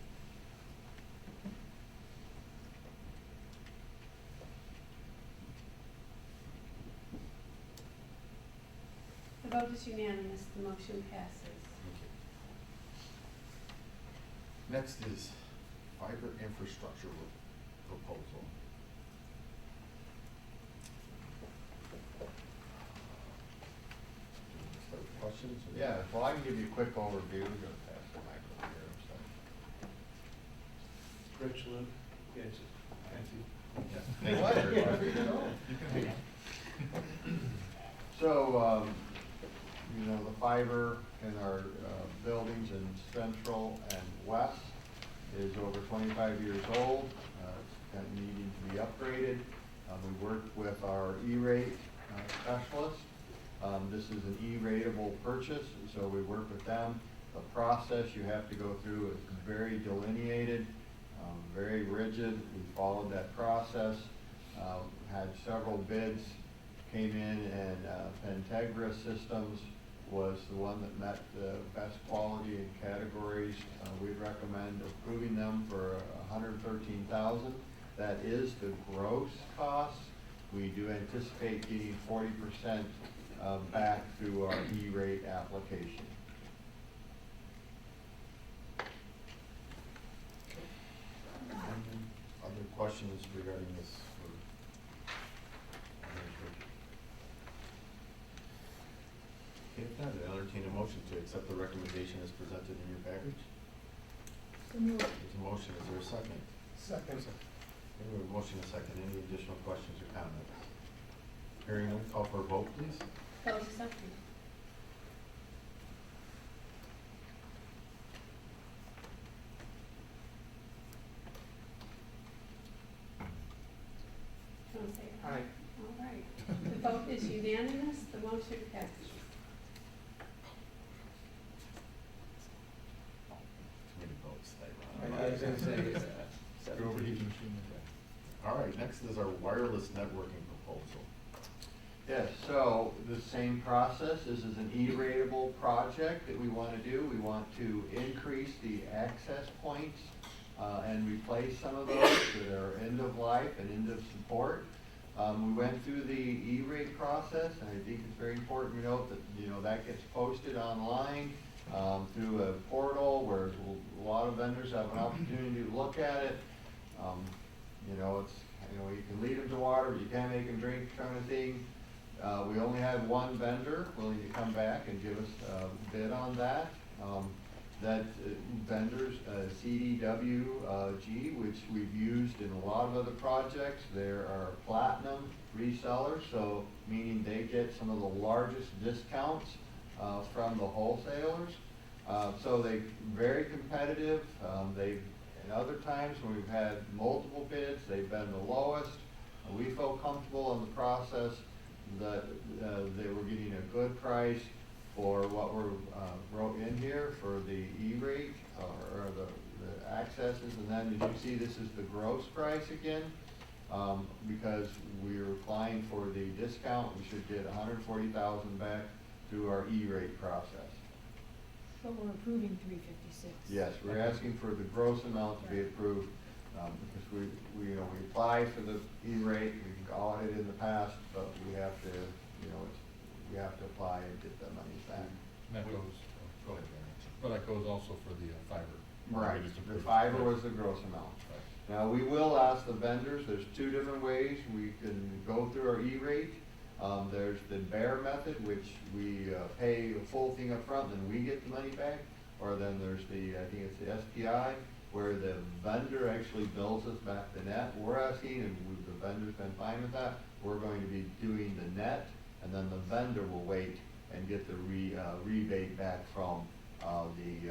The vote is unanimous. The motion passes. Thank you. Next is fiber infrastructure proposal. Start with questions? or- Yeah, well, I can give you a quick overview. We're gonna pass the mic over here, I'm sorry. Rich, Lou, yes, Nancy. Yes. Thank you very much. You can have So, you know, the fiber in our buildings in Central and West is over 25 years old. It's kind of needing to be upgraded. We work with our E-rate specialist. This is an E-rateable purchase, so we work with them. The process you have to go through is very delineated, very rigid. We followed that process, had several bids, came in, and Pentegra Systems was the one that met the best quality and categories. We'd recommend approving them for $113,000. That is the gross cost. We do anticipate getting 40% back through our E-rate application. Any other questions regarding this? Okay, if not, I'll entertain a motion to accept the recommendation as presented in your package. There's a motion, is there a second? Second. Okay, we have a motion and a second. Any additional questions or comments? Hearing none, call for a vote, please. Vote is open. want to say aye? Aye. All right. The vote is unanimous. The motion passes. Too many votes, I was gonna say, Go over heat machine. All right, next is our wireless networking proposal. Yes, so the same process. This is an E-ratable project that we want to do. We want to increase the access points and replace some of those that are end of life and end of support. We went through the E-rate process, and I think it's very important to note that, you know, that gets posted online through a portal where a lot of vendors have an opportunity to look at it. You know, it's, you know, you can lead them to water, but you can't make them drink, kind of thing. We only had one vendor willing to come back and give us a bid on that. That vendors, CDWG, which we've used in a lot of other projects. There are platinum resellers, so meaning they get some of the largest discounts from the wholesalers. So they're very competitive. And other times when we've had multiple bids, they've been the lowest. We felt comfortable in the process that they were getting a good price for what we're wrote in here for the E-rate or the accesses. And then, did you see this is the gross price again? Because we're applying for the discount, we should get $140,000 back through our E-rate process. But we're approving 356. Yes, we're asking for the gross amount to be approved, because we apply for the E-rate, we've audited in the past, but we have to, we have to apply and get the money back. And that goes, Go ahead, Barry. well, that goes also for the fiber. Right, Just the approved. fiber was the gross amount. Now, we will ask the vendors, there's two different ways we can go through our E-rate. There's the bear method, which we pay the full thing up front, then we get the money back. Or then there's the, I think it's the SPI, where the vendor actually bills us back the net. We're asking, and the vendor's been fine with that, we're going to be doing the net, and then the vendor will wait and get the rebate back from the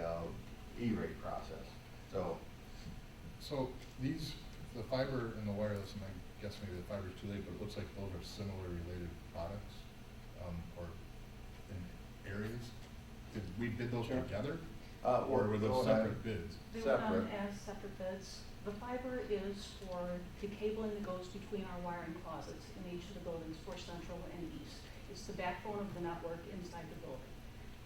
E-rate process. So these, the fiber and the wireless, and I guess maybe the fiber's too late, but it looks like those are similar related products, or in areas. Did we bid those together? Or were those separate bids? They were done as separate bids. The fiber is for the cabling that goes between our wiring closets in each of the buildings for Central and East. It's the backbone of the network inside the building.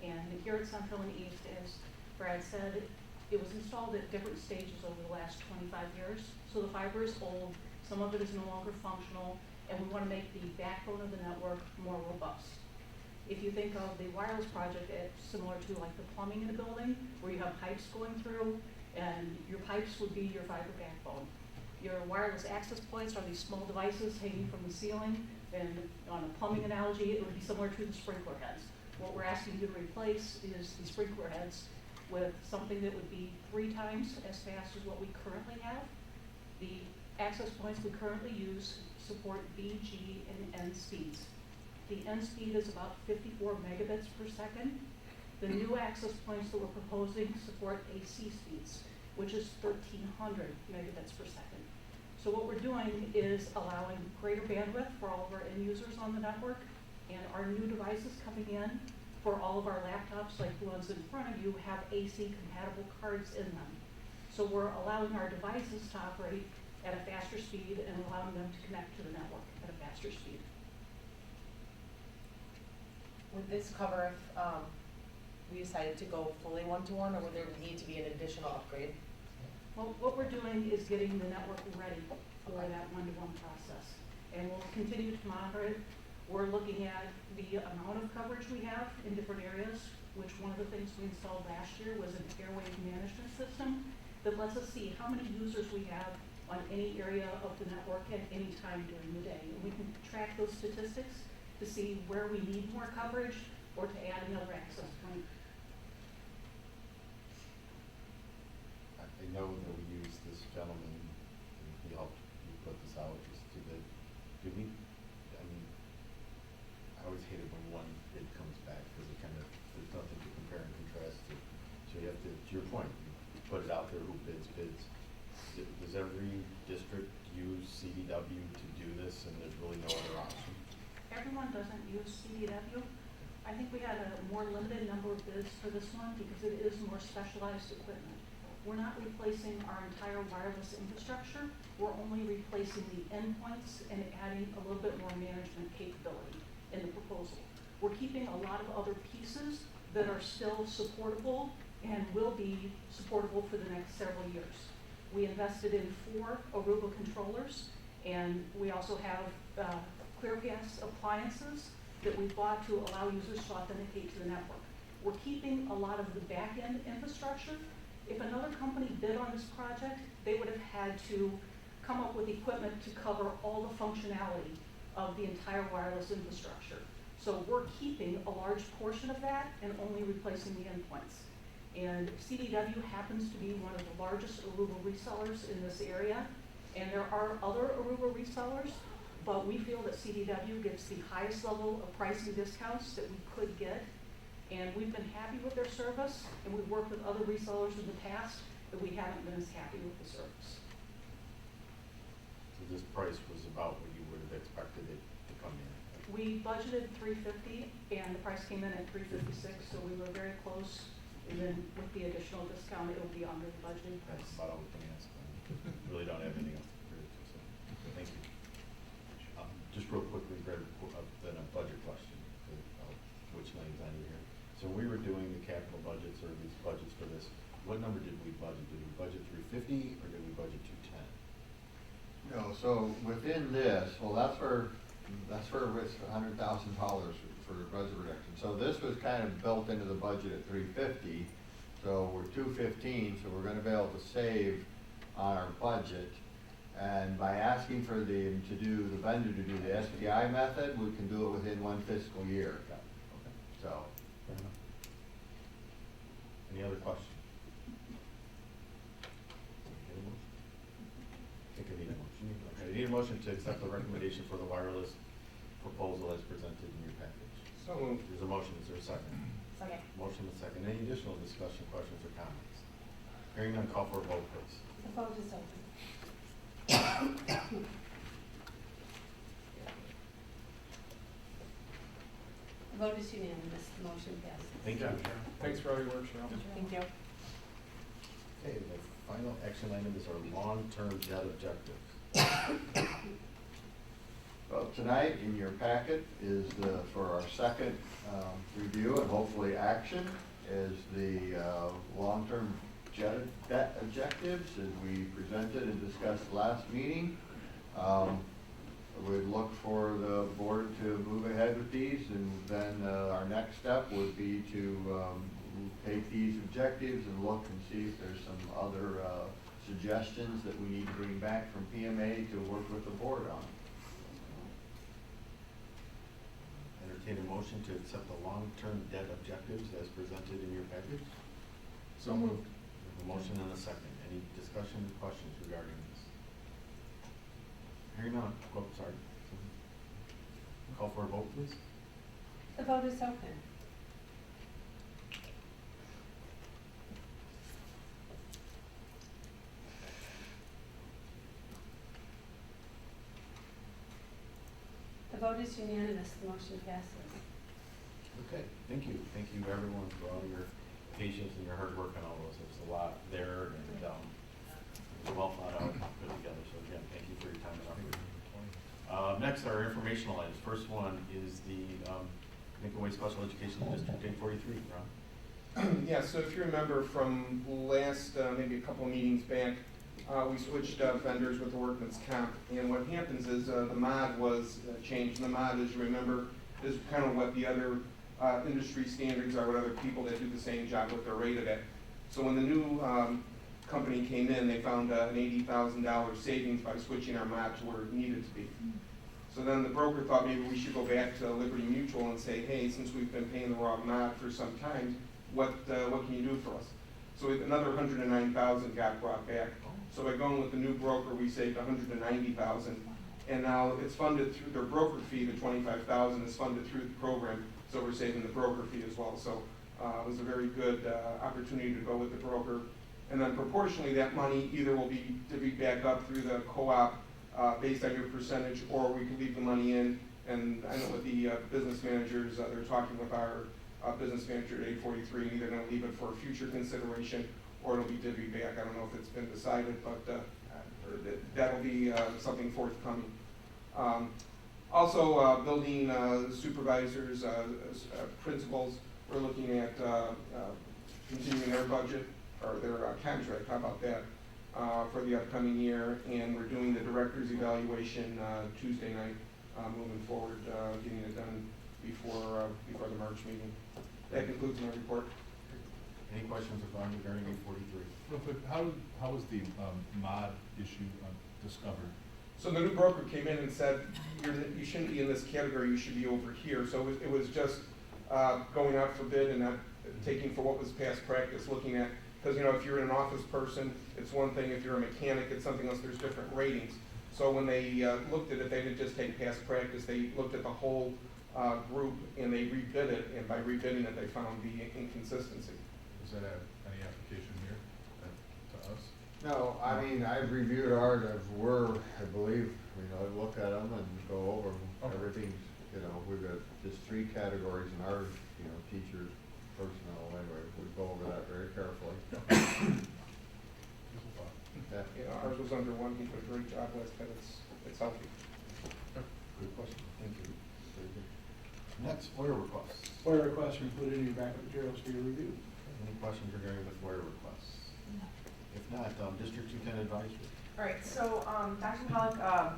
And here at Central and East, as Brad said, it was installed at different stages over the last 25 years. So the fiber is old, some of it is no longer functional, and we want to make the backbone of the network more robust. If you think of the wireless project as similar to like the plumbing in a building, where you have pipes going through, and your pipes would be your fiber backbone. Your wireless access points are these small devices hanging from the ceiling, and on a plumbing analogy, it would be similar to the sprinkler heads. What we're asking you to replace is the sprinkler heads with something that would be 3 times as fast as what we currently have. The access points we currently use support B, G, and N speeds. The N speed is about 54 megabits per second. The new access points that we're proposing support AC speeds, which is 1,300 megabits per second. So what we're doing is allowing greater bandwidth for all of our end users on the network, and our new devices coming in for all of our laptops, like the ones in front of you, have AC compatible cards in them. So we're allowing our devices to operate at a faster speed and allowing them to connect to the network at a faster speed. Would this cover if we decided to go fully one-to-one, or would there need to be an additional upgrade? Well, what we're doing is getting the network ready for that one-to-one process. And we'll continue to monitor it. We're looking at the amount of coverage we have in different areas, which one of the things we installed last year was an airwave management system that lets us see how many users we have on any area of the network at any time during the day. And we can track those statistics to see where we need more coverage or to add another access point. I know that we used this gentleman, and he helped you put this out, just to bid. Do we, I mean, I always hate it when one bid comes back, because it kind of, there's nothing to compare and contrast to. So you have to your point, you put it out there, who bids. Does every district use CDW to do this and there's really no other option? Everyone doesn't use CDW. I think we had a more limited number of bids for this one because it is more specialized equipment. We're not replacing our entire wireless infrastructure. We're only replacing the endpoints and adding a little bit more management capability in the proposal. We're keeping a lot of other pieces that are still supportable and will be supportable for the next several years. We invested in 4 Aruba controllers, and we also have ClearGas appliances that we bought to allow users to authenticate to the network. We're keeping a lot of the back-end infrastructure. If another company bid on this project, they would have had to come up with equipment to cover all the functionality of the entire wireless infrastructure. So we're keeping a large portion of that and only replacing the endpoints. And CDW happens to be one of the largest Aruba resellers in this area, and there are other Aruba resellers, but we feel that CDW gets the highest level of pricing discounts that we could get, and we've been happy with their service, and we've worked with other resellers in the past, but we haven't been as happy with the service. So this price was about what you would have expected it to come in? We budgeted $350, and the price came in at $356, so we were very close. And then with the additional discount, it will be under the budgeted price. That's about all we can ask. Really don't have anything else to do, so, thank you. Just real quickly, then a budget question, I'll switch lanes on you here. So when we were doing the capital budgets or these budgets for this, what number did we budget? Did we budget 350 or did we budget 210? No, so within this, well, that's for risk $100,000 for budget reduction. So this was kind of built into the budget at 350. So we're 215, so we're going to be able to save on our budget. And by asking for the vendor to do the SPI method, we can do it within 1 fiscal year. Okay. So. Fair enough. Any other questions? I think I need a motion. Okay, I need a motion to accept the recommendation for the wireless proposal as presented in your package. So moved. There's a motion, is there a second? Second. Motion and second. Any additional discussion, questions, or comments? Hearing none, call for a vote, please. The vote is open. The vote is unanimous, the motion passes. Thank you. Thanks for all your work, Cheryl. Thank you. Okay, the final action item is our long-term debt objectives. Well, tonight in your packet is for our second review and hopefully action is the long-term debt objectives as we presented and discussed last meeting. We'd look for the board to move ahead with these, and then our next step would be to take these objectives and look and see if there's some other suggestions that we need to bring back from PMA to work with the board on. Entertain a motion to accept the long-term debt objectives as presented in your package. So moved. A motion and a second. Any discussion or questions regarding this? Hearing none. Oh, sorry. Call for a vote, please. The vote is open. The vote is unanimous, the motion passes. Okay, thank you. Thank you everyone for all your patience and your hard work on all those. There's a lot there and it was well thought out and put together. So again, thank you for your time and effort. Next are informational items. First one is the Lincoln Way Special Education District 843, Ron. Yeah, so if you remember from last, maybe a couple of meetings back, we switched vendors with the workman's comp, and what happens is the mod was changed. And the mod, as you remember, is kind of what the other industry standards are, what other people that do the same job, what they're rated at. So when the new company came in, they found an $80,000 savings by switching our mod to where it needed to be. So then the broker thought maybe we should go back to Liberty Mutual and say, hey, since we've been paying the wrong mod for some time, what can you do for us? So another $109,000 got brought back. So by going with the new broker, we saved $190,000, and now it's funded through their broker fee. The $25,000 is funded through the program, so we're saving the broker fee as well. So it was a very good opportunity to go with the broker, and then proportionally that money either will be divvied back up through the co-op based on your percentage, or we could leave the money in. And I know with the business managers, they're talking with our business manager at 843, and either gonna leave it for future consideration, or it'll be divvied back. I don't know if it's been decided, but that'll be something forthcoming. Also, building supervisors, principals, we're looking at continuing their budget, or their contract, how about that, for the upcoming year. And we're doing the director's evaluation Tuesday night, moving forward, getting it done before the March meeting. That concludes my report. Any questions regarding 843? Real quick, how was the mod issue discovered? So the new broker came in and said, you shouldn't be in this category, you should be over here. So it was just going out for bid and not taking for what was past practice, looking at, because if you're an office person, it's one thing. If you're a mechanic, it's something else. There's different ratings. So when they looked at it, they didn't just take past practice. They looked at the whole group and they rebid it. And by rebidding it, they found the inconsistency. Does that have any application here to us? No, I mean, I've reviewed ours, I believe, I've looked at them and go over them. Everything's, we've got just 3 categories in ours, teachers, personnel, anyway, we go over that very carefully. Ours was under 1. He did a great job with, but it's healthy. Good question. Thank you. Very good. Next, FOIA requests. FOIA requests are included in your backup materials for your review. Any questions regarding the FOIA requests? If not, District 210 advisory. All right, so Dr. Pollock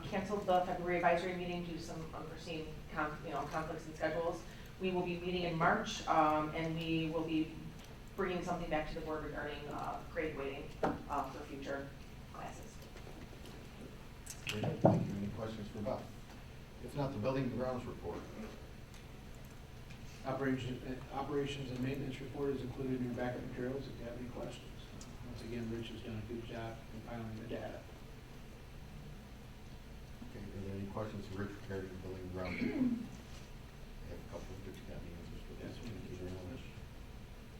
canceled the February advisory meeting due to some unforeseen conflicts in schedules. We will be meeting in March, and we will be bringing something back to the board regarding grade weighting for future classes. Very good. Thank you. Any questions for Beth? If not, the building and grounds report. Operations and maintenance report is included in your backup materials if you have any questions. Once again, Rich has done a good job compiling the data. Okay, are there any questions for Rich regarding the building and grounds report? I have a couple of Rich got the answers for this. Thank you very much.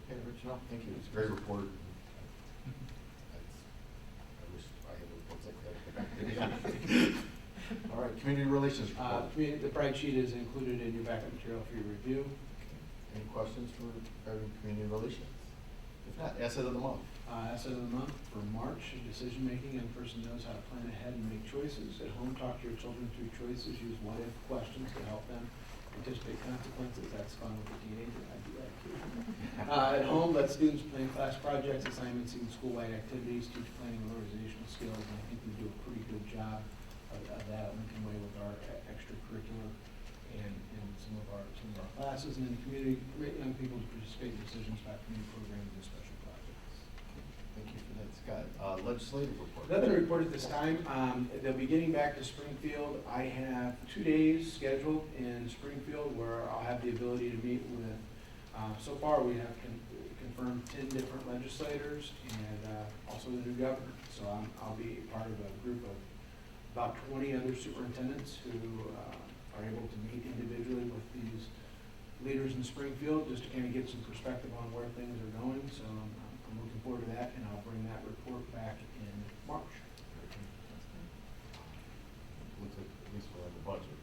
Okay, Rich, no, thank you. It's a great report. I wish I had reports like that. All right, community relations report. The bright sheet is included in your backup material for your review. Any questions regarding community relations? If not, asset of the month. Asset of the month for March, decision-making, and the person knows how to plan ahead and make choices. At home, talk to your children through choices. Use what-if questions to help them anticipate consequences. That's fun with a teenager. I do that too. At home, let students plan class projects, assignments, even school-wide activities, teach planning and organizational skills. And I think we do a pretty good job of that at Lincoln Way with our extracurricular and some of our classes. And in the community, permit young people to participate in decisions about community programs and special projects. Thank you for that, Scott. Legislative report. Nothing to report at this time. They'll be getting back to Springfield. I have 2 days scheduled in Springfield where I'll have the ability to meet with, so far we have confirmed 10 different legislators and also the new governor. So I'll be part of a group of about 20 other superintendents who are able to meet individually with these leaders in Springfield just to kind of get some perspective on where things are going. So I'm looking forward to that, and I'll bring that report back in March. Looks like at least we'll have a budget.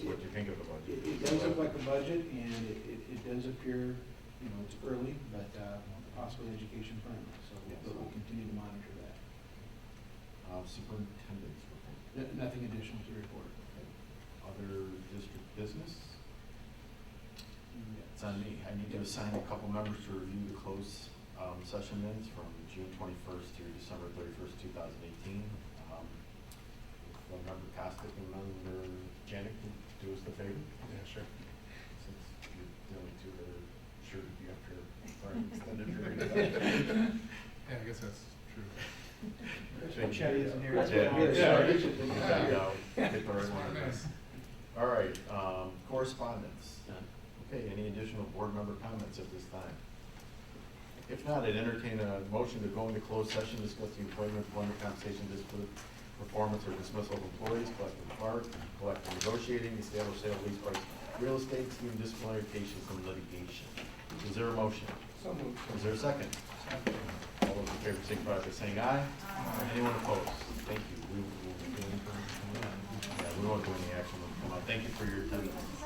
What do you think of the budget? It does look like a budget, and it does appear, it's early, but possibly education friendly. So we'll continue to monitor that. Superintendent's report. Nothing additional to report. Okay. Other district business? It's on me. I need to assign a couple members to review the closed session minutes from June 21st through December 31st, 2018. Member Costick and Member Janik, do us the favor. Yeah, sure. Since you're the only two that are sure to be up here for an extended period of time. Yeah, I guess that's true. Chetty isn't here. That's what I'm sorry. Pick the right one of us. All right, correspondence. Okay, any additional board member comments at this time? If not, I'd entertain a motion to go into closed session, discuss the employment, compensation, discipline, performance, or dismissal of employees, collective bargaining, collective negotiating, establish sale, lease, price, real estate, scheme, disciplinary cases, and litigation. Is there a motion? So moved. Is there a second? All those in favor signify by saying aye. Anyone opposed? Thank you. We will begin. we won't do any action when we come out. Thank you for your attendance.